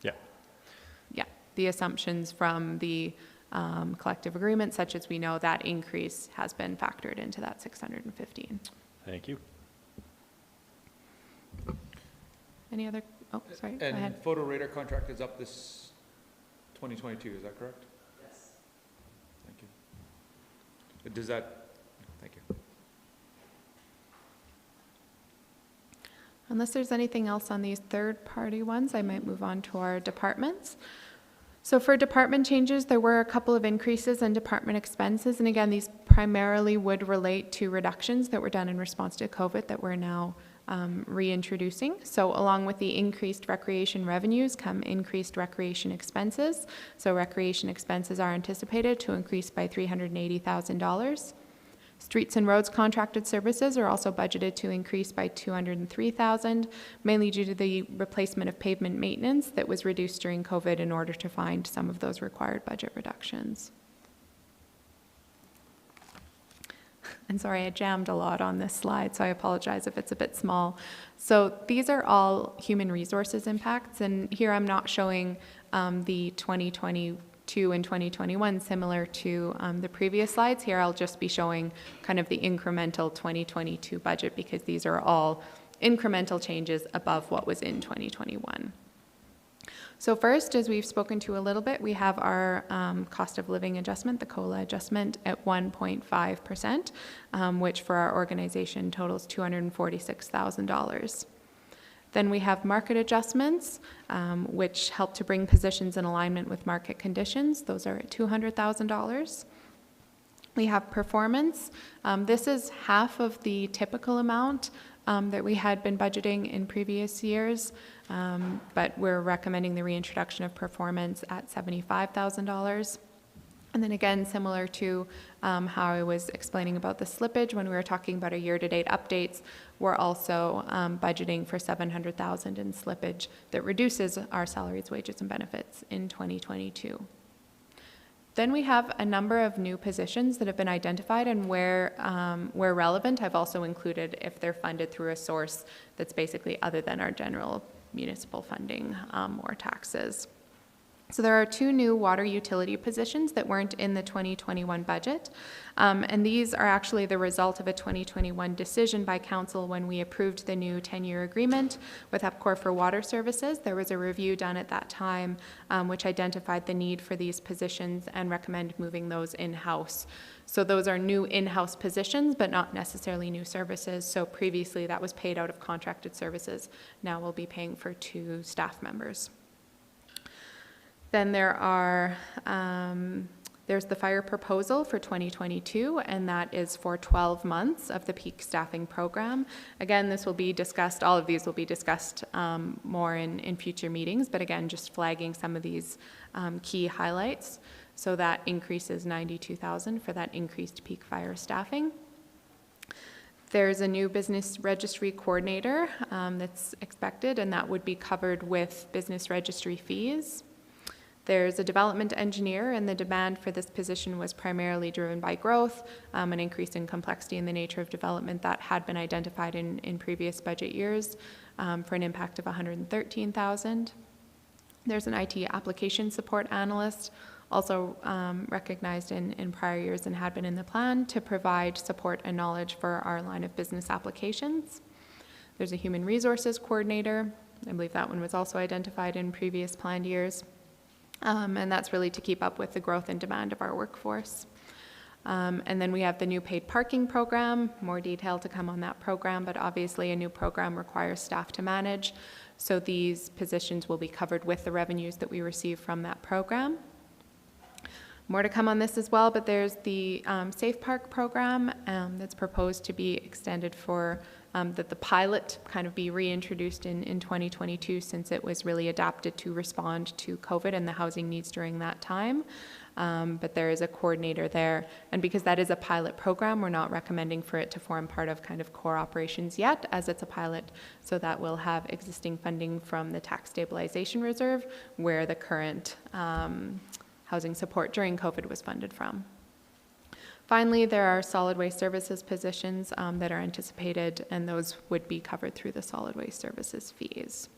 Yeah. Yeah, the assumptions from the collective agreement, such as we know that increase has been factored into that 615. Thank you. Any other? Oh, sorry, go ahead. And photo radar contract is up this 2022, is that correct? Yes. Thank you. Does that, thank you. Unless there's anything else on these third-party ones, I might move on to our departments. So for department changes, there were a couple of increases in department expenses, and again, these primarily would relate to reductions that were done in response to COVID that we're now reintroducing. So along with the increased recreation revenues come increased recreation expenses. So recreation expenses are anticipated to increase by $380,000. Streets and roads contracted services are also budgeted to increase by $203,000, mainly due to the replacement of pavement maintenance that was reduced during COVID in order to find some of those required budget reductions. And sorry, I jammed a lot on this slide, so I apologize if it's a bit small. So these are all human resources impacts, and here I'm not showing the 2022 and 2021 similar to the previous slides. Here I'll just be showing kind of the incremental 2022 budget because these are all incremental changes above what was in 2021. So first, as we've spoken to a little bit, we have our cost of living adjustment, the COLA adjustment at 1.5%, which for our organization totals $246,000. Then we have market adjustments, which help to bring positions in alignment with market conditions. Those are at $200,000. We have performance. This is half of the typical amount that we had been budgeting in previous years, but we're recommending the reintroduction of performance at $75,000. And then again, similar to how I was explaining about the slippage when we were talking about our year-to-date updates, we're also budgeting for $700,000 in slippage that reduces our salaries, wages, and benefits in 2022. Then we have a number of new positions that have been identified, and where relevant, I've also included if they're funded through a source that's basically other than our general municipal funding or taxes. So there are 2 new water utility positions that weren't in the 2021 budget, and these are actually the result of a 2021 decision by council when we approved the new 10-year agreement with EPCOR for water services. There was a review done at that time which identified the need for these positions and recommended moving those in-house. So those are new in-house positions, but not necessarily new services. So previously that was paid out of contracted services. Now we'll be paying for 2 staff members. Then there's the fire proposal for 2022, and that is for 12 months of the peak staffing program. Again, this will be discussed, all of these will be discussed more in future meetings, but again, just flagging some of these key highlights. So that increases $92,000 for that increased peak fire staffing. There's a new business registry coordinator that's expected, and that would be covered with business registry fees. There's a development engineer, and the demand for this position was primarily driven by growth, an increase in complexity in the nature of development that had been identified in previous budget years for an impact of $113,000. There's an IT application support analyst, also recognized in prior years and had been in the plan to provide support and knowledge for our line of business applications. There's a human resources coordinator. I believe that one was also identified in previous planned years. And that's really to keep up with the growth and demand of our workforce. And then we have the new paid parking program, more detail to come on that program, but obviously a new program requires staff to manage. So these positions will be covered with the revenues that we receive from that program. More to come on this as well, but there's the Safe Park program that's proposed to be extended for that the pilot kind of be reintroduced in 2022 since it was really adapted to respond to COVID and the housing needs during that time. But there is a coordinator there. And because that is a pilot program, we're not recommending for it to form part of kind of core operations yet, as it's a pilot. So that will have existing funding from the tax stabilization reserve, where the current housing support during COVID was funded from. Finally, there are solid waste services positions that are anticipated, and those would be covered through the solid waste services fees.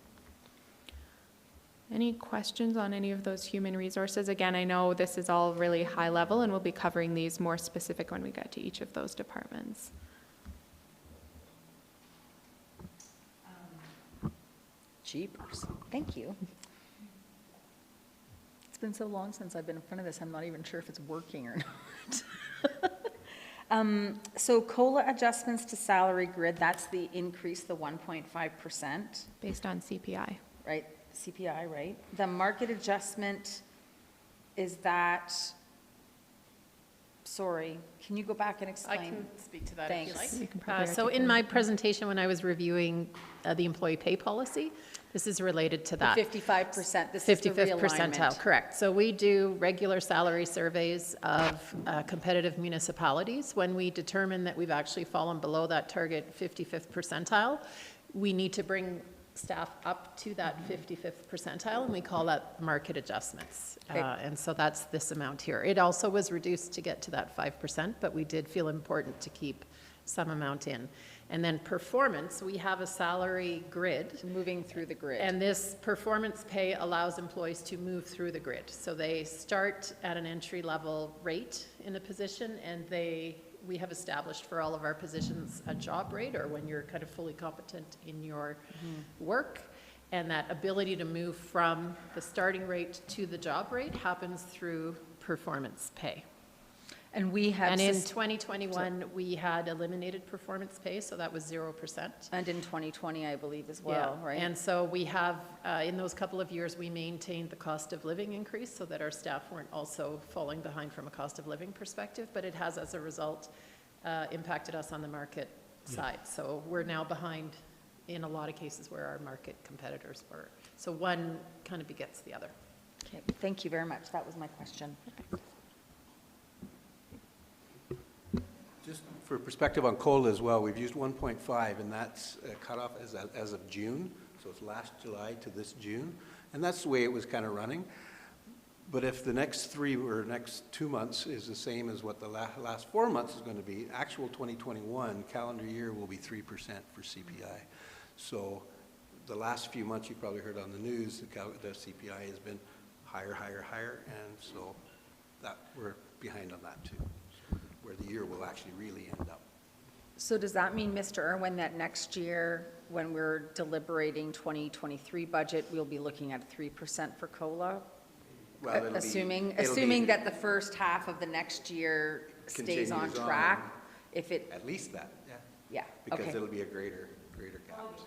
Any questions on any of those human resources? Again, I know this is all really high level, and we'll be covering these more specific when we get to each of those departments. Jeepers, thank you. It's been so long since I've been in front of this, I'm not even sure if it's working or not. So COLA adjustments to salary grid, that's the increase, the 1.5%. Based on CPI. Right, CPI, right? The market adjustment, is that sorry, can you go back and I explain? can speak to that if you Thanks. like. You can probably So in my presentation, when I was reviewing the employee pay policy, this is related to that. 55%, this is the 55th realignment. percentile, correct. So we do regular salary surveys of competitive municipalities. When we determine that we've actually fallen below that target 55th percentile, we need to bring staff up to that 55th percentile, and we call that market adjustments. Okay. And so that's this amount here. It also was reduced to get to that 5%, but we did feel important to keep some amount in. And then performance, we have a salary grid. Moving through the grid. And this performance pay allows employees to move through the grid. So they start at an entry-level rate in a position, and we have established for all of our positions a job rate, or when you're kind of fully competent in your work. And that ability to move from the starting rate to the job rate happens through performance pay. And we have. And in 2021, we had eliminated performance pay, so that was 0%. And in 2020, I believe, as well, right? And so we have, in those couple of years, we maintained the cost of living increase so that our staff weren't also falling behind from a cost of living perspective, but it has, as a result, impacted us on the market side. So we're now behind in a lot of cases where our market competitors were. So one kind of begets the other. Okay, thank you very much. That was my question. Just for perspective on COLA as well, we've used 1.5, and that's cut off as of June, so it's last July to this June, and that's the way it was kind of running. But if the next 3 or next 2 months is the same as what the last 4 months is going to be, actual 2021 calendar year will be 3% for CPI. So the last few months, you've probably heard on the news, the CPI has been higher, higher, higher, and so that we're behind on that too, where the year will actually really end up. So does that mean, Mr. Irwin, that next year, when we're deliberating 2023 budget, we'll be looking at 3% for COLA? Well, it'll be- Assuming it'll be- that the first half of the next year stays on Continues on. track? If it, At least that, yeah. yeah, Because okay. it'll be a greater gap. So.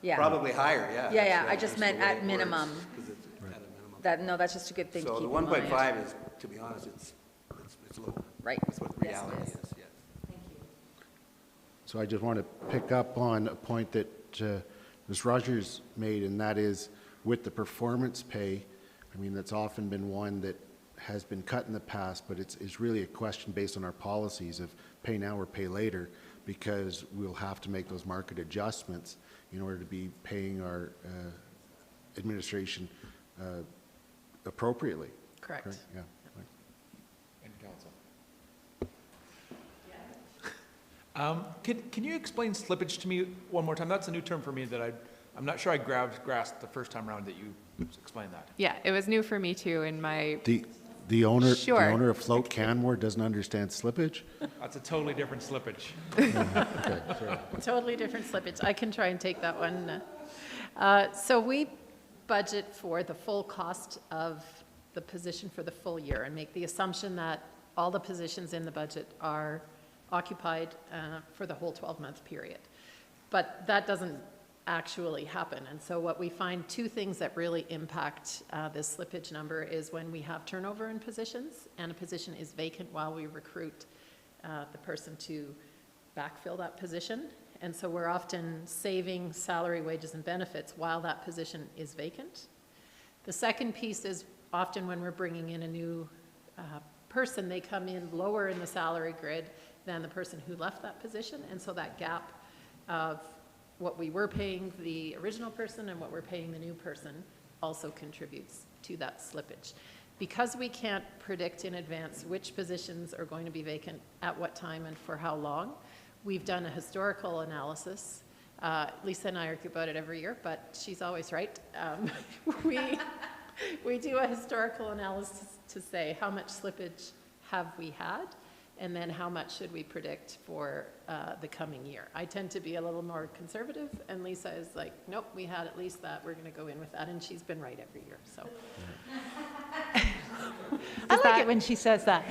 Yeah. Probably higher, yeah. Yeah, yeah, That's I just the meant way at it works, minimum. 'cause it's at a minimum. That, no, that's just a good thing to So keep the in mind. 1.5 is, to be honest, it's low. Right. That's what Yes, it reality is. is, yes. So I just want to pick up on a point that Ms. Rogers made, and that is with the performance pay. I mean, that's often been one that has been cut in the past, but it's really a question based on our policies of pay now or pay later, because we'll have to make those market adjustments in order to be paying our administration appropriately. Correct. Yeah. And council. Can you explain slippage to me one more time? That's a new term for me that I'm not sure I grasped the first time around that you explained that. Yeah, it was new for me too in my, The owner Sure. of Float Canmore doesn't understand slippage? That's a totally different slippage. Okay, sorry. Totally different slippage. I can try and take that one. So we budget for the full cost of the position for the full year and make the assumption that all the positions in the budget are occupied for the whole 12-month period. But that doesn't actually happen. And so what we find, two things that really impact this slippage number is when we have turnover in positions and a position is vacant while we recruit the person to backfill that position. And so we're often saving salary, wages, and benefits while that position is vacant. The second piece is often when we're bringing in a new person, they come in lower in the salary grid than the person who left that position. And so that gap of what we were paying the original person and what we're paying the new person also contributes to that slippage. Because we can't predict in advance which positions are going to be vacant at what time and for how long, we've done a historical analysis. Lisa and I argue about it every year, but she's always right. We do a historical analysis to say how much slippage have we had, and then how much should we predict for the coming year. I tend to be a little more conservative, and Lisa is like, nope, we had at least that, we're going to go in with that, and she's been right every year, so. I like it when she says that.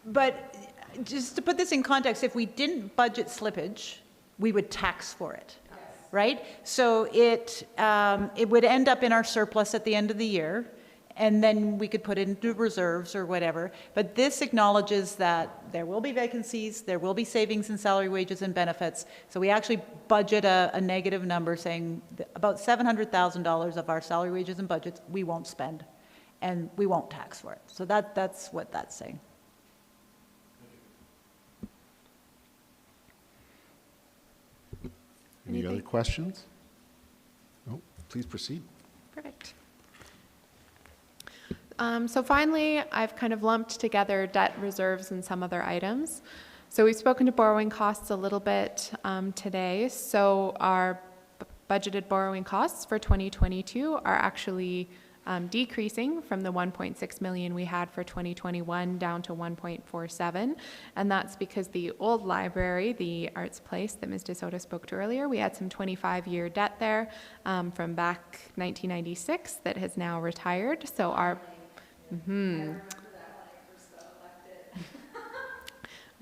But just to put this in context, if we didn't budget slippage, we would tax for it, right? So it would end up in our surplus at the end of the year, and then we could put it into reserves or whatever. But this acknowledges that there will be vacancies, there will be savings in salary, wages, and benefits. So we actually budget a negative number saying that about $700,000 of our salary, wages, and budgets we won't spend, and we won't tax for it. So that's what that's saying. Any other questions? No, please proceed. Perfect. So finally, I've kind of lumped together debt reserves and some other items. So we've spoken to borrowing costs a little bit today. So our budgeted borrowing costs for 2022 are actually decreasing from the 1.6 million we had for 2021 down to 1.47. And that's because the old library, the Arts Place that Ms. DeSoto spoke to earlier, we had some 25-year debt there from back 1996 that has now retired. So our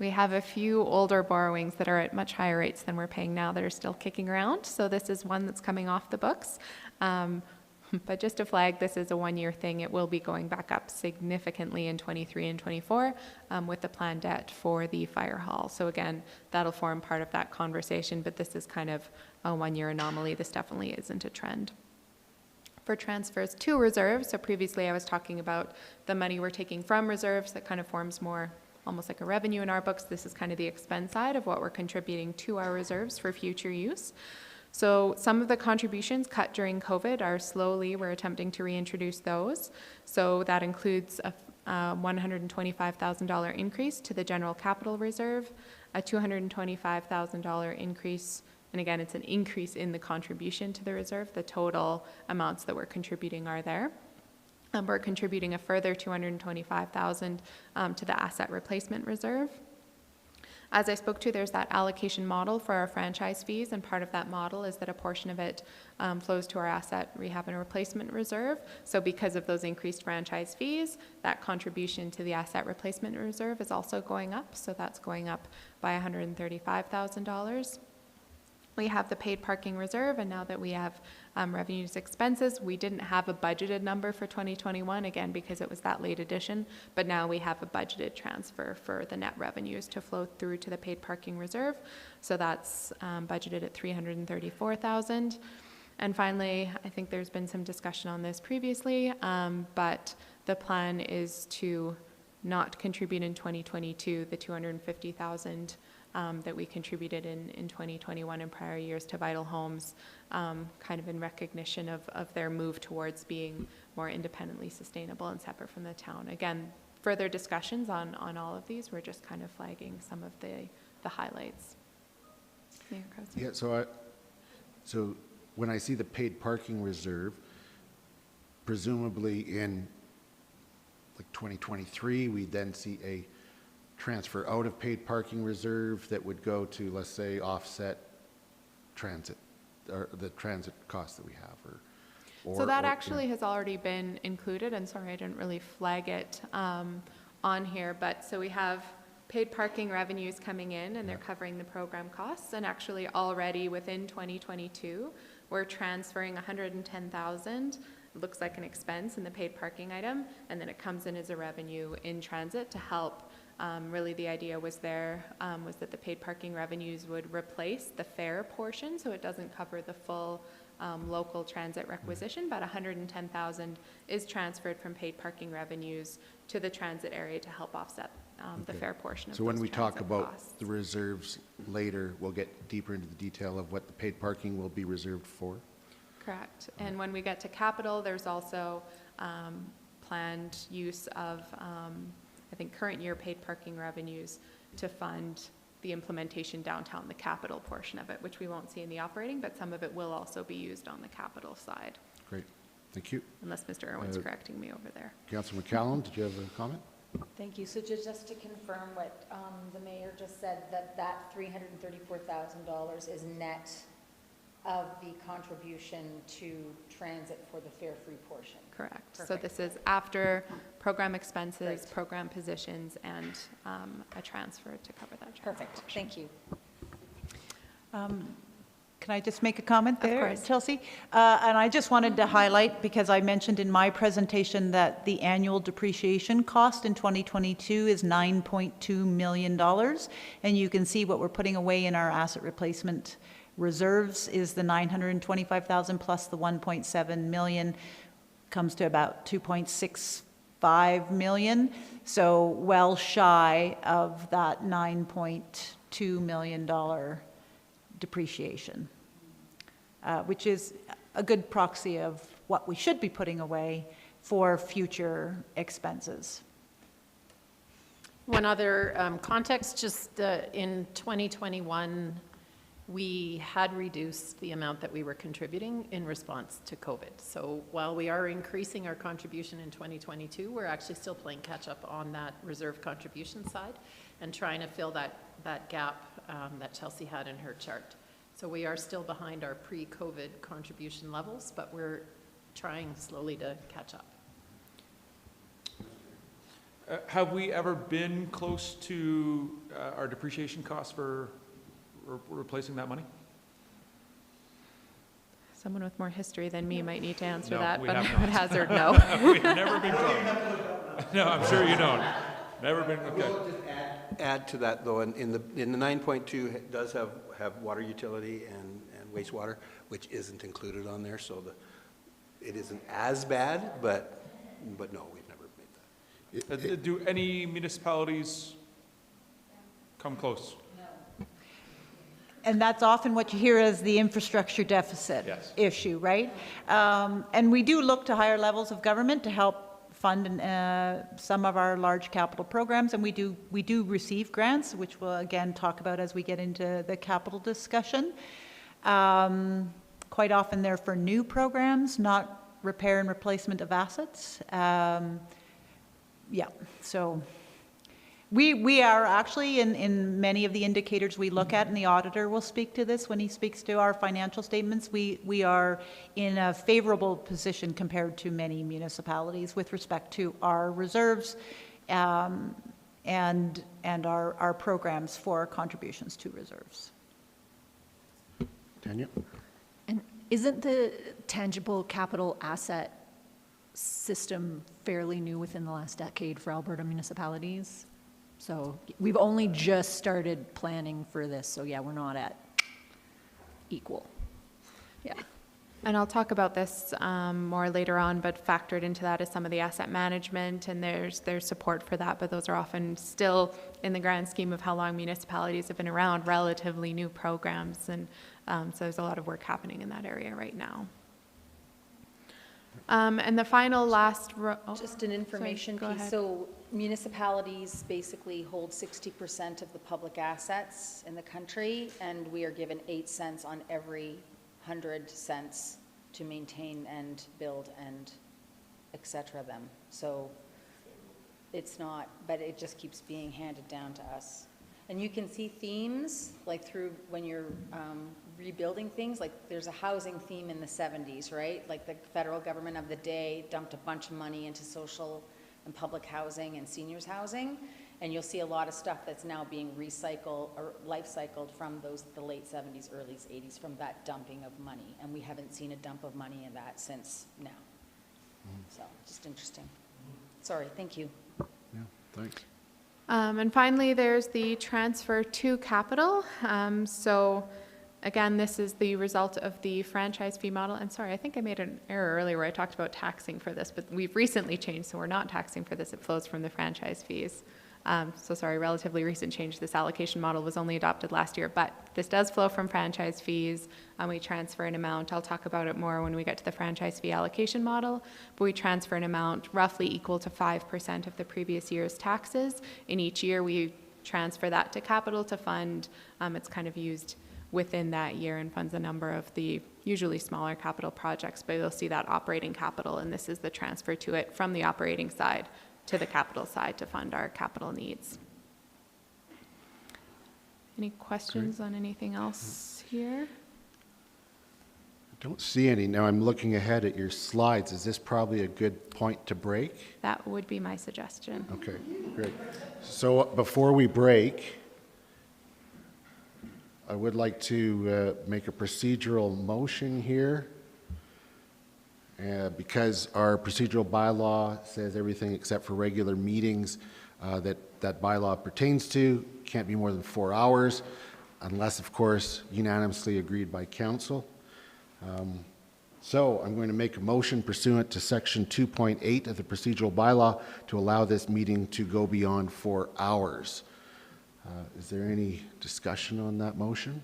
we have a few older borrowings that are at much higher rates than we're paying now that are still kicking around. So this is one that's coming off the books. But just to flag, this is a one-year thing. It will be going back up significantly in 23 and 24 with the planned debt for the fire hall. So again, that'll form part of that conversation, but this is kind of a one-year anomaly. This definitely isn't a trend. For transfers to reserves, so previously I was talking about the money we're taking from reserves that kind of forms more almost like a revenue in our books. This is kind of the expense side of what we're contributing to our reserves for future use. So some of the contributions cut during COVID are slowly, we're attempting to reintroduce those. So that includes a $125,000 increase to the general capital reserve, a $225,000 increase, and again, it's an increase in the contribution to the reserve. The total amounts that we're contributing are there. We're contributing a further $225,000 to the asset replacement reserve. As I spoke to, there's that allocation model for our franchise fees, and part of that model is that a portion of it flows to our asset rehab and replacement reserve. So because of those increased franchise fees, that contribution to the asset replacement reserve is also going up. So that's going up by $135,000. We have the paid parking reserve, and now that we have revenues expenses, we didn't have a budgeted number for 2021, again, because it was that late addition, but now we have a budgeted transfer for the net revenues to flow through to the paid parking reserve. So that's budgeted at $334,000. And finally, I think there's been some discussion on this previously, but the plan is to not contribute in 2022 the $250,000 that we contributed in 2021 and prior years to Vital Homes, kind of in recognition of their move towards being more independently sustainable and separate from the town. Again, further discussions on all of these, we're just kind of flagging some of the highlights. Mayor Crosby? Yeah, so when I see the paid parking reserve, presumably in like 2023, we then see a transfer out of paid parking reserve that would go to, let's say, offset transit, or the transit costs that we have, so that actually has already been included, and sorry, I didn't really flag it on here, but so we have paid parking revenues coming in, and they're covering the program costs, and actually already within 2022, we're transferring $110,000. It looks like an expense in the paid parking item, and then it comes in as a revenue in transit to help. Really the idea was was that the paid parking revenues would replace the fare portion, so it doesn't cover the full local transit requisition, but $110,000 is transferred from paid parking revenues to the transit area to help offset the fare portion of So when those we talk transit about costs. the reserves later, we'll get deeper into the detail of what the paid parking will be reserved for? Correct. And when we get to capital, there's also planned use of I think current year paid parking revenues to fund the implementation downtown, the capital portion of it, which we won't see in the operating, but some of it will also be used on the capital side. Great, thank you. Unless Mr. Irwin's correcting me over there. Councilor McCallum, did you have a comment? Thank you. So just to confirm what the mayor just said, that $334,000 is net of the contribution to transit for the fare-free portion. Correct. Perfect. So this is after program expenses, Great. program positions, and a transfer to cover that transit Perfect. portion. Thank you. Can I just make a comment there, course. Chelsea? And I just wanted to highlight, because I mentioned in my presentation that the annual depreciation cost in 2022 is $9.2 million. And you can see what we're putting away in our asset replacement reserves is the $925,000 plus the $1.7 million, comes to about $2.65 million. So well shy of that $9.2 million depreciation, which is a good proxy of what we should be putting away for future expenses. One other context, just in 2021, we had reduced the amount that we were contributing in response to COVID. So while we are increasing our contribution in 2022, we're actually still playing catch up on that reserve contribution side and trying to fill that gap that Chelsea had in her chart. So we are still behind our pre-COVID contribution levels, but we're trying slowly to catch up. Have we ever been close to our depreciation costs for replacing that money? Someone with more history than me might need to answer No, that, we but I have would not. hazard no. We've never been close. No, I'm sure you don't. Never been, okay. Add to that, though, in the 9.2, it does have water utility and wastewater, which isn't included on there, so it isn't as bad, but no, we've never made that. Do any municipalities come close? And that's often what you hear as the infrastructure deficit Yes. issue, right? And we do look to higher levels of government to help fund some of our large capital programs, and we do receive grants, which we'll again talk about as we get into the capital discussion. Quite often they're for new programs, not repair and replacement of assets. Yeah, so we are actually in many of the indicators we look at, and the auditor will speak to this when he speaks to our financial statements. We are in a favorable position compared to many municipalities with respect to our reserves and our programs for contributions to reserves. Tanya? And isn't the tangible capital asset system fairly new within the last decade for Alberta municipalities? So we've only just started planning for this, so yeah, we're not at equal. Yeah. And I'll talk about this more later on, but factored into that is some of the asset management, and there's support for that, but those are often still, in the grand scheme of how long municipalities have been around, relatively new programs, and so there's a lot of work happening in that area right now. And the final last Just an information go piece. ahead. So municipalities basically hold 60% of the public assets in the country, and we are given 8 cents on every 100 cents to maintain and build and et cetera them. So it's not, but it just keeps being handed down to us. And you can see themes, like through when you're rebuilding things, like there's a housing theme in the 70s, right? Like the federal government of the day dumped a bunch of money into social and public housing and seniors housing. And you'll see a lot of stuff that's now being recycled or life cycled from the late 70s, early 80s, from that dumping of money. And we haven't seen a dump of money in that since now. So just interesting. Sorry, thank you. Yeah, thanks. And finally, there's the transfer to capital. So again, this is the result of the franchise fee model. And sorry, I think I made an error earlier where I talked about taxing for this, but we've recently changed, so we're not taxing for this. It flows from the franchise fees. So sorry, relatively recent change. This allocation model was only adopted last year, but this does flow from franchise fees. We transfer an amount. I'll talk about it more when we get to the franchise fee allocation model, but we transfer an amount roughly equal to 5% of the previous year's taxes. In each year, we transfer that to capital to fund. It's kind of used within that year and funds a number of the usually smaller capital projects, but you'll see that operating capital, and this is the transfer to it from the operating side to the capital side to fund our capital needs. Any questions on anything else here? I don't see any. Now I'm looking ahead at your slides. Is this probably a good point to break? That would be my suggestion. Okay, great. So before we break, I would like to make a procedural motion here. Because our procedural bylaw says everything except for regular meetings that bylaw pertains to can't be more than 4 hours, unless, of course, unanimously agreed by council. So I'm going to make a motion pursuant to section 2.8 of the procedural bylaw to allow this meeting to go beyond 4 hours. Is there any discussion on that motion?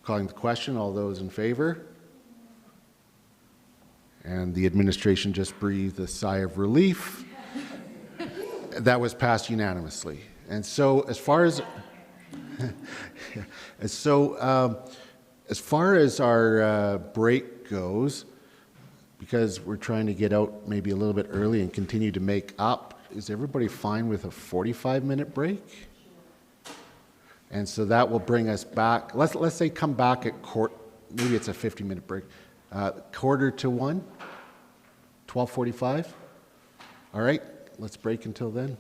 Calling the question, all those in favor? And the administration just breathed a sigh of relief. That was passed unanimously. And so as far as as far as our break goes, because we're trying to get out maybe a little bit early and continue to make up, is everybody fine with a 45-minute break? And so that will bring us back, let's say come back at maybe it's a 50-minute break, quarter to 1, 12:45. All right, let's break until then.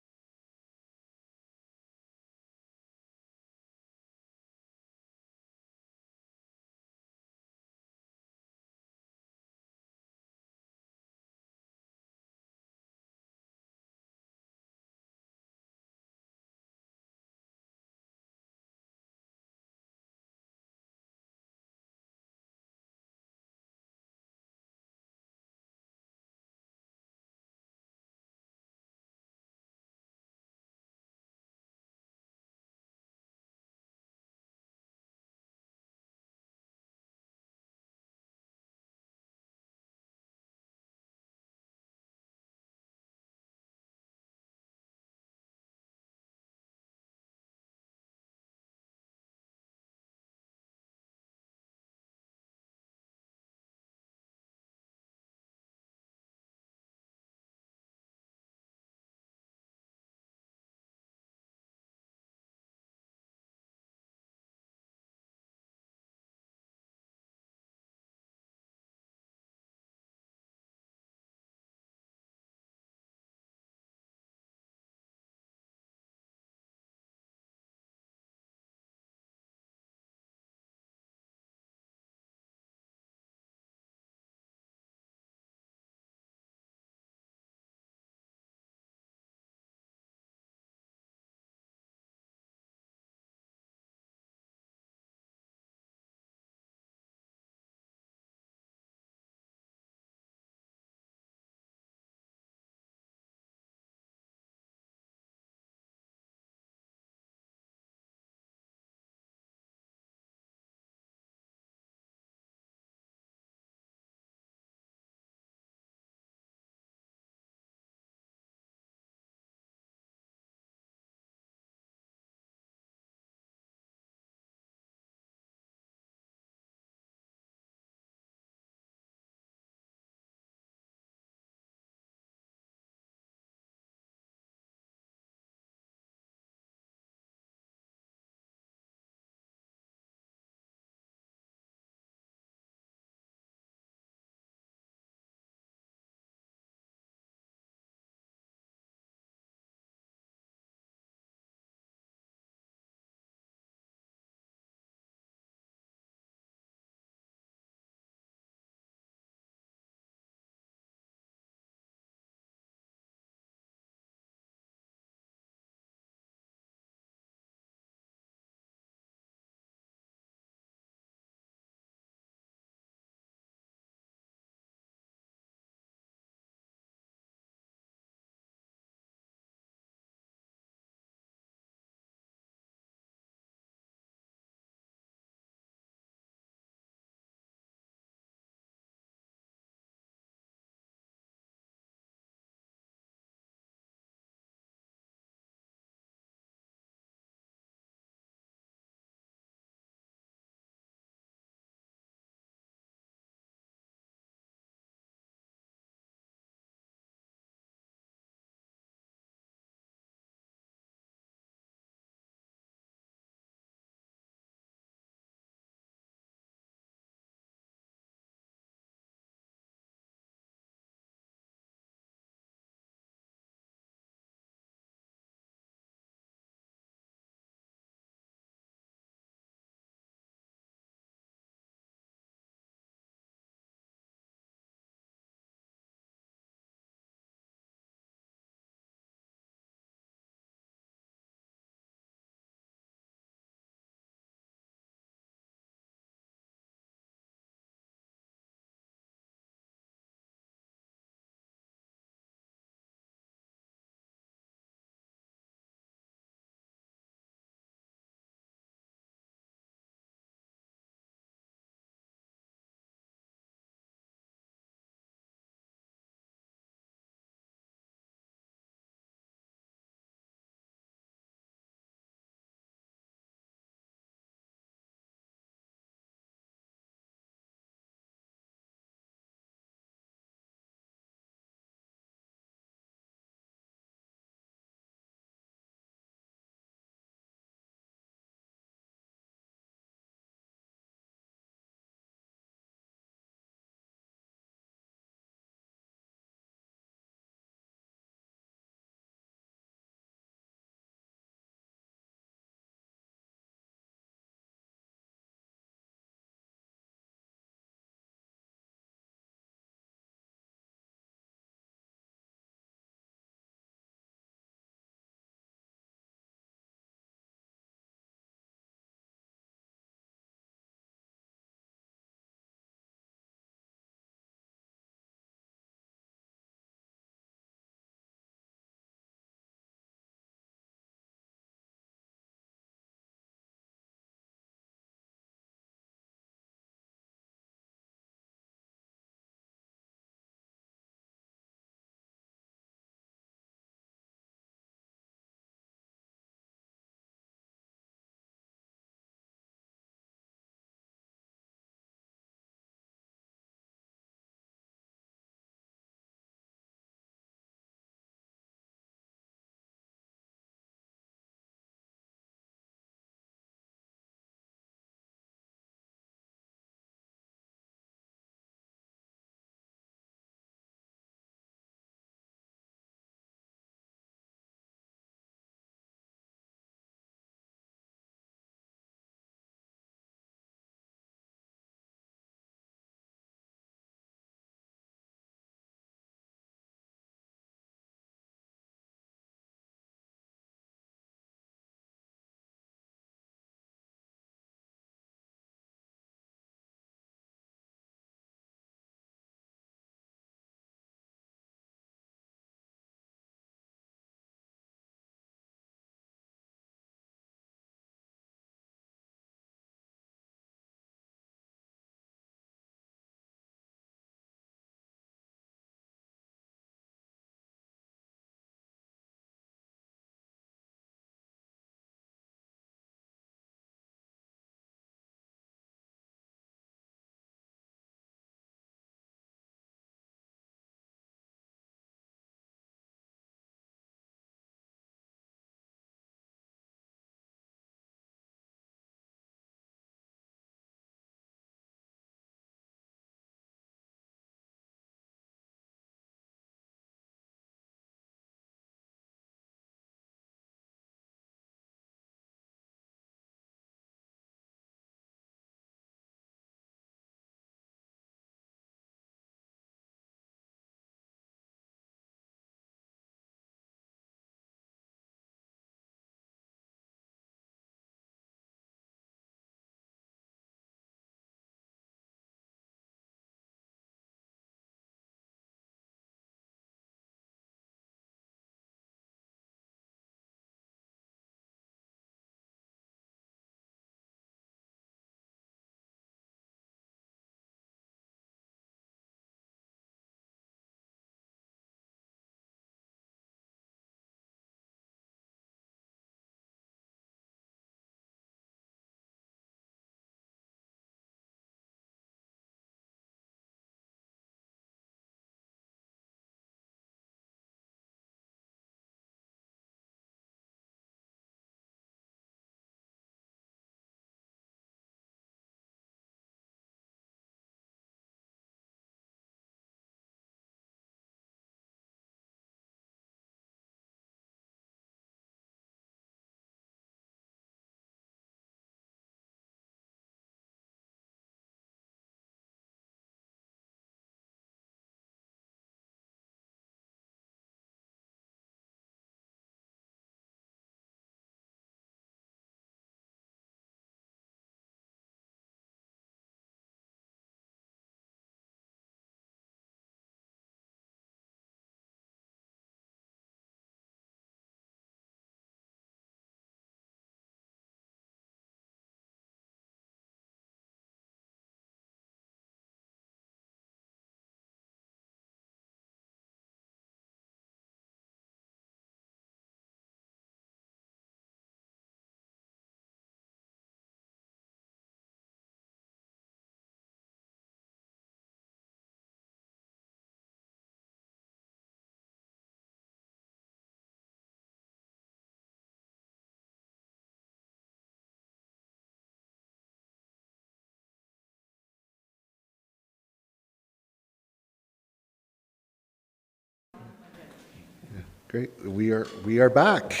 Great. We are back.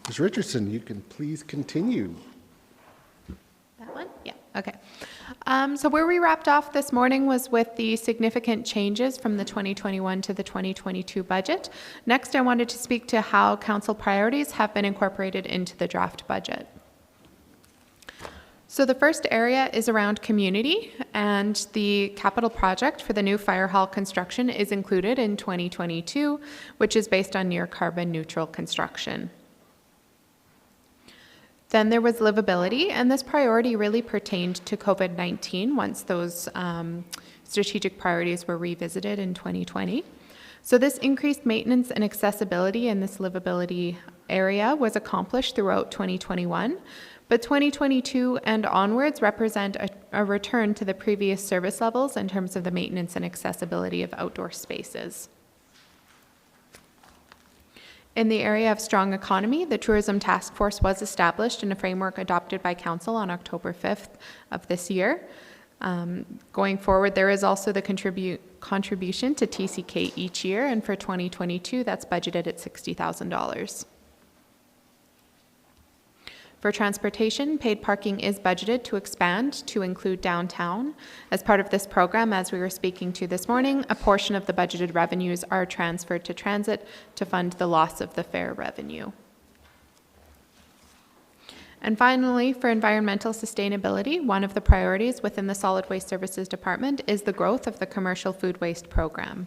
Ms. Richardson, you can please continue. That one? Yeah, okay. So where we wrapped off this morning was with the significant changes from the 2021 to the 2022 budget. Next, I wanted to speak to how council priorities have been incorporated into the draft budget. So the first area is around community, and the capital project for the new fire hall construction is included in 2022, which is based on near carbon neutral construction. Then there was livability, and this priority really pertained to COVID-19 once those strategic priorities were revisited in 2020. So this increased maintenance and accessibility in this livability area was accomplished throughout 2021, but 2022 and onwards represent a return to the previous service levels in terms of the maintenance and accessibility of outdoor spaces. In the area of strong economy, the Tourism Task Force was established in a framework adopted by Council on October 5th of this year. Going forward, there is also the contribution to TCK each year, and for 2022, that's budgeted at $60,000. For transportation, paid parking is budgeted to expand to include downtown. As part of this program, as we were speaking to this morning, a portion of the budgeted revenues are transferred to transit to fund the loss of the fare revenue. And finally, for environmental sustainability, one of the priorities within the Solid Waste Services Department is the growth of the commercial food waste program.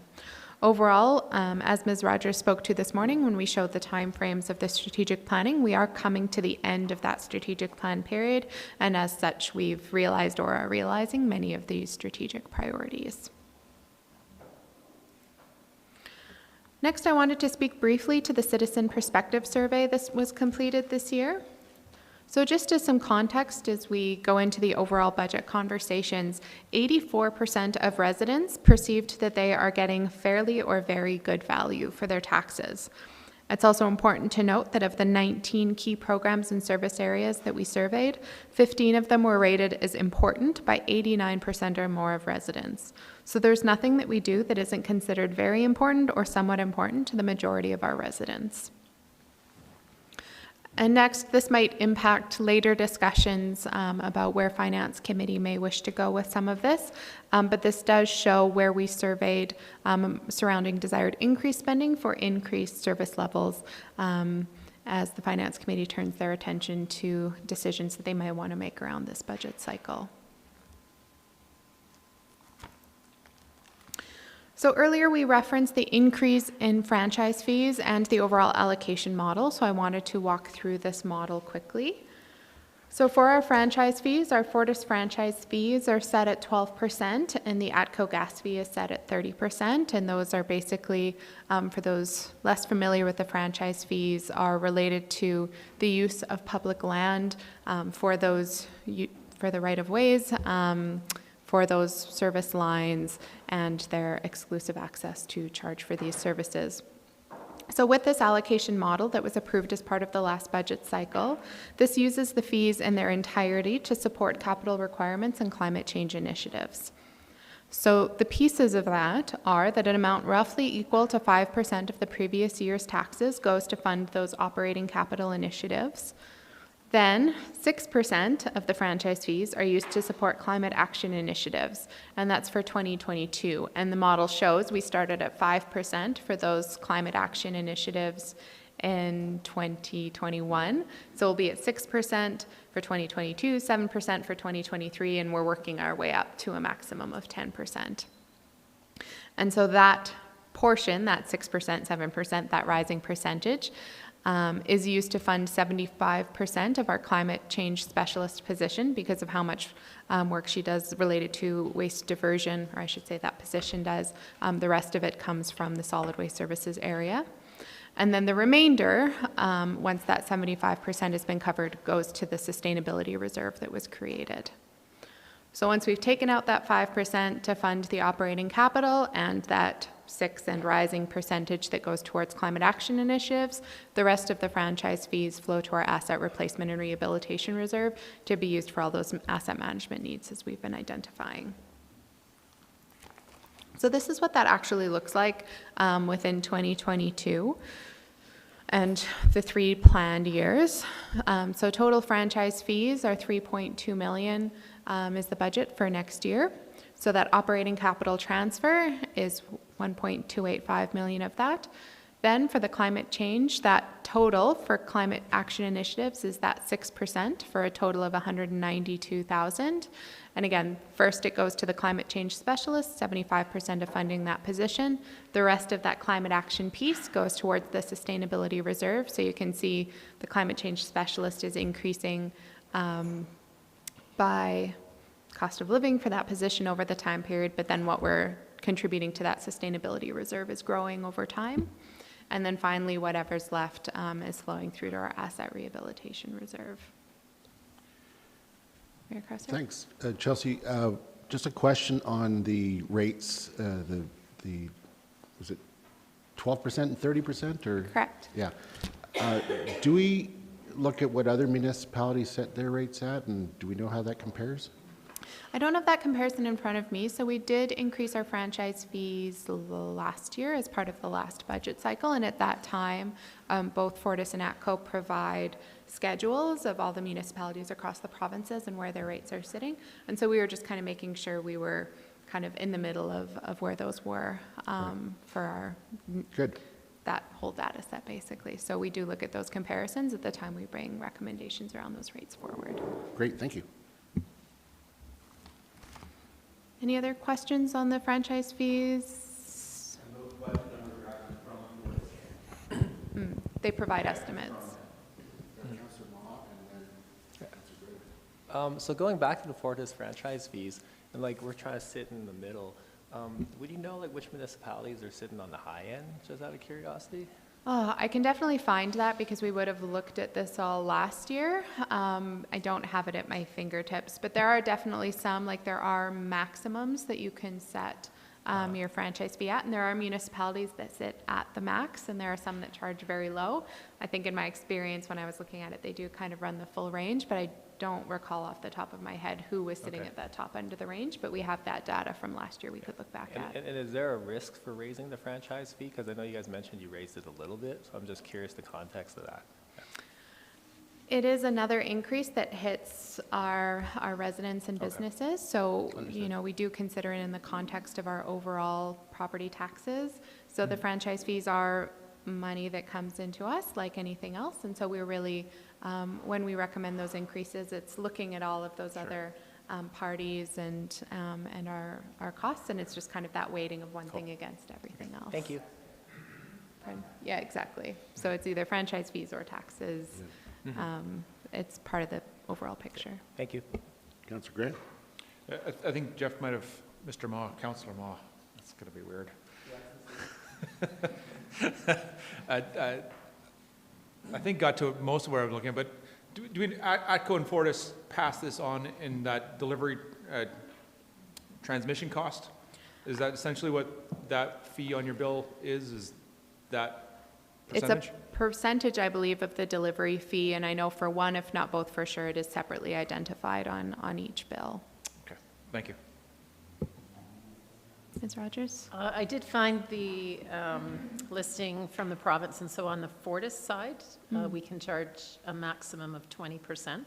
Overall, as Ms. Rogers spoke to this morning when we showed the timeframes of the strategic planning, we are coming to the end of that strategic plan period, and as such, we've realized or are realizing many of these strategic priorities. Next, I wanted to speak briefly to the Citizen Perspective Survey that was completed this year. So just as some context as we go into the overall budget conversations, 84% of residents perceived that they are getting fairly or very good value for their taxes. It's also important to note that of the 19 key programs and service areas that we surveyed, 15 of them were rated as important by 89% or more of residents. So there's nothing that we do that isn't considered very important or somewhat important to the majority of our residents. And next, this might impact later discussions about where Finance Committee may wish to go with some of this, but this does show where we surveyed surrounding desired increased spending for increased service levels as the Finance Committee turns their attention to decisions that they might want to make around this budget cycle. So earlier we referenced the increase in franchise fees and the overall allocation model, so I wanted to walk through this model quickly. So for our franchise fees, our Fortis franchise fees are set at 12%, and the ATCO gas fee is set at 30%, and those are basically, for those less familiar with the franchise fees, are related to the use of public land for the right-of-ways, for those service lines, and their exclusive access to charge for these services. So with this allocation model that was approved as part of the last budget cycle, this uses the fees in their entirety to support capital requirements and climate change initiatives. So the pieces of that are that an amount roughly equal to 5% of the previous year's taxes goes to fund those operating capital initiatives. Then 6% of the franchise fees are used to support climate action initiatives, and that's for 2022. And the model shows we started at 5% for those climate action initiatives in 2021. So we'll be at 6% for 2022, 7% for 2023, and we're working our way up to a maximum of 10%. And so that portion, that 6%, 7%, that rising percentage, is used to fund 75% of our climate change specialist position because of how much work she does related to waste diversion, or I should say that position does. The rest of it comes from the solid waste services area. And then the remainder, once that 75% has been covered, goes to the sustainability reserve that was created. So once we've taken out that 5% to fund the operating capital and that 6% and rising percentage that goes towards climate action initiatives, the rest of the franchise fees flow to our asset replacement and rehabilitation reserve to be used for all those asset management needs as we've been identifying. So this is what that actually looks like within 2022 and the 3 planned years. So total franchise fees are 3.2 million is the budget for next year. So that operating capital transfer is 1.285 million of that. Then for the climate change, that total for climate action initiatives is that 6% for a total of 192,000. And again, first it goes to the climate change specialist, 75% of funding that position. The rest of that climate action piece goes towards the sustainability reserve. So you can see the climate change specialist is increasing by cost of living for that position over the time period, but then what we're contributing to that sustainability reserve is growing over time. And then finally, whatever's left is flowing through to our asset rehabilitation reserve. Mayor Crosser? Thanks. Chelsea, just a question on the rates, was it 12% and 30% or? Correct. Yeah. Do we look at what other municipalities set their rates at, and do we know how that compares? I don't have that comparison in front of me. So we did increase our franchise fees last year as part of the last budget cycle. And at that time, both Fortis and ATCO provide schedules of all the municipalities across the provinces and where their rates are sitting. And so we were just kind of making sure we were kind of in the middle of where those were for our that whole data set, basically. So we do look at those comparisons at the time we bring recommendations around those rates forward. Great, thank you. Any other questions on the franchise fees? They provide estimates. So going back to the Fortis franchise fees, and like we're trying to sit in the middle, would you know like which municipalities are sitting on the high end, just out of curiosity? I can definitely find that because we would have looked at this all last year. I don't have it at my fingertips, but there are definitely some, like there are maximums that you can set your franchise fee at, and there are municipalities that sit at the max, and there are some that charge very low. I think in my experience when I was looking at it, they do kind of run the full range, but I don't recall off the top of my head who was sitting at that top end of the range, but we have that data from last year we could look back at. And is there a risk for raising the franchise fee? Because I know you guys mentioned you raised it a little bit, so I'm just curious the context of that. It is another increase that hits our residents and businesses. So, you know, we do consider it in the context of our overall property taxes. So the franchise fees are money that comes into us like anything else. And so we're really, when we recommend those increases, it's looking at all of those other parties and our costs. And it's just kind of that weighting of one thing against everything else. Thank you. Yeah, exactly. So it's either franchise fees or taxes. It's part of the overall picture. Thank you. Councillor Grant? I think Jeff might have, Mr. Ma, Councillor Ma, that's going to be weird. I think got to most of where I was looking at, but do we, ATCO and Fortis pass this on in that delivery transmission cost? Is that essentially what that fee on your bill is that percentage? It's a percentage, I believe, of the delivery fee, and I know for one, if not both for sure, it is separately identified on each bill. Okay, thank you. Ms. Rogers? I did find the listing from the province, and so on the Fortis side, we can charge a maximum of 20%.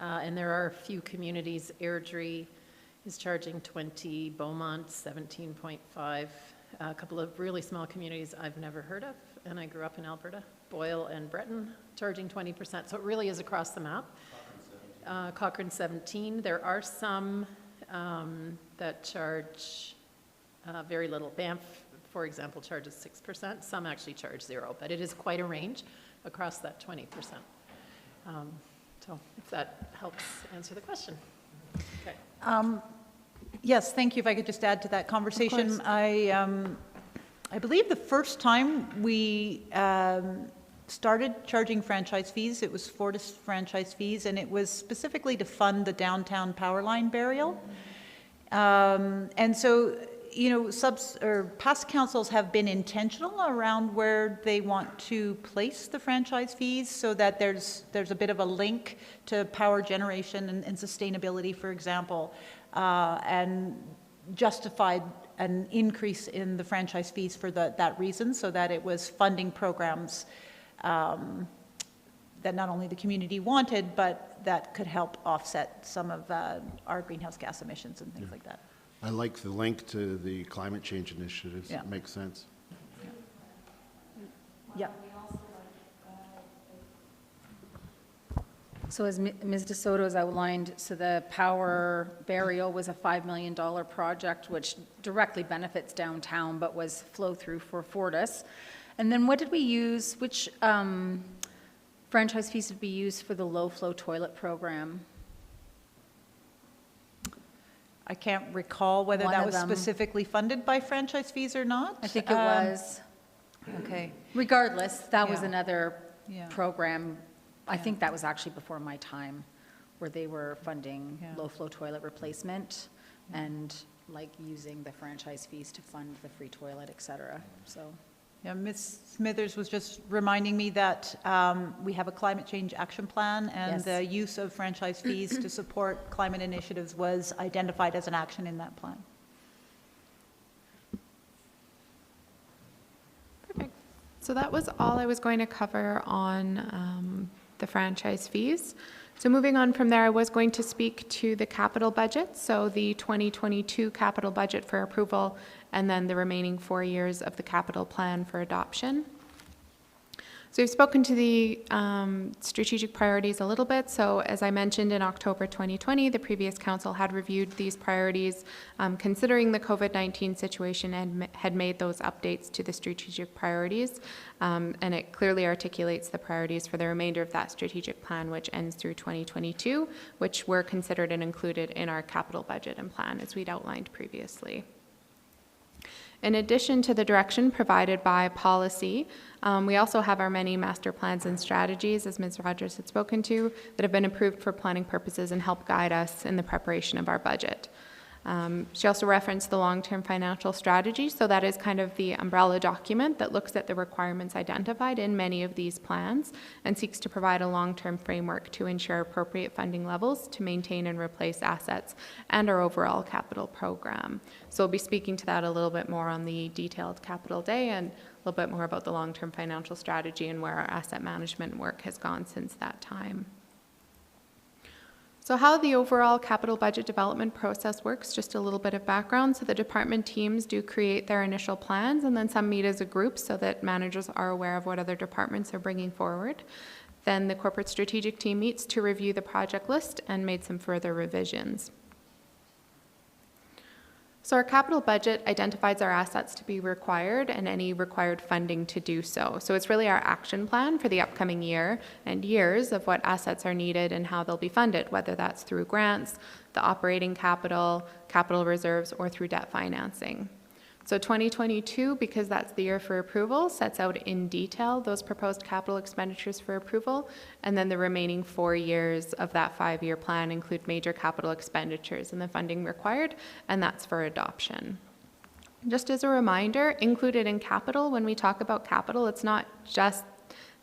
And there are a few communities. Airdrie is charging 20, Beaumont 17.5, a couple of really small communities I've never heard of, and I grew up in Alberta, Boyle and Breton charging 20%. So it really is across the map. Cochrane 17. There are some that charge very little. Banff, for example, charges 6%. Some actually charge 0, but it is quite a range across that 20%. So if that helps answer the question. Okay. Yes, thank you. If I could just add to that conversation. I believe the first time we started charging franchise fees, it was Fortis franchise fees, and it was specifically to fund the downtown power line burial. And so, you know, past councils have been intentional around where they want to place the franchise fees so that there's a bit of a link to power generation and sustainability, for example, and justified an increase in the franchise fees for that reason, so that it was funding programs that not only the community wanted, but that could help offset some of our greenhouse gas emissions and things like that. I like the link to the climate change initiatives. Yeah. It makes sense. Yeah. So as Ms. DeSoto has outlined, so the power burial was a $5 million project, which directly benefits downtown, but was flow-through for Fortis. And then what did we use, which franchise fees did we use for the low-flow toilet program? I can't recall whether One that of was them. specifically funded by franchise fees or not. I think it was. Okay. Regardless, that was Yeah. another Yeah. program, I think that was actually before my time, where they were funding Yeah. low-flow toilet replacement and like using the franchise fees to fund the free toilet, et cetera, so. Yeah, Ms. Smithers was just reminding me that we have a climate change action plan, and Yes. the use of franchise fees to support climate initiatives was identified as an action in that plan. Perfect. So that was all I was going to cover on the franchise fees. So moving on from there, I was going to speak to the capital budget, so the 2022 capital budget for approval, and then the remaining 4 years of the capital plan for adoption. So we've spoken to the strategic priorities a little bit. So as I mentioned, in October 2020, the previous council had reviewed these priorities, considering the COVID-19 situation, and had made those updates to the strategic priorities. And it clearly articulates the priorities for the remainder of that strategic plan, which ends through 2022, which were considered and included in our capital budget and plan, as we'd outlined previously. In addition to the direction provided by policy, we also have our many master plans and strategies, as Ms. Rogers had spoken to, that have been approved for planning purposes and help guide us in the preparation of our budget. She also referenced the long-term financial strategy, so that is kind of the umbrella document that looks at the requirements identified in many of these plans and seeks to provide a long-term framework to ensure appropriate funding levels to maintain and replace assets and our overall capital program. So we'll be speaking to that a little bit more on the detailed capital day, and a little bit more about the long-term financial strategy and where our asset management work has gone since that time. So how the overall capital budget development process works, just a little bit of background. So the department teams do create their initial plans, and then some meet as a group so that managers are aware of what other departments are bringing forward. Then the corporate strategic team meets to review the project list and made some further revisions. So our capital budget identifies our assets to be required and any required funding to do so. So it's really our action plan for the upcoming year and years of what assets are needed and how they'll be funded, whether that's through grants, the operating capital, capital reserves, or through debt financing. So 2022, because that's the year for approval, sets out in detail those proposed capital expenditures for approval, and then the remaining 4 years of that 5-year plan include major capital expenditures and the funding required, and that's for adoption. Just as a reminder, included in capital, when we talk about capital, it's not just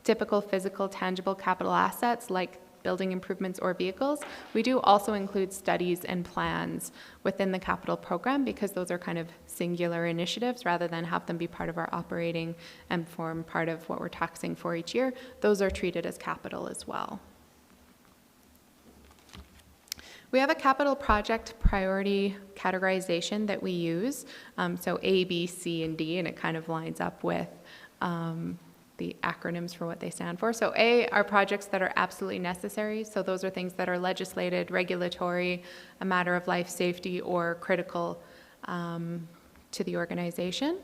typical physical, tangible capital assets like building improvements or vehicles. We do also include studies and plans within the capital program, because those are kind of singular initiatives rather than have them be part of our operating and form part of what we're taxing for each year. Those are treated as capital as well. We have a capital project priority categorization that we use. So A, B, C, and D, and it kind of lines up with the acronyms for what they stand for. So A are projects that are absolutely necessary. So those are things that are legislated, regulatory, a matter of life safety, or critical to the organization.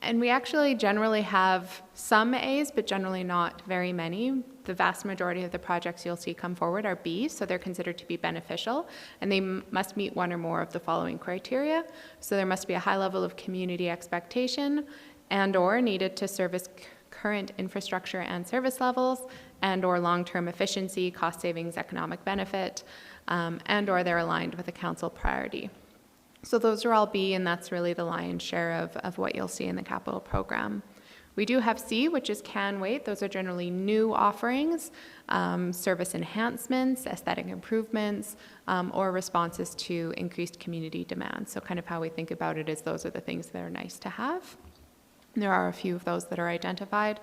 And we actually generally have some A's, but generally not very many. The vast majority of the projects you'll see come forward are B's, so they're considered to be beneficial, and they must meet one or more of the following criteria. So there must be a high level of community expectation and/or needed to service current infrastructure and service levels, and/or long-term efficiency, cost savings, economic benefit, and/or they're aligned with a council priority. So those are all B, and that's really the lion's share of what you'll see in the capital program. We do have C, which is can wait. Those are generally new offerings, service enhancements, aesthetic improvements, or responses to increased community demand. So kind of how we think about it is those are the things that are nice to have. There are a few of those that are identified.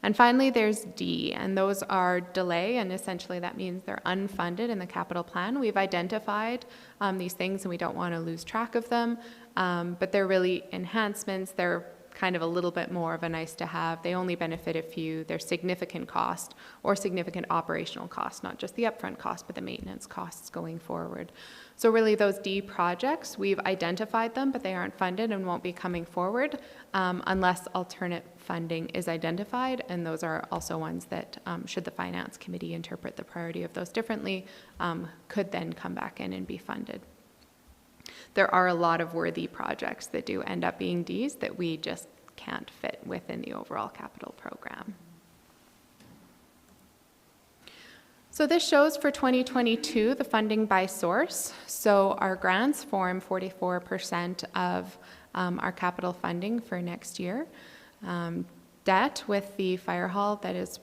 And finally, there's D, and those are delay, and essentially that means they're unfunded in the capital plan. We've identified these things, and we don't want to lose track of them, but they're really enhancements. They're kind of a little bit more of a nice to have. They only benefit if there's significant cost or significant operational cost, not just the upfront cost, but the maintenance costs going forward. So really those D projects, we've identified them, but they aren't funded and won't be coming forward unless alternate funding is identified. And those are also ones that, should the Finance Committee interpret the priority of those differently, could then come back in and be funded. There are a lot of worthy projects that do end up being Ds that we just can't fit within the overall capital program. So this shows for 2022 the funding by source. So our grants form 44% of our capital funding for next year. Debt with the fire hall, that is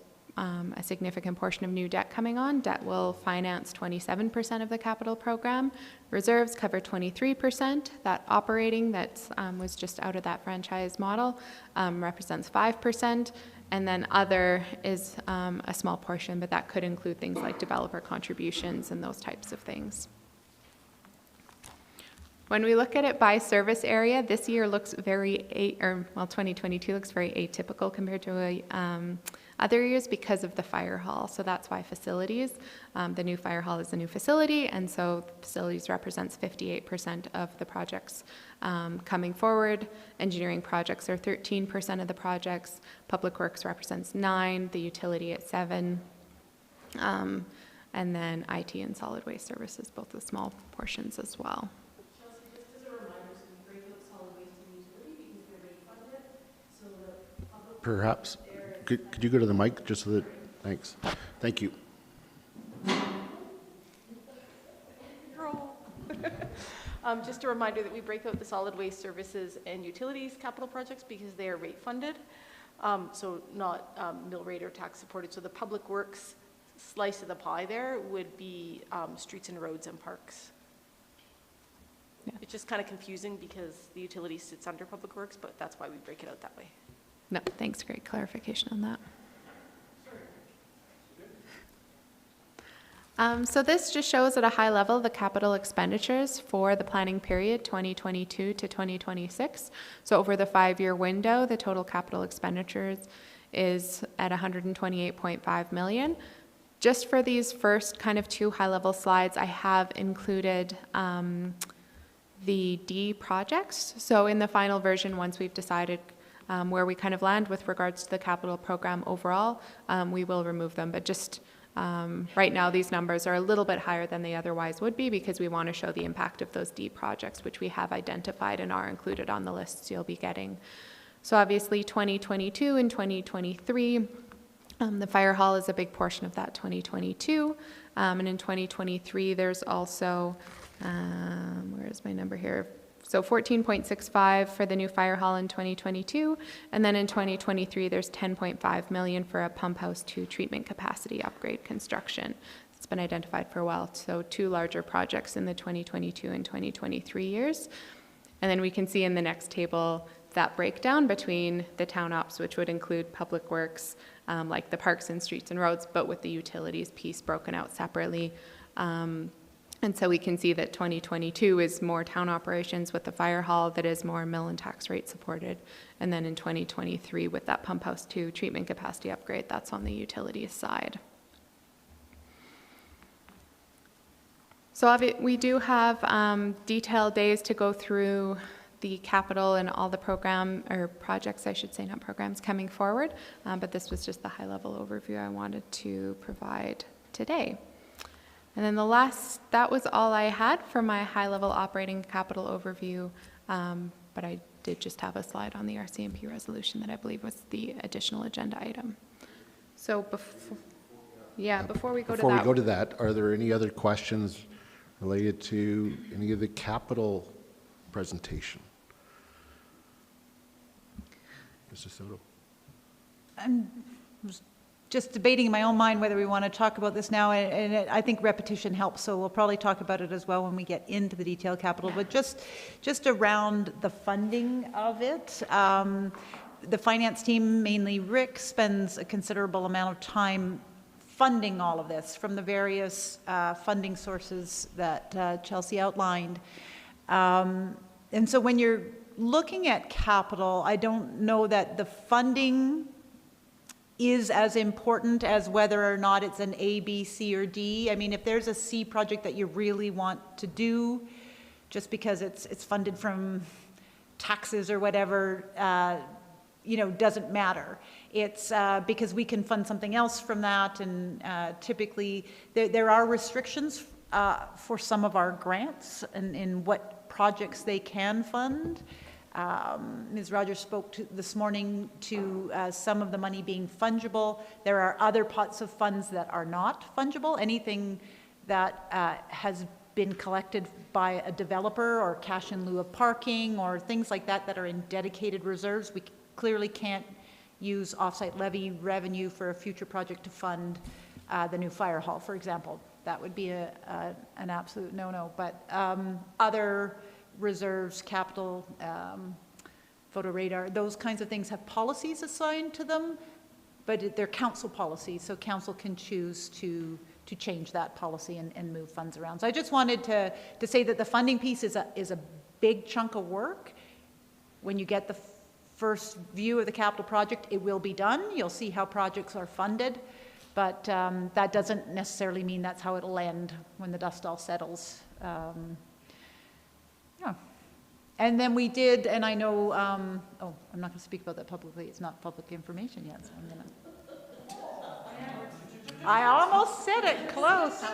a significant portion of new debt coming on. Debt will finance 27% of the capital program. Reserves cover 23%. That operating that was just out of that franchise model represents 5%. And then other is a small portion, but that could include things like developer contributions and those types of things. When we look at it by service area, this year looks 2022 looks very atypical compared to other years because of the fire hall. So that's why facilities, the new fire hall is a new facility, and so facilities represents 58% of the projects coming forward. Engineering projects are 13% of the projects. Public works represents 9%, the utility at 7%, and then IT and solid waste services, both the small portions as well. Perhaps, could you go to the mic just so that, thanks. Thank you. Just a reminder that we break out the solid waste services and utilities capital projects because they are rate funded, so not mill rate or tax supported. So the public works slice of the pie there would be streets and roads and parks. Yeah. It's just kind of confusing because the utility sits under public works, but that's why we break it out that way. No, thanks, great clarification on that. So this just shows at a high level the capital expenditures for the planning period 2022 to 2026. So over the 5-year window, the total capital expenditures is at $128.5 million. Just for these first kind of 2 high-level slides, I have included the D projects. So in the final version, once we've decided where we kind of land with regards to the capital program overall, we will remove them. But just right now, these numbers are a little bit higher than they otherwise would be because we want to show the impact of those D projects, which we have identified and are included on the lists you'll be getting. So obviously 2022 and 2023, the fire hall is a big portion of that 2022. And in 2023, there's also, where is my number here? So 14.65 for the new fire hall in 2022, and then in 2023 there's 10.5 million for a pump house 2 treatment capacity upgrade construction. It's been identified for a while, so 2 larger projects in the 2022 and 2023 years. And then we can see in the next table that breakdown between the town ops, which would include public works, like the parks and streets and roads, but with the utilities piece broken out separately. And so we can see that 2022 is more town operations with the fire hall that is more mill and tax rate supported. And then in 2023 with that pump house 2 treatment capacity upgrade, that's on the utilities side. So we do have detailed days to go through the capital and all the program, or projects, I should say, not programs, coming forward. But this was just the high-level overview I wanted to provide today. And then that was all I had for my high-level operating capital overview, but I did just have a slide on the RCMP resolution that I believe was the additional agenda item. So before we go to that, are there any other questions related to any of the capital presentation? Mr. Soto. I'm just debating in my own mind whether we want to talk about this now, and I think repetition helps, so we'll probably talk about it as well when we get into the detailed capital, but just around the funding of it. The finance team, mainly Rick, spends a considerable amount of time funding all of this from the various funding sources that Chelsea outlined. And so when you're looking at capital, I don't know that the funding is as important as whether or not it's an A, B, C, or D. I mean, if there's a C project that you really want to do, just because it's funded from taxes or whatever, doesn't matter. It's because we can fund something else from that, and typically there are restrictions for some of our grants and in what projects they can fund. Ms. Rogers spoke this morning to some of the money being fungible. There are other pots of funds that are not fungible. Anything that has been collected by a developer, or cash in lieu of parking, or things like that that are in dedicated reserves, we clearly can't use offsite levy revenue for a future project to fund the new fire hall, for example. That would be an absolute no-no. But other reserves, capital, photo radar, those kinds of things have policies assigned to them, but they're council policies, so council can choose to change that policy and move funds around. So I just wanted to say that the funding piece is a big chunk of work. When you get the first view of the capital project, it will be done. You'll see how projects are funded, but that doesn't necessarily mean that's how it'll end when the dust all settles. Yeah. And then we did, and I know, I'm not going to speak about that publicly. It's not public information yet, so I'm going to. I almost said it, close.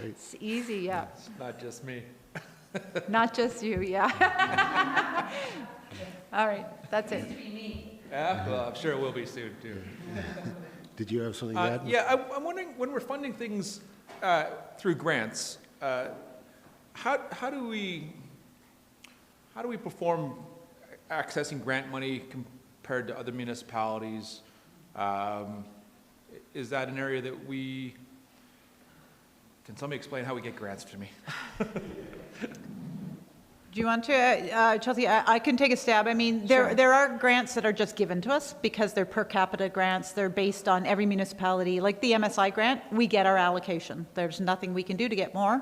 It's easy, yeah. It's not just me. Not just you, yeah. All right, that's it. Yeah, well, I'm sure it will be soon, too. Did you have something to add? Yeah, I'm wondering, when we're funding things through grants, how do we perform accessing grant money compared to other municipalities? Is that an area that can somebody explain how we get grants to me? Do you want to, Chelsea? I can take a stab. I mean, there are grants that are just given to us because they're per capita grants. They're based on every municipality. Like the MSI grant, we get our allocation. There's nothing we can do to get more.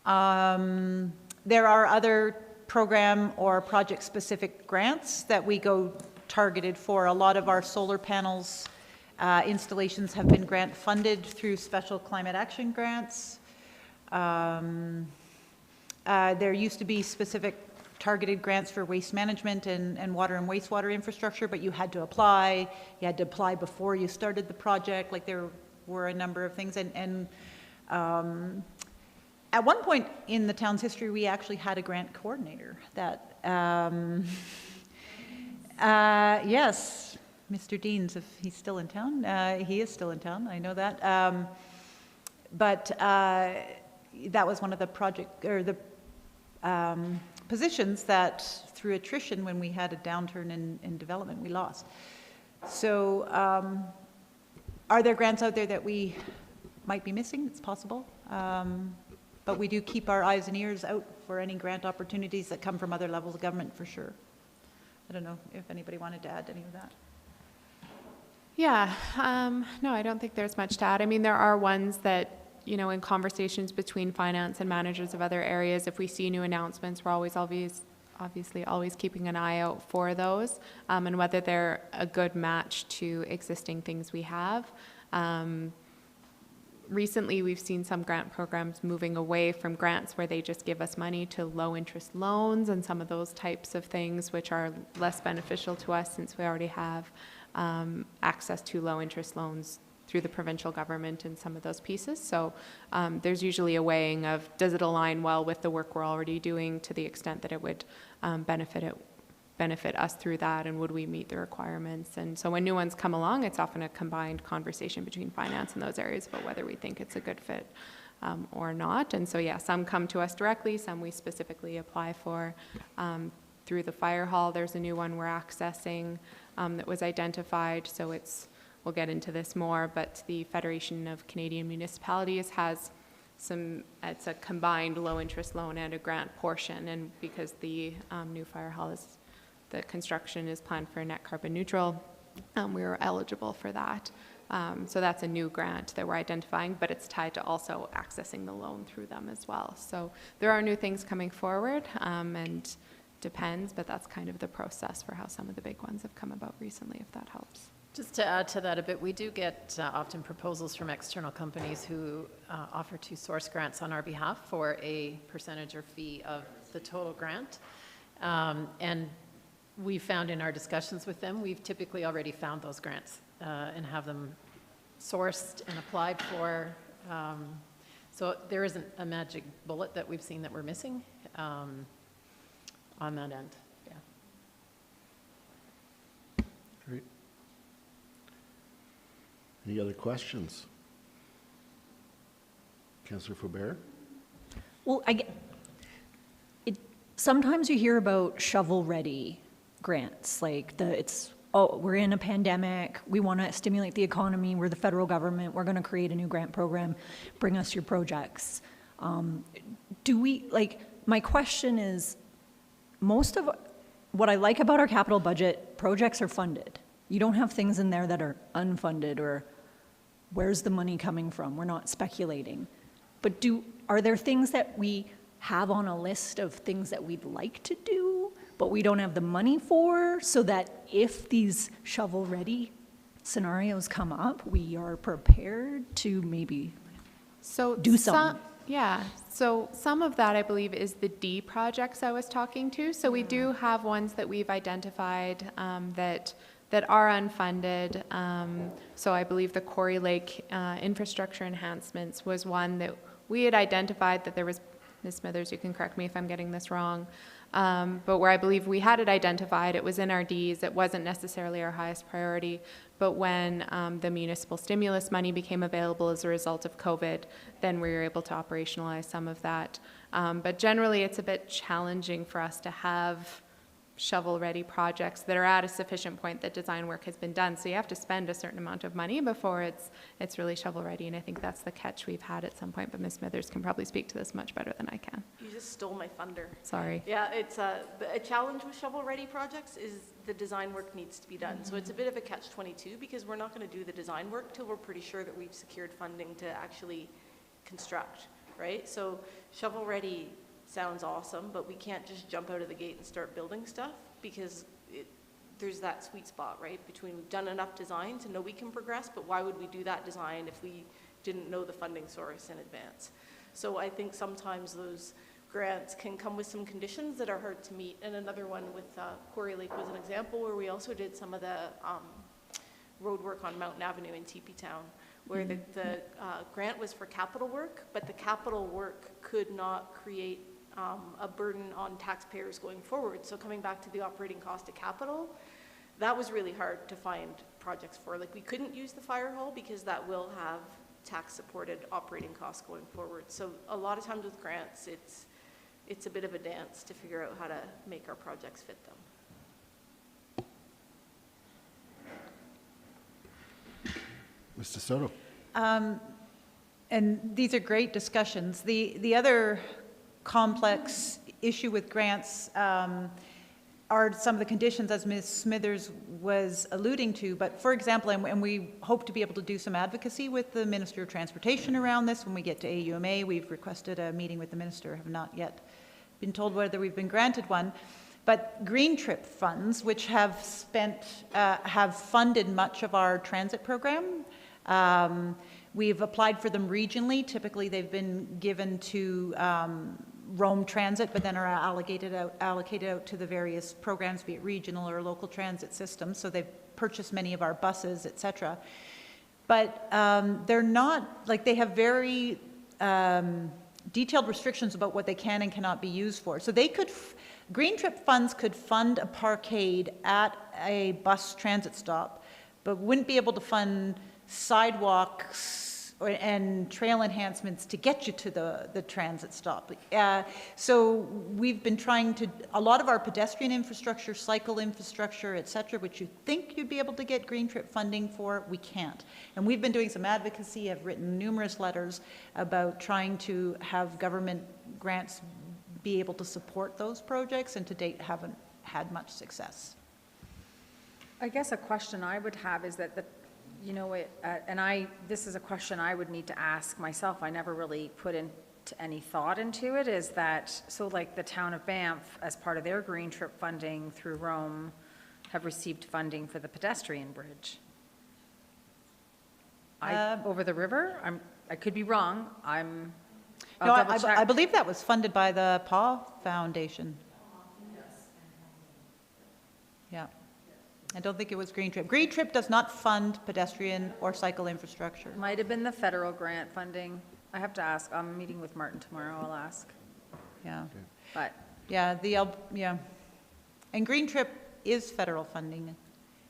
There are other program or project-specific grants that we go targeted for. A lot of our solar panels installations have been grant funded through special climate action grants. There used to be specific targeted grants for waste management and water and wastewater infrastructure, but you had to apply. You had to apply before you started the project. Like, there were a number of things. And at one point in the town's history, we actually had a grant coordinator that, yes, Mr. Deans, if he's still in town. He is still in town, I know that. But that was one of the positions that, through attrition, when we had a downturn in development, we lost. So are there grants out there that we might be missing? It's possible. But we do keep our eyes and ears out for any grant opportunities that come from other levels of government, for sure. I don't know if anybody wanted to add any of that. Yeah, no, I don't think there's much to add. I mean, there are ones that, in conversations between finance and managers of other areas, if we see new announcements, we're obviously always keeping an eye out for those, and whether they're a good match to existing things we have. Recently, we've seen some grant programs moving away from grants where they just give us money to low-interest loans and some of those types of things, which are less beneficial to us since we already have access to low-interest loans through the provincial government and some of those pieces. So there's usually a weighing of, does it align well with the work we're already doing to the extent that it would benefit us through that, and would we meet the requirements? And so when new ones come along, it's often a combined conversation between finance and those areas about whether we think it's a good fit or not. And so, yeah, some come to us directly, some we specifically apply for. Through the fire hall, there's a new one we're accessing. that was identified. So we'll get into this more, but the Federation of Canadian Municipalities has it's a combined low-interest loan and a grant portion, and because the new fire hall the construction is planned for net carbon neutral, we were eligible for that. So that's a new grant that we're identifying, but it's tied to also accessing the loan through them as well. So there are new things coming forward, and depends, but that's kind of the process for how some of the big ones have come about recently, if that helps. Just to add to that a bit, we do get often proposals from external companies who offer to source grants on our behalf for a percentage or fee of the total grant. And we found in our discussions with them, we've typically already found those grants and have them sourced and applied for. So there isn't a magic bullet that we've seen that we're missing on that end. Yeah. Great. Any other questions? Councillor Faubert? Well, sometimes you hear about shovel-ready grants, like we're in a pandemic, we want to stimulate the economy, we're the federal government, we're going to create a new grant program, bring us your projects. My question is, most of what I like about our capital budget, projects are funded. You don't have things in there that are unfunded or where's the money coming from? We're not speculating. But are there things that we have on a list of things that we'd like to do, but we don't have the money for, so that if these shovel-ready scenarios come up, we are prepared to maybe do something? Yeah, so some of that, I believe, is the D projects I was talking to. So we do have ones that we've identified that are unfunded. So I believe the Quarry Lake infrastructure enhancements was one that we had identified that there was, Ms. Smithers, you can correct me if I'm getting this wrong, but where I believe we had it identified, it was in our Ds, it wasn't necessarily our highest priority, but when the municipal stimulus money became available as a result of COVID, then we were able to operationalize some of that. But generally, it's a bit challenging for us to have shovel-ready projects that are at a sufficient point that design work has been done. So you have to spend a certain amount of money before it's really shovel-ready, and I think that's the catch we've had at some point, but Ms. Smithers can probably speak to this much better than I can. You just stole my thunder. Sorry. Yeah, it's a challenge with shovel-ready projects is the design work needs to be done. So it's a bit of a catch-22 because we're not going to do the design work till we're pretty sure that we've secured funding to actually construct, right? So shovel-ready sounds awesome, but we can't just jump out of the gate and start building stuff because there's that sweet spot, right? Between we've done enough design to know we can progress, but why would we do that design if we didn't know the funding source in advance? So I think sometimes those grants can come with some conditions that are hard to meet. And another one with Quarry Lake was an example where we also did some of the road work on Mountain Avenue in Teepee Town, where the grant was for capital work, but the capital work could not create a burden on taxpayers going forward. So coming back to the operating cost of capital, that was really hard to find projects for. Like we couldn't use the fire hall because that will have tax-supported operating costs going forward. So a lot of times with grants, it's a bit of a dance to figure out how to make our projects fit them. Mr. Soto. And these are great discussions. The other complex issue with grants are some of the conditions, as Ms. Smithers was alluding to. But for example, and we hope to be able to do some advocacy with the Minister of Transportation around this when we get to AUMA. We've requested a meeting with the Minister, have not yet been told whether we've been granted one. But green trip funds, which have funded much of our transit program, we've applied for them regionally. Typically, they've been given to Rome Transit, but then are allocated out to the various programs, be it regional or local transit systems. So they've purchased many of our buses, et cetera. But they're not, like they have very detailed restrictions about what they can and cannot be used for. So they could, green trip funds could fund a parkade at a bus transit stop, but wouldn't be able to fund sidewalks and trail enhancements to get you to the transit stop. So we've been trying to, a lot of our pedestrian infrastructure, cycle infrastructure, et cetera, which you think you'd be able to get green trip funding for, we can't. And we've been doing some advocacy, have written numerous letters about trying to have government grants be able to support those projects, and to date haven't had much success. I guess a question I would have is that this is a question I would need to ask myself. I never really put into any thought into it, is that, so like the town of Banff, as part of their green trip funding through Rome, have received funding for the pedestrian bridge. Over the river? I could be wrong. I'll double check. I believe that was funded by the PAW Foundation. Yeah. I don't think it was Green Trip. Green Trip does not fund pedestrian or cycle infrastructure. Might have been the federal grant funding. I have to ask. I'm meeting with Martin tomorrow. I'll ask. Yeah. But Yeah, and Green Trip is federal funding.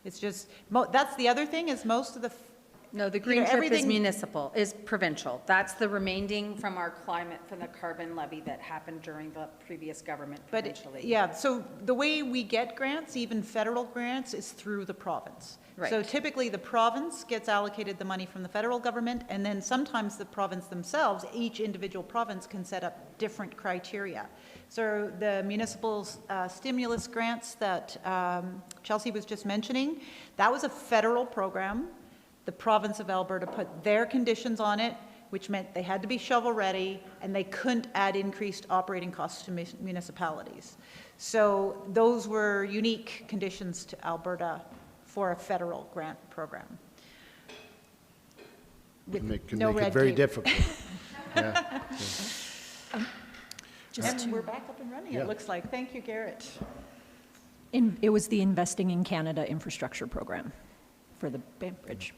It's just, that's the other thing, is most of the, no, the green trip is municipal, is provincial. That's the remaining from our climate, from the carbon levy that happened during the previous government provincially. yeah, so the way we get grants, even federal grants, is through the province. Right. So typically the province gets allocated the money from the federal government, and then sometimes the province themselves, each individual province can set up different criteria. So the municipal stimulus grants that Chelsea was just mentioning, that was a federal program. The province of Alberta put their conditions on it, which meant they had to be shovel-ready, and they couldn't add increased operating costs to municipalities. So those were unique conditions to Alberta for a federal grant program. With Can no make it red very tape. difficult. Yeah. And we're back up and running, Yeah. it looks like. Thank you, Garrett. It was the Investing in Canada Infrastructure Program for the Banff Bridge.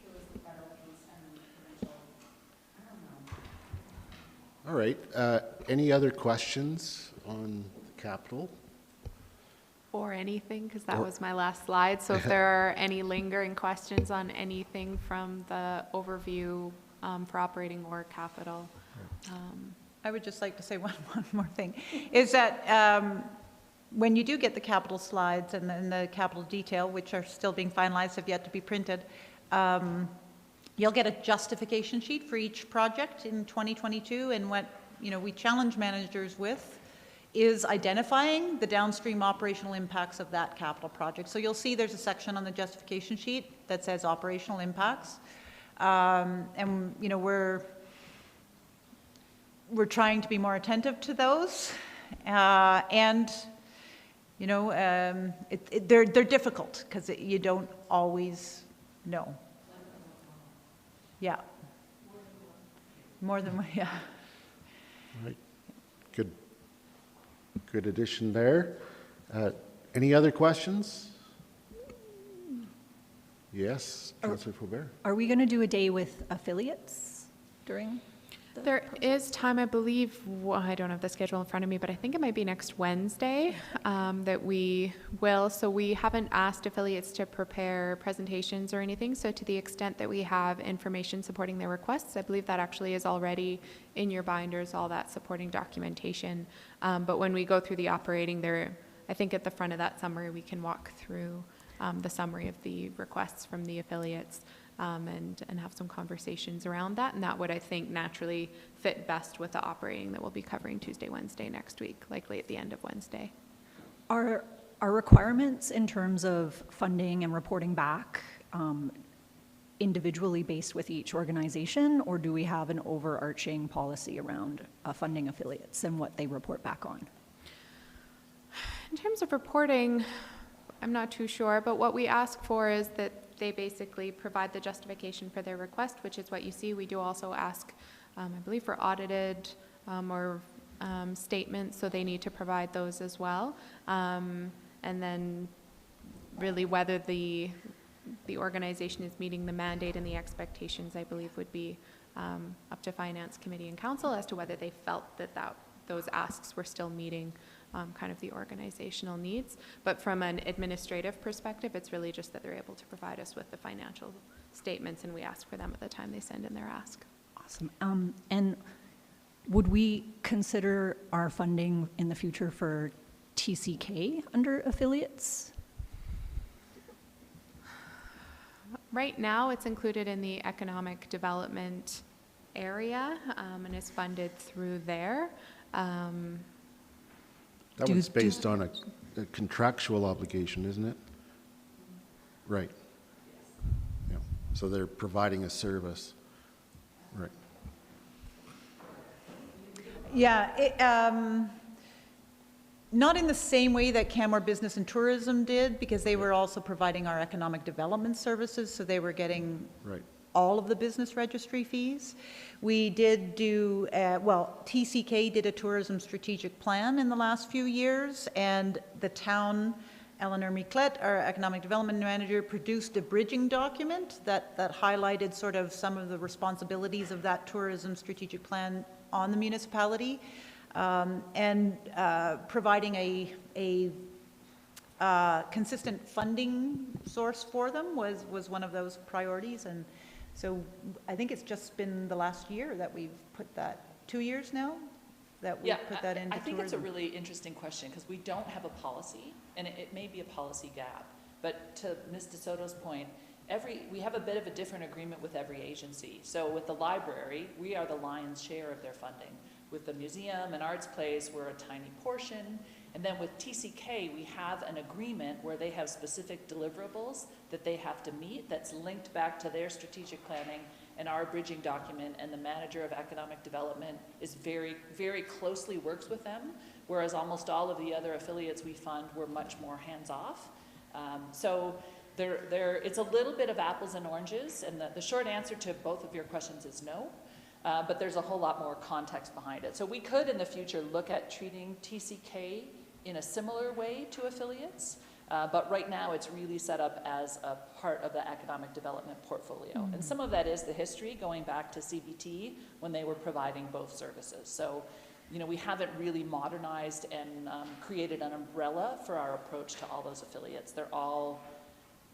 All right. Any other questions on the capital? Or anything, because that was my last slide. So if there are any lingering questions on anything from the overview for operating or capital. I would just like to say one more thing, is that when you do get the capital slides and then the capital detail, which are still being finalized, have yet to be printed, you'll get a justification sheet for each project in 2022, and what we challenge managers with is identifying the downstream operational impacts of that capital project. So you'll see there's a section on the justification sheet that says operational impacts, and we're trying to be more attentive to those, and they're difficult because you don't always know. Yeah. More than one, yeah. All right. Good addition there. Any other questions? Yes, Councillor Faubert. Are we going to do a day with affiliates during? There is time, I believe, I don't have the schedule in front of me, but I think it might be next Wednesday that we will. So we haven't asked affiliates to prepare presentations or anything. So to the extent that we have information supporting their requests, I believe that actually is already in your binders, all that supporting documentation. But when we go through the operating there, I think at the front of that summary, we can walk through the summary of the requests from the affiliates. And have some conversations around that. And that would, I think, naturally fit best with the operating that we'll be covering Tuesday, Wednesday next week, likely at the end of Wednesday. Are requirements in terms of funding and reporting back individually based with each organization, or do we have an overarching policy around funding affiliates and what they report back on? In terms of reporting, I'm not too sure, but what we ask for is that they basically provide the justification for their request, which is what you see. We do also ask, I believe, for audited or statements, so they need to provide those as well. And then really whether the organization is meeting the mandate and the expectations, I believe, would be up to Finance Committee and Council as to whether they felt that those asks were still meeting kind of the organizational needs. But from an administrative perspective, it's really just that they're able to provide us with the financial statements, and we ask for them at the time they send in their ask. Awesome. And would we consider our funding in the future for TCK under affiliates? Right now, it's included in the economic development area and is funded through there. That one's based on a contractual obligation, isn't it? Right. Yeah. So they're providing a service. Right. Yeah, not in the same way that Canmore Business and Tourism did, because they were also providing our economic development services, so they were getting Right. all of the business registry fees. We did do, TCK did a tourism strategic plan in the last few years, and the town, Eleanor Miclet, our economic development manager, produced a bridging document that highlighted sort of some of the responsibilities of that tourism strategic plan on the municipality, and providing a consistent funding source for them was one of those priorities. And so I think it's just been the last year that we've put that, 2 years now, that we've put that into tourism. I think it's a really interesting question, because we don't have a policy, and it may be a policy gap. But to Ms. DeSoto's point, we have a bit of a different agreement with every agency. So with the library, we are the lion's share of their funding. With the museum and arts place, we're a tiny portion. And then with TCK, we have an agreement where they have specific deliverables that they have to meet that's linked back to their strategic planning and our bridging document, and the manager of economic development is very, very closely works with them, whereas almost all of the other affiliates we fund were much more hands-off. So it's a little bit of apples and oranges, and the short answer to both of your questions is no. But there's a whole lot more context behind it. So we could in the future look at treating TCK in a similar way to affiliates, but right now it's really set up as a part of the economic development portfolio. Mm-hmm. And some of that is the history going back to CBT when they were providing both services. So, we haven't really modernized and created an umbrella for our approach to all those affiliates. They're all,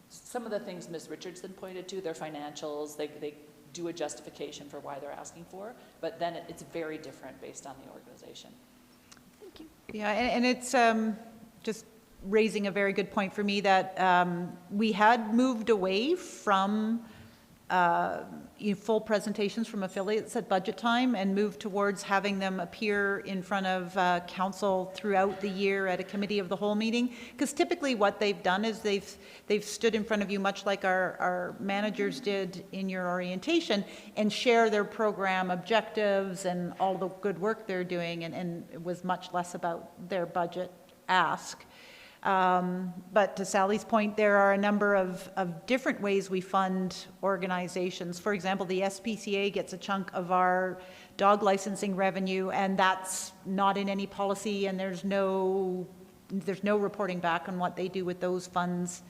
some of the things Ms. Richardson pointed to, their financials, they do a justification for why they're asking for, but then it's very different based on the organization. Thank you. Yeah, and it's just raising a very good point for me that we had moved away from full presentations from affiliates at budget time and moved towards having them appear in front of council throughout the year at a committee of the whole meeting. Because typically what they've done is they've stood in front of you, much like our managers did in your orientation, and share their program objectives and all the good work they're doing, and it was much less about their budget ask. But to Sally's point, there are a number of different ways we fund organizations. For example, the SPCA gets a chunk of our dog licensing revenue, and that's not in any policy, and there's no reporting back on what they do with those funds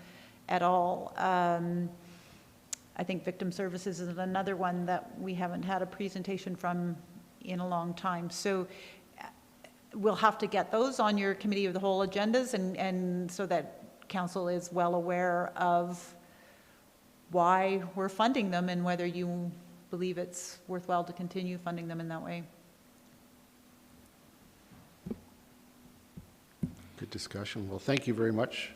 at all. I think Victim Services is another one that we haven't had a presentation from in a long time. So we'll have to get those on your committee of the whole agendas, and so that council is well aware of why we're funding them and whether you believe it's worthwhile to continue funding them in that way. Good discussion. Well, thank you very much,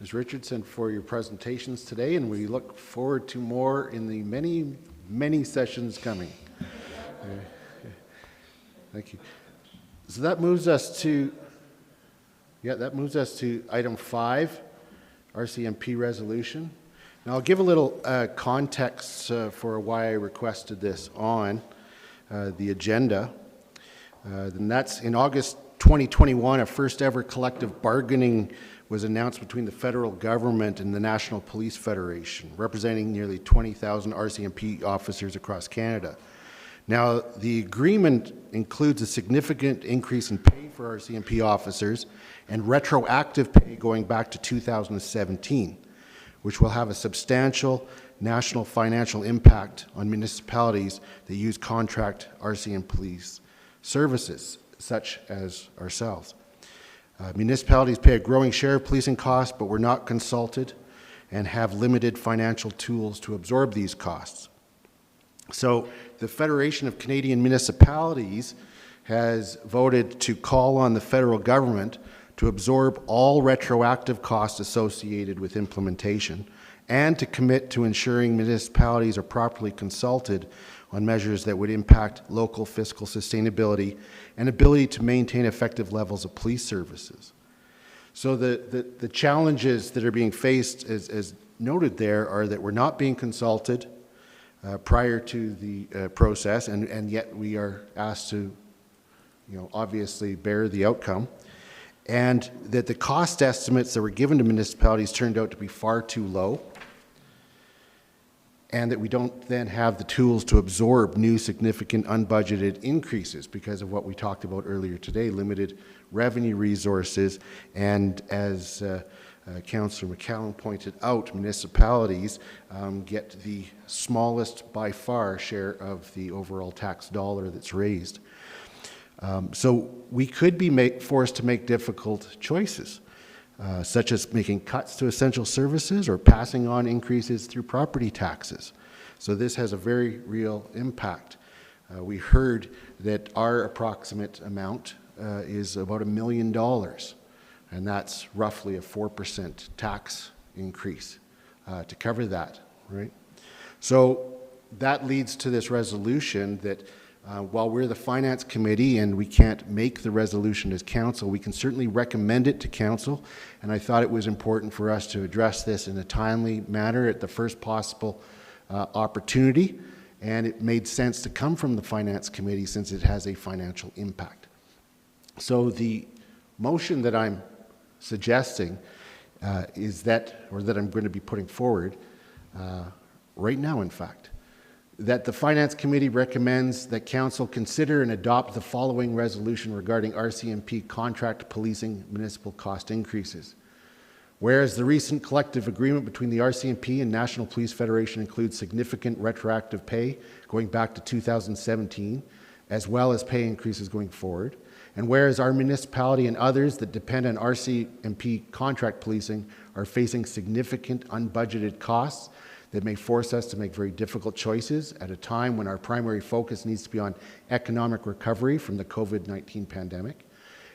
Ms. Richardson, for your presentations today, and we look forward to more in the many, many sessions coming. Thank you. So that moves us to item 5, RCMP Resolution. Now I'll give a little context for why I requested this on the agenda. And that's in August 2021, a first ever collective bargaining was announced between the federal government and the National Police Federation, representing nearly 20,000 RCMP officers across Canada. Now, the agreement includes a significant increase in pay for RCMP officers and retroactive pay going back to 2017, which will have a substantial national financial impact on municipalities that use contract RCMP police services, such as ourselves. Municipalities pay a growing share of policing costs, but were not consulted and have limited financial tools to absorb these costs. So the Federation of Canadian Municipalities has voted to call on the federal government to absorb all retroactive costs associated with implementation and to commit to ensuring municipalities are properly consulted on measures that would impact local fiscal sustainability and ability to maintain effective levels of police services. So the challenges that are being faced, as noted there, are that we're not being consulted prior to the process, and yet we are asked to, obviously bear the outcome, and that the cost estimates that were given to municipalities turned out to be far too low, and that we don't then have the tools to absorb new significant unbudgeted increases because of what we talked about earlier today, limited revenue resources, and as Councillor McCallum pointed out, municipalities get the smallest by far share of the overall tax dollar that's raised. So we could be forced to make difficult choices, such as making cuts to essential services or passing on increases through property taxes. So this has a very real impact. We heard that our approximate amount is about $1 million, and that's roughly a 4% tax increase to cover that, right? So that leads to this resolution that while we're the Finance Committee and we can't make the resolution as council, we can certainly recommend it to council, and I thought it was important for us to address this in a timely manner at the first possible opportunity, and it made sense to come from the Finance Committee since it has a financial impact. So the motion that I'm suggesting is that, or that I'm going to be putting forward right now, in fact, that the Finance Committee recommends that Council consider and adopt the following resolution regarding RCMP contract policing municipal cost increases. Whereas the recent collective agreement between the RCMP and National Police Federation includes significant retroactive pay going back to 2017, as well as pay increases going forward. And whereas our municipality and others that depend on RCMP contract policing are facing significant unbudgeted costs that may force us to make very difficult choices at a time when our primary focus needs to be on economic recovery from the COVID-19 pandemic.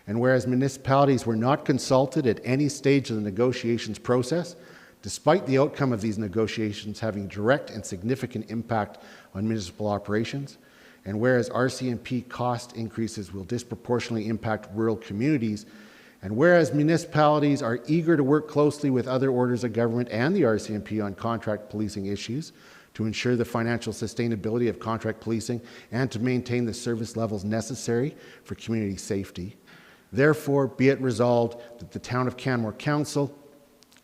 And whereas municipalities were not consulted at any stage of the negotiations process, despite the outcome of these negotiations having direct and significant impact on municipal operations, and whereas RCMP cost increases will disproportionately impact rural communities, and whereas municipalities are eager to work closely with other orders of government and the RCMP on contract policing issues to ensure the financial sustainability of contract policing and to maintain the service levels necessary for community safety, therefore be it resolved that the Town of Canmore Council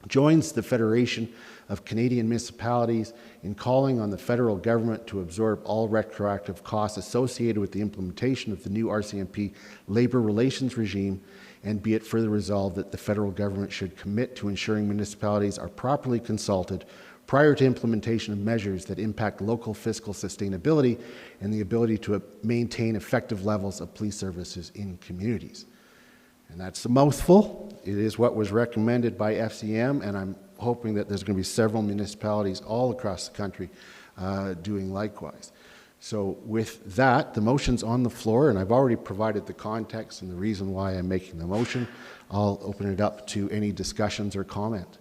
joins the Federation of Canadian Municipalities in calling on the federal government to absorb all retroactive costs associated with the implementation of the new RCMP labor relations regime, and be it further resolved that the federal government should commit to ensuring municipalities are properly consulted prior to implementation of measures that impact local fiscal sustainability and the ability to maintain effective levels of police services in communities. And that's a mouthful. It is what was recommended by FCM, and I'm hoping that there's going to be several municipalities all across the country doing likewise. So with that, the motion's on the floor, and I've already provided the context and the reason why I'm making the motion. I'll open it up to any discussions or comment.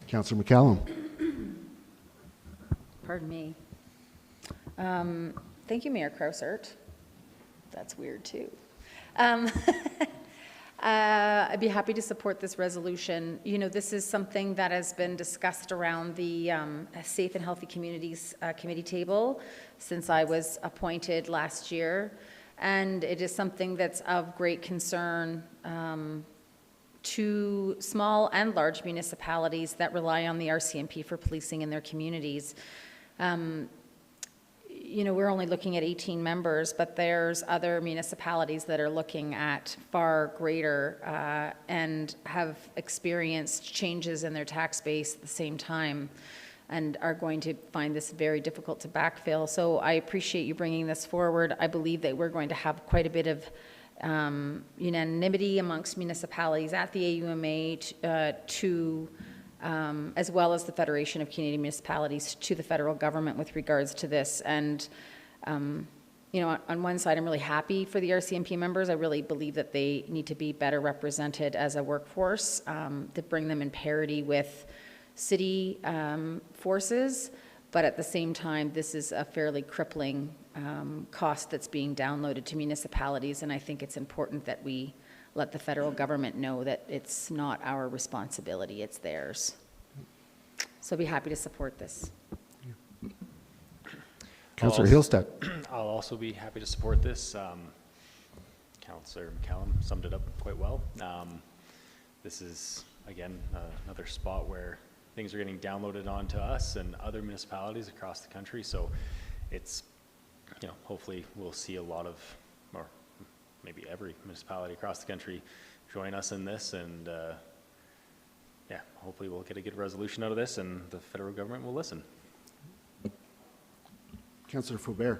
Councillor McCallum. Pardon me. Thank you, Mayor Krausert. That's weird, too. I'd be happy to support this resolution. You know, this is something that has been discussed around the Safe and Healthy Communities Committee table since I was appointed last year. And it is something that's of great concern to small and large municipalities that rely on the RCMP for policing in their communities. You know, we're only looking at 18 members, but there's other municipalities that are looking at far greater and have experienced changes in their tax base at the same time and are going to find this very difficult to backfill. So I appreciate you bringing this forward. I believe that we're going to have quite a bit of unanimity amongst municipalities at the AUMA to as well as the Federation of Canadian Municipalities, to the federal government with regards to this. And, you know, on one side, I'm really happy for the RCMP members. I really believe that they need to be better represented as a workforce, to bring them in parity with city forces. But at the same time, this is a fairly crippling cost that's being downloaded to municipalities, and I think it's important that we let the federal government know that it's not our responsibility, it's theirs. So I'd be happy to support this. Councillor Hillstead. I'll also be happy to support this. Councillor McCallum summed it up quite well. This is, again, another spot where things are getting downloaded onto us and other municipalities across the country. So it's, you know, hopefully we'll see a lot of, or maybe every municipality across the country join us in this. And yeah, hopefully we'll get a good resolution out of this and the federal government will listen. Councillor Faubert.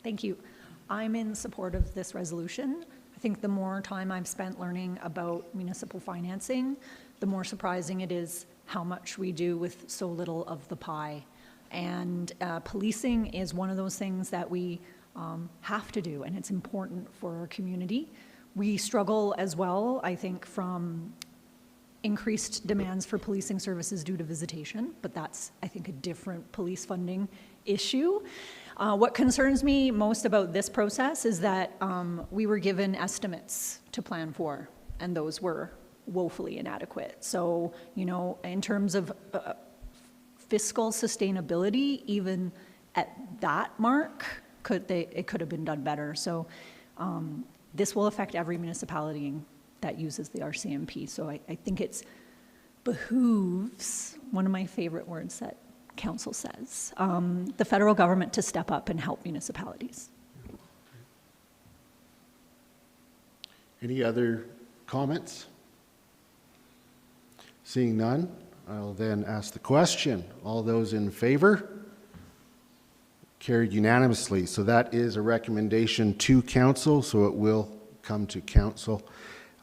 Thank you. I'm in support of this resolution. I think the more time I've spent learning about municipal financing, the more surprising it is how much we do with so little of the pie. And policing is one of those things that we have to do, and it's important for our community. We struggle as well, I think, from increased demands for policing services due to visitation, but that's, I think, a different police funding issue. What concerns me most about this process is that we were given estimates to plan for, and those were woefully inadequate. So, you know, in terms of fiscal sustainability, even at that mark, it could have been done better. So this will affect every municipality that uses the RCMP. So I think it's behooves, one of my favorite words that council says, the federal government to step up and help municipalities. Any other comments? Seeing none, I'll then ask the question. All those in favor? Carried unanimously. So that is a recommendation to council, so it will come to council,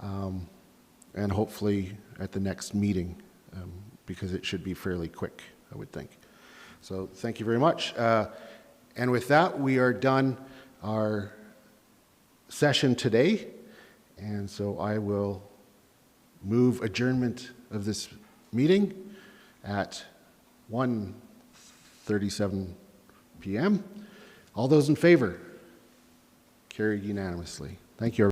and hopefully at the next meeting, because it should be fairly quick, I would think. So thank you very much. And with that, we are done our session today. And so I will move adjournment of this meeting at 1:37 p.m. All those in favor? Carried unanimously. Thank you.